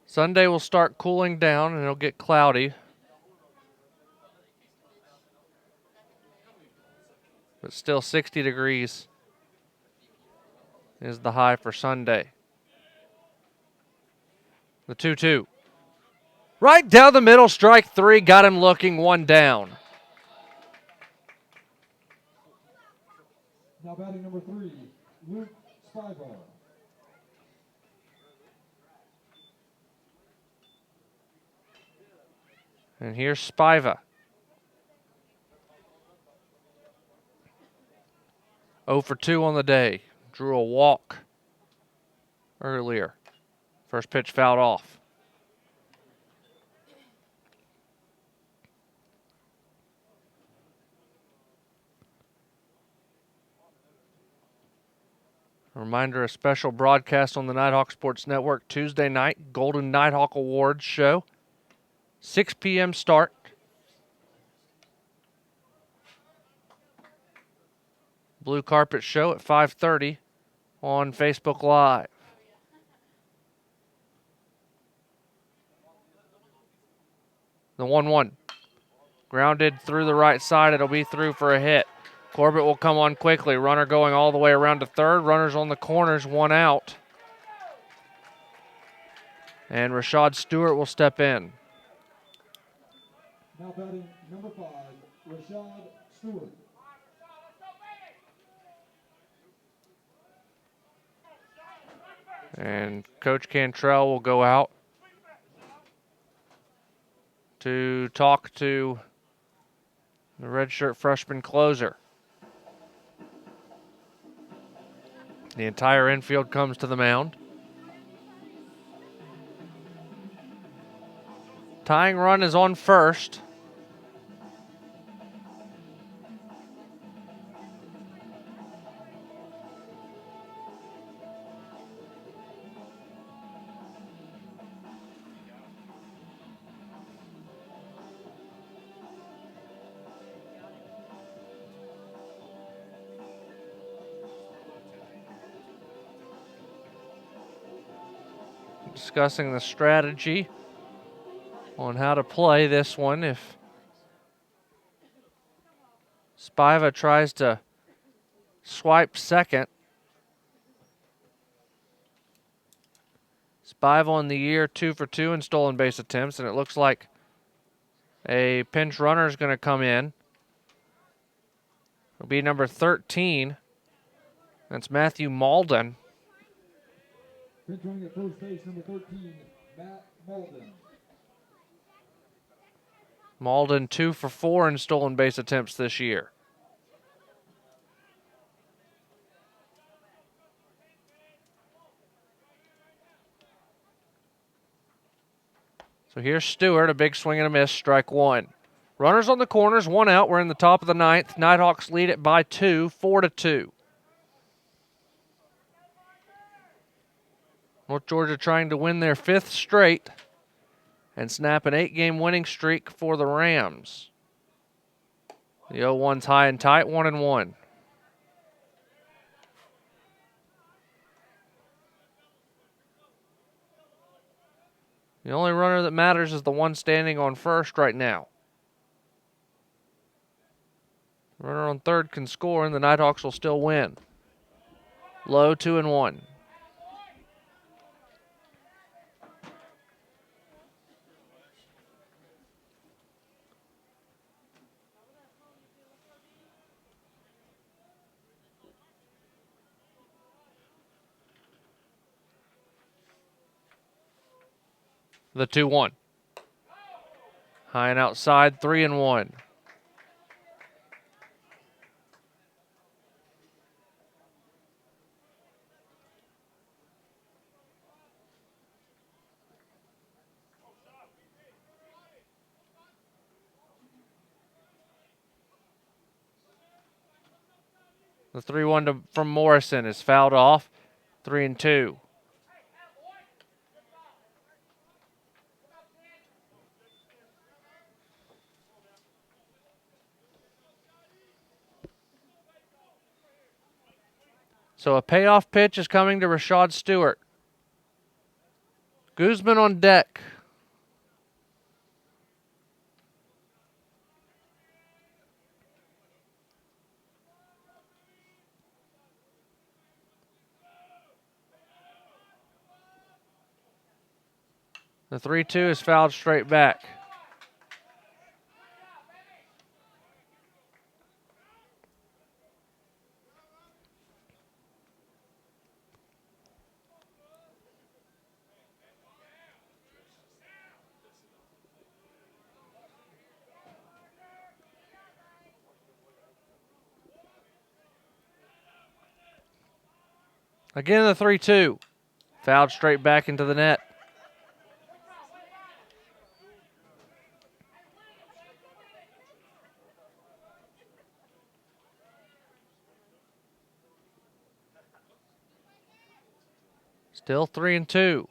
Sunday will start cooling down and it'll get cloudy. But still 60 degrees is the high for Sunday. The 2-2. Right down the middle, strike 3. Got him looking, 1 down. Now batting number 3, Luke Spivar. And here's Spiva. 0 for 2 on the day. Drew a walk earlier. First pitch fouled off. A reminder, a special broadcast on the Nighthawk Sports Network Tuesday night, Golden Nighthawk Awards show. 6 p.m. start. Blue carpet show at 5:30 on Facebook Live. The 1-1. Grounded through the right side. It'll be through for a hit. Corbett will come on quickly. Runner going all the way around to third. Runners on the corners, 1 out. And Rashad Stewart will step in. Now batting number 5, Rashad Stewart. And Coach Cantrell will go out to talk to the redshirt freshman closer. The entire infield comes to the mound. Tying run is on first. Discussing the strategy on how to play this one. If Spiva tries to swipe second, Spiva on the year 2 for 2 in stolen base attempts, and it looks like a pinch runner is going to come in. It'll be number 13 That's Matthew Malden. Entering at first base, number 13, Matt Malden. Malden 2 for 4 in stolen base attempts this year. So here's Stewart, a big swing and a miss, strike one. Runners on the corners, one out. We're in the top of the ninth. Nighthawks lead it by 2, 4-2. North Georgia trying to win their 5th straight and snap an 8-game winning streak for the Rams. The 0-1's high and tight, 1-1. The only runner that matters is the one standing on first right now. Runner on third can score, and the Nighthawks will still win. Low, 2-1. The 2-1. High and outside, 3-1. The 3-1 from Morrison is fouled off, 3-2. So a payoff pitch is coming to Rashad Stewart. Guzman on deck. The 3-2 is fouled straight back. Again, the 3-2. Fouled straight back into the net. Still 3-2.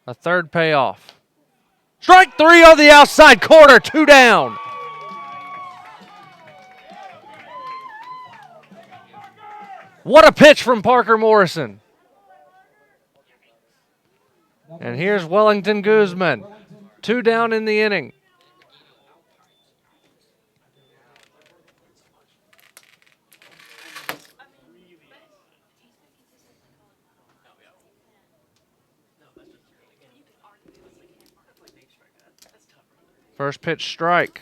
A third payoff. Strike 3 on the outside corner, 2 down. What a pitch from Parker Morrison. And here's Wellington Guzman. 2 down in the inning. First pitch strike.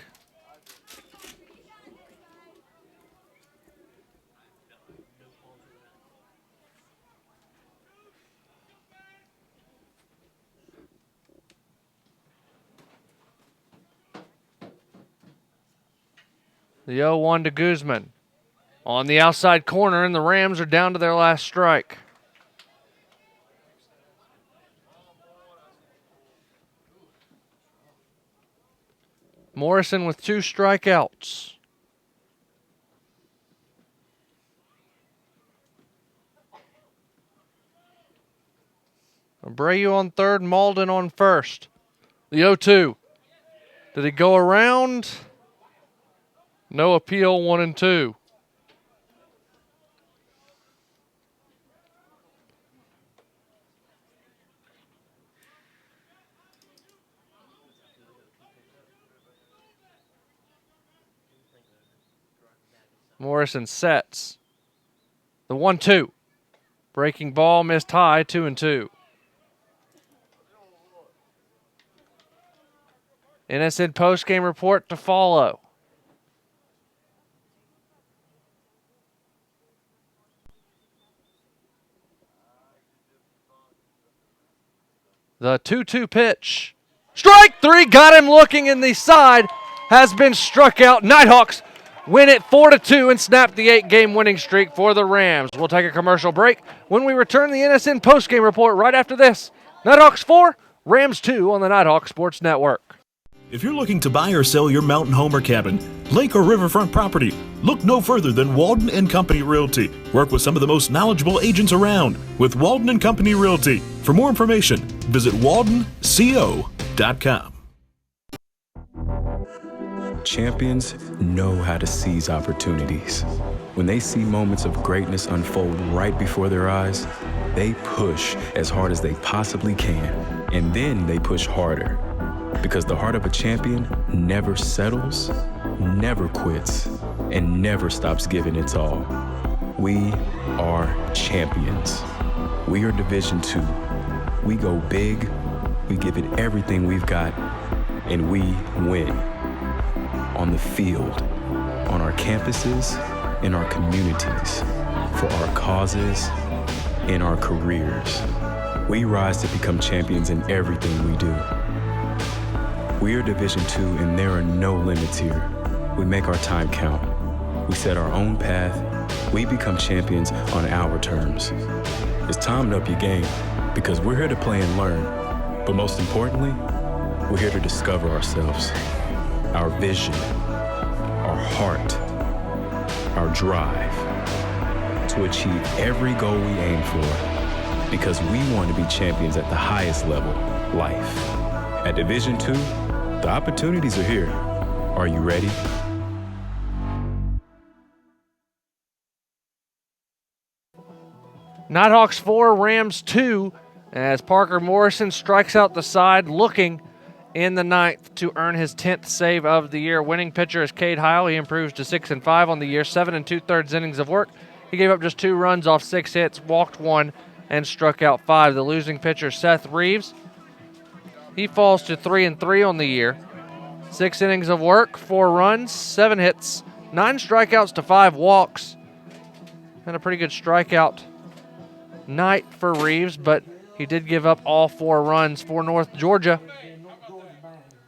The 0-1 to Guzman. On the outside corner, and the Rams are down to their last strike. Morrison with 2 strikeouts. Abreu on third, Malden on first. The 0-2. Did he go around? No appeal, 1-2. Morrison sets. The 1-2. Breaking ball, missed high, 2-2. NSN postgame report to follow. The 2-2 pitch. Strike three, got him looking in the side, has been struck out. Nighthawks win it 4-2 and snap the 8-game winning streak for the Rams. We'll take a commercial break. When we return, the NSN postgame report right after this. Nighthawks 4, Rams 2 on the Nighthawk Sports Network. If you're looking to buy or sell your mountain home or cabin, lake or riverfront property, look no further than Walden and Company Realty. Work with some of the most knowledgeable agents around with Walden and Company Realty. For more information, visit waldenco.com. Champions know how to seize opportunities. When they see moments of greatness unfold right before their eyes, they push as hard as they possibly can, and then they push harder. Because the heart of a champion never settles, never quits, and never stops giving its all. We are champions. We are Division II. We go big, we give it everything we've got, and we win. On the field, on our campuses, in our communities, for our causes, in our careers. We rise to become champions in everything we do. We are Division II, and there are no limits here. We make our time count. We set our own path. We become champions on our terms. It's time to up your game, because we're here to play and learn. But most importantly, we're here to discover ourselves, our vision, our heart, our drive, to achieve every goal we aim for, because we want to be champions at the highest level, life. At Division II, the opportunities are here. Are you ready? Nighthawks 4, Rams 2, as Parker Morrison strikes out the side, looking in the ninth to earn his 10th save of the year. Winning pitcher is Cade Heil. He improves to 6-5 on the year, 7 2/3 innings of work. He gave up just 2 runs off 6 hits, walked 1, and struck out 5. The losing pitcher, Seth Reeves, he falls to 3-3 on the year. 6 innings of work, 4 runs, 7 hits, 9 strikeouts to 5 walks. And a pretty good strikeout night for Reeves, but he did give up all 4 runs for North Georgia.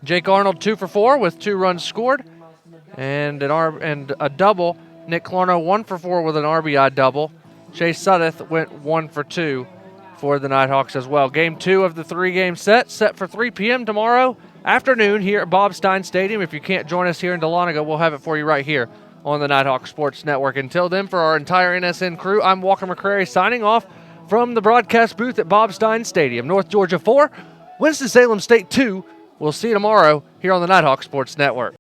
Jake Arnold 2 for 4 with 2 runs scored and a double. Nick Clarno 1 for 4 with an RBI double. Chase Suddeth went 1 for 2 for the Nighthawks as well. Game 2 of the 3-game set for 3 p.m. tomorrow afternoon here at Bob Stein Stadium. If you can't join us here in Dahlonega, we'll have it for you right here on the Nighthawk Sports Network. Until then, for our entire NSN crew, I'm Walker McCrary signing off from the broadcast booth at Bob Stein Stadium. North Georgia 4, Winston-Salem State 2. We'll see you tomorrow here on the Nighthawk Sports Network.